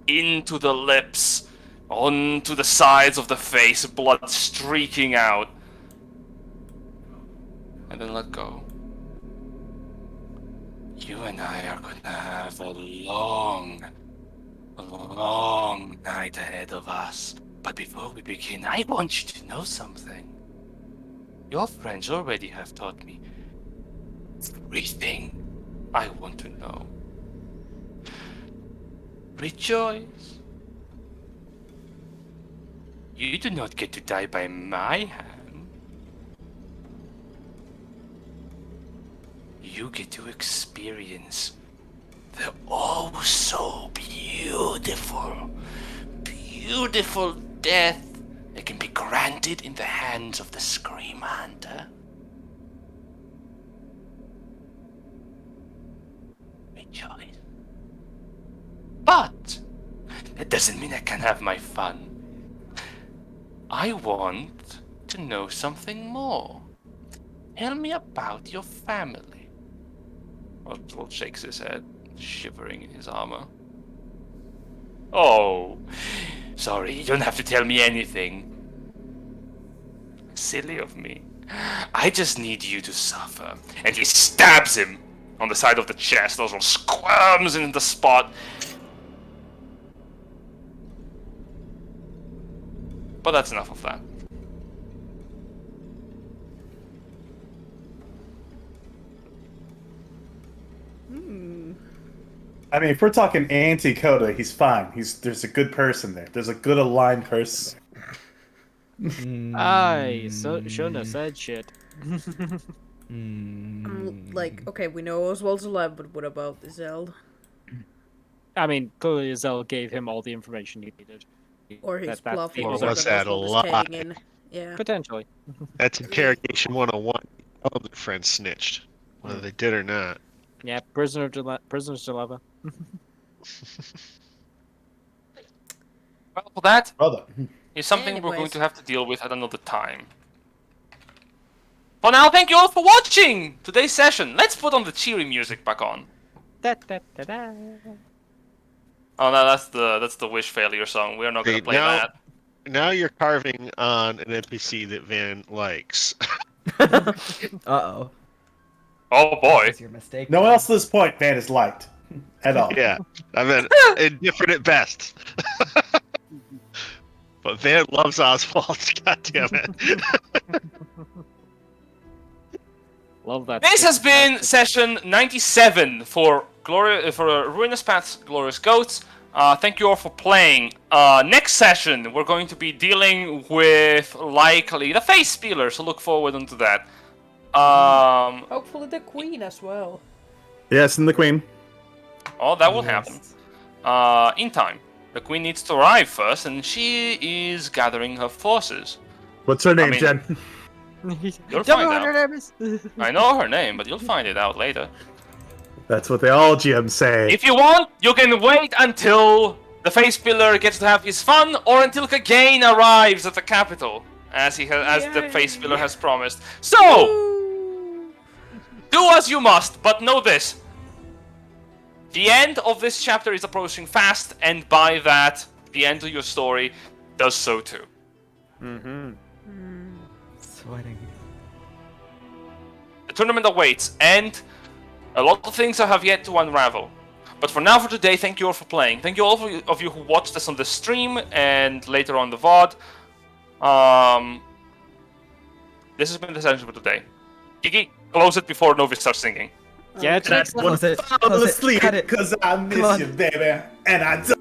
Speaker 3: into the lips, onto the sides of the face, blood streaking out, and then let go. You and I are gonna have a long night ahead of us. But before we begin, I want you to know something. Your friends already have taught me everything I want to know. Rejoice. You do not get to die by my hand. You get to experience the oh so beautiful death that can be granted in the hands of the Scream Hunter. But that doesn't mean I can't have my fun. I want to know something more. Tell me about your family. Oswald shakes his head, shivering in his armor. Oh, sorry, you don't have to tell me anything. Silly of me. I just need you to suffer. And he stabs him on the side of the chest. Oswald squirms in the spot. But that's enough of that.
Speaker 5: I mean, if we're talking anti-Coda, he's fine. There's a good person there. There's a good aligned person there.
Speaker 1: Aye, shouldn't have said shit.
Speaker 4: Like, okay, we know Oswald's alive, but what about Zeld?
Speaker 1: I mean, clearly Zell gave him all the information he needed.
Speaker 4: Or he's
Speaker 1: That's
Speaker 4: bluffing
Speaker 6: Or
Speaker 4: so
Speaker 6: was
Speaker 4: that
Speaker 6: that a
Speaker 4: Oswald is
Speaker 6: lie?
Speaker 4: caving in. Yeah.
Speaker 1: Potentially.
Speaker 6: That's interrogation 101. All of their friends snitched, whether they did or not.
Speaker 1: Yeah, prisoner's dilemma.
Speaker 3: Well, that
Speaker 5: Brother.
Speaker 3: is something we're going
Speaker 4: Anyways.
Speaker 3: to have to deal with at another time. For now, thank you all for watching today's session. Let's put on the cheery music back on.
Speaker 1: Da, da, da, da.
Speaker 3: Oh no, that's the wish failure song. We're not going to play
Speaker 6: now,
Speaker 3: that.
Speaker 6: Now you're carving on an NPC that Van likes.
Speaker 2: Uh-oh.
Speaker 3: Oh boy.
Speaker 2: That's your mistake.
Speaker 5: No one else at this point, Van is liked. At all.
Speaker 6: Yeah, I mean, indifferent at best. But Van loves Oswald. God damn it.
Speaker 1: Love that.
Speaker 3: This has been session 97 for Ruinous Paths, Glorious Goats. Thank you all for playing. Next session, we're going to be dealing with likely the Face Peeler, so look forward to that.
Speaker 4: Hopefully the queen as well.
Speaker 5: Yes, and the Queen.
Speaker 3: Oh, that will happen. In time. The queen needs to arrive first, and she is gathering her forces.
Speaker 5: What's her name,
Speaker 3: mean-
Speaker 5: Jen?
Speaker 3: You'll
Speaker 1: Tell me
Speaker 3: find
Speaker 1: what
Speaker 3: out.
Speaker 1: her name is.
Speaker 3: I know her name, but you'll find it out later.
Speaker 5: That's what they all GMs say.
Speaker 3: If you want, you can wait until the Face Pillar gets to have his fun, or until Kagain arrives at the capital, as the Face Pillar has promised. So, do as you must, but know this. The end of this chapter is approaching fast, and by that, the end of your story does so too.
Speaker 1: Mm-hmm.
Speaker 2: Sweating.
Speaker 3: The tournament awaits, and a lot of things have yet to unravel. But for now, for today, thank you all for playing. Thank you all of you who watched us on the stream and later on the VOD. This has been the session for today. Kiki, close it before Novi starts singing.
Speaker 1: Yeah, it's
Speaker 5: That's
Speaker 1: next
Speaker 5: one
Speaker 2: Close it,
Speaker 5: fall
Speaker 2: close it,
Speaker 5: asleep
Speaker 2: cut it.
Speaker 5: because I
Speaker 2: Come
Speaker 5: miss
Speaker 2: on.
Speaker 5: you, baby, and I don't.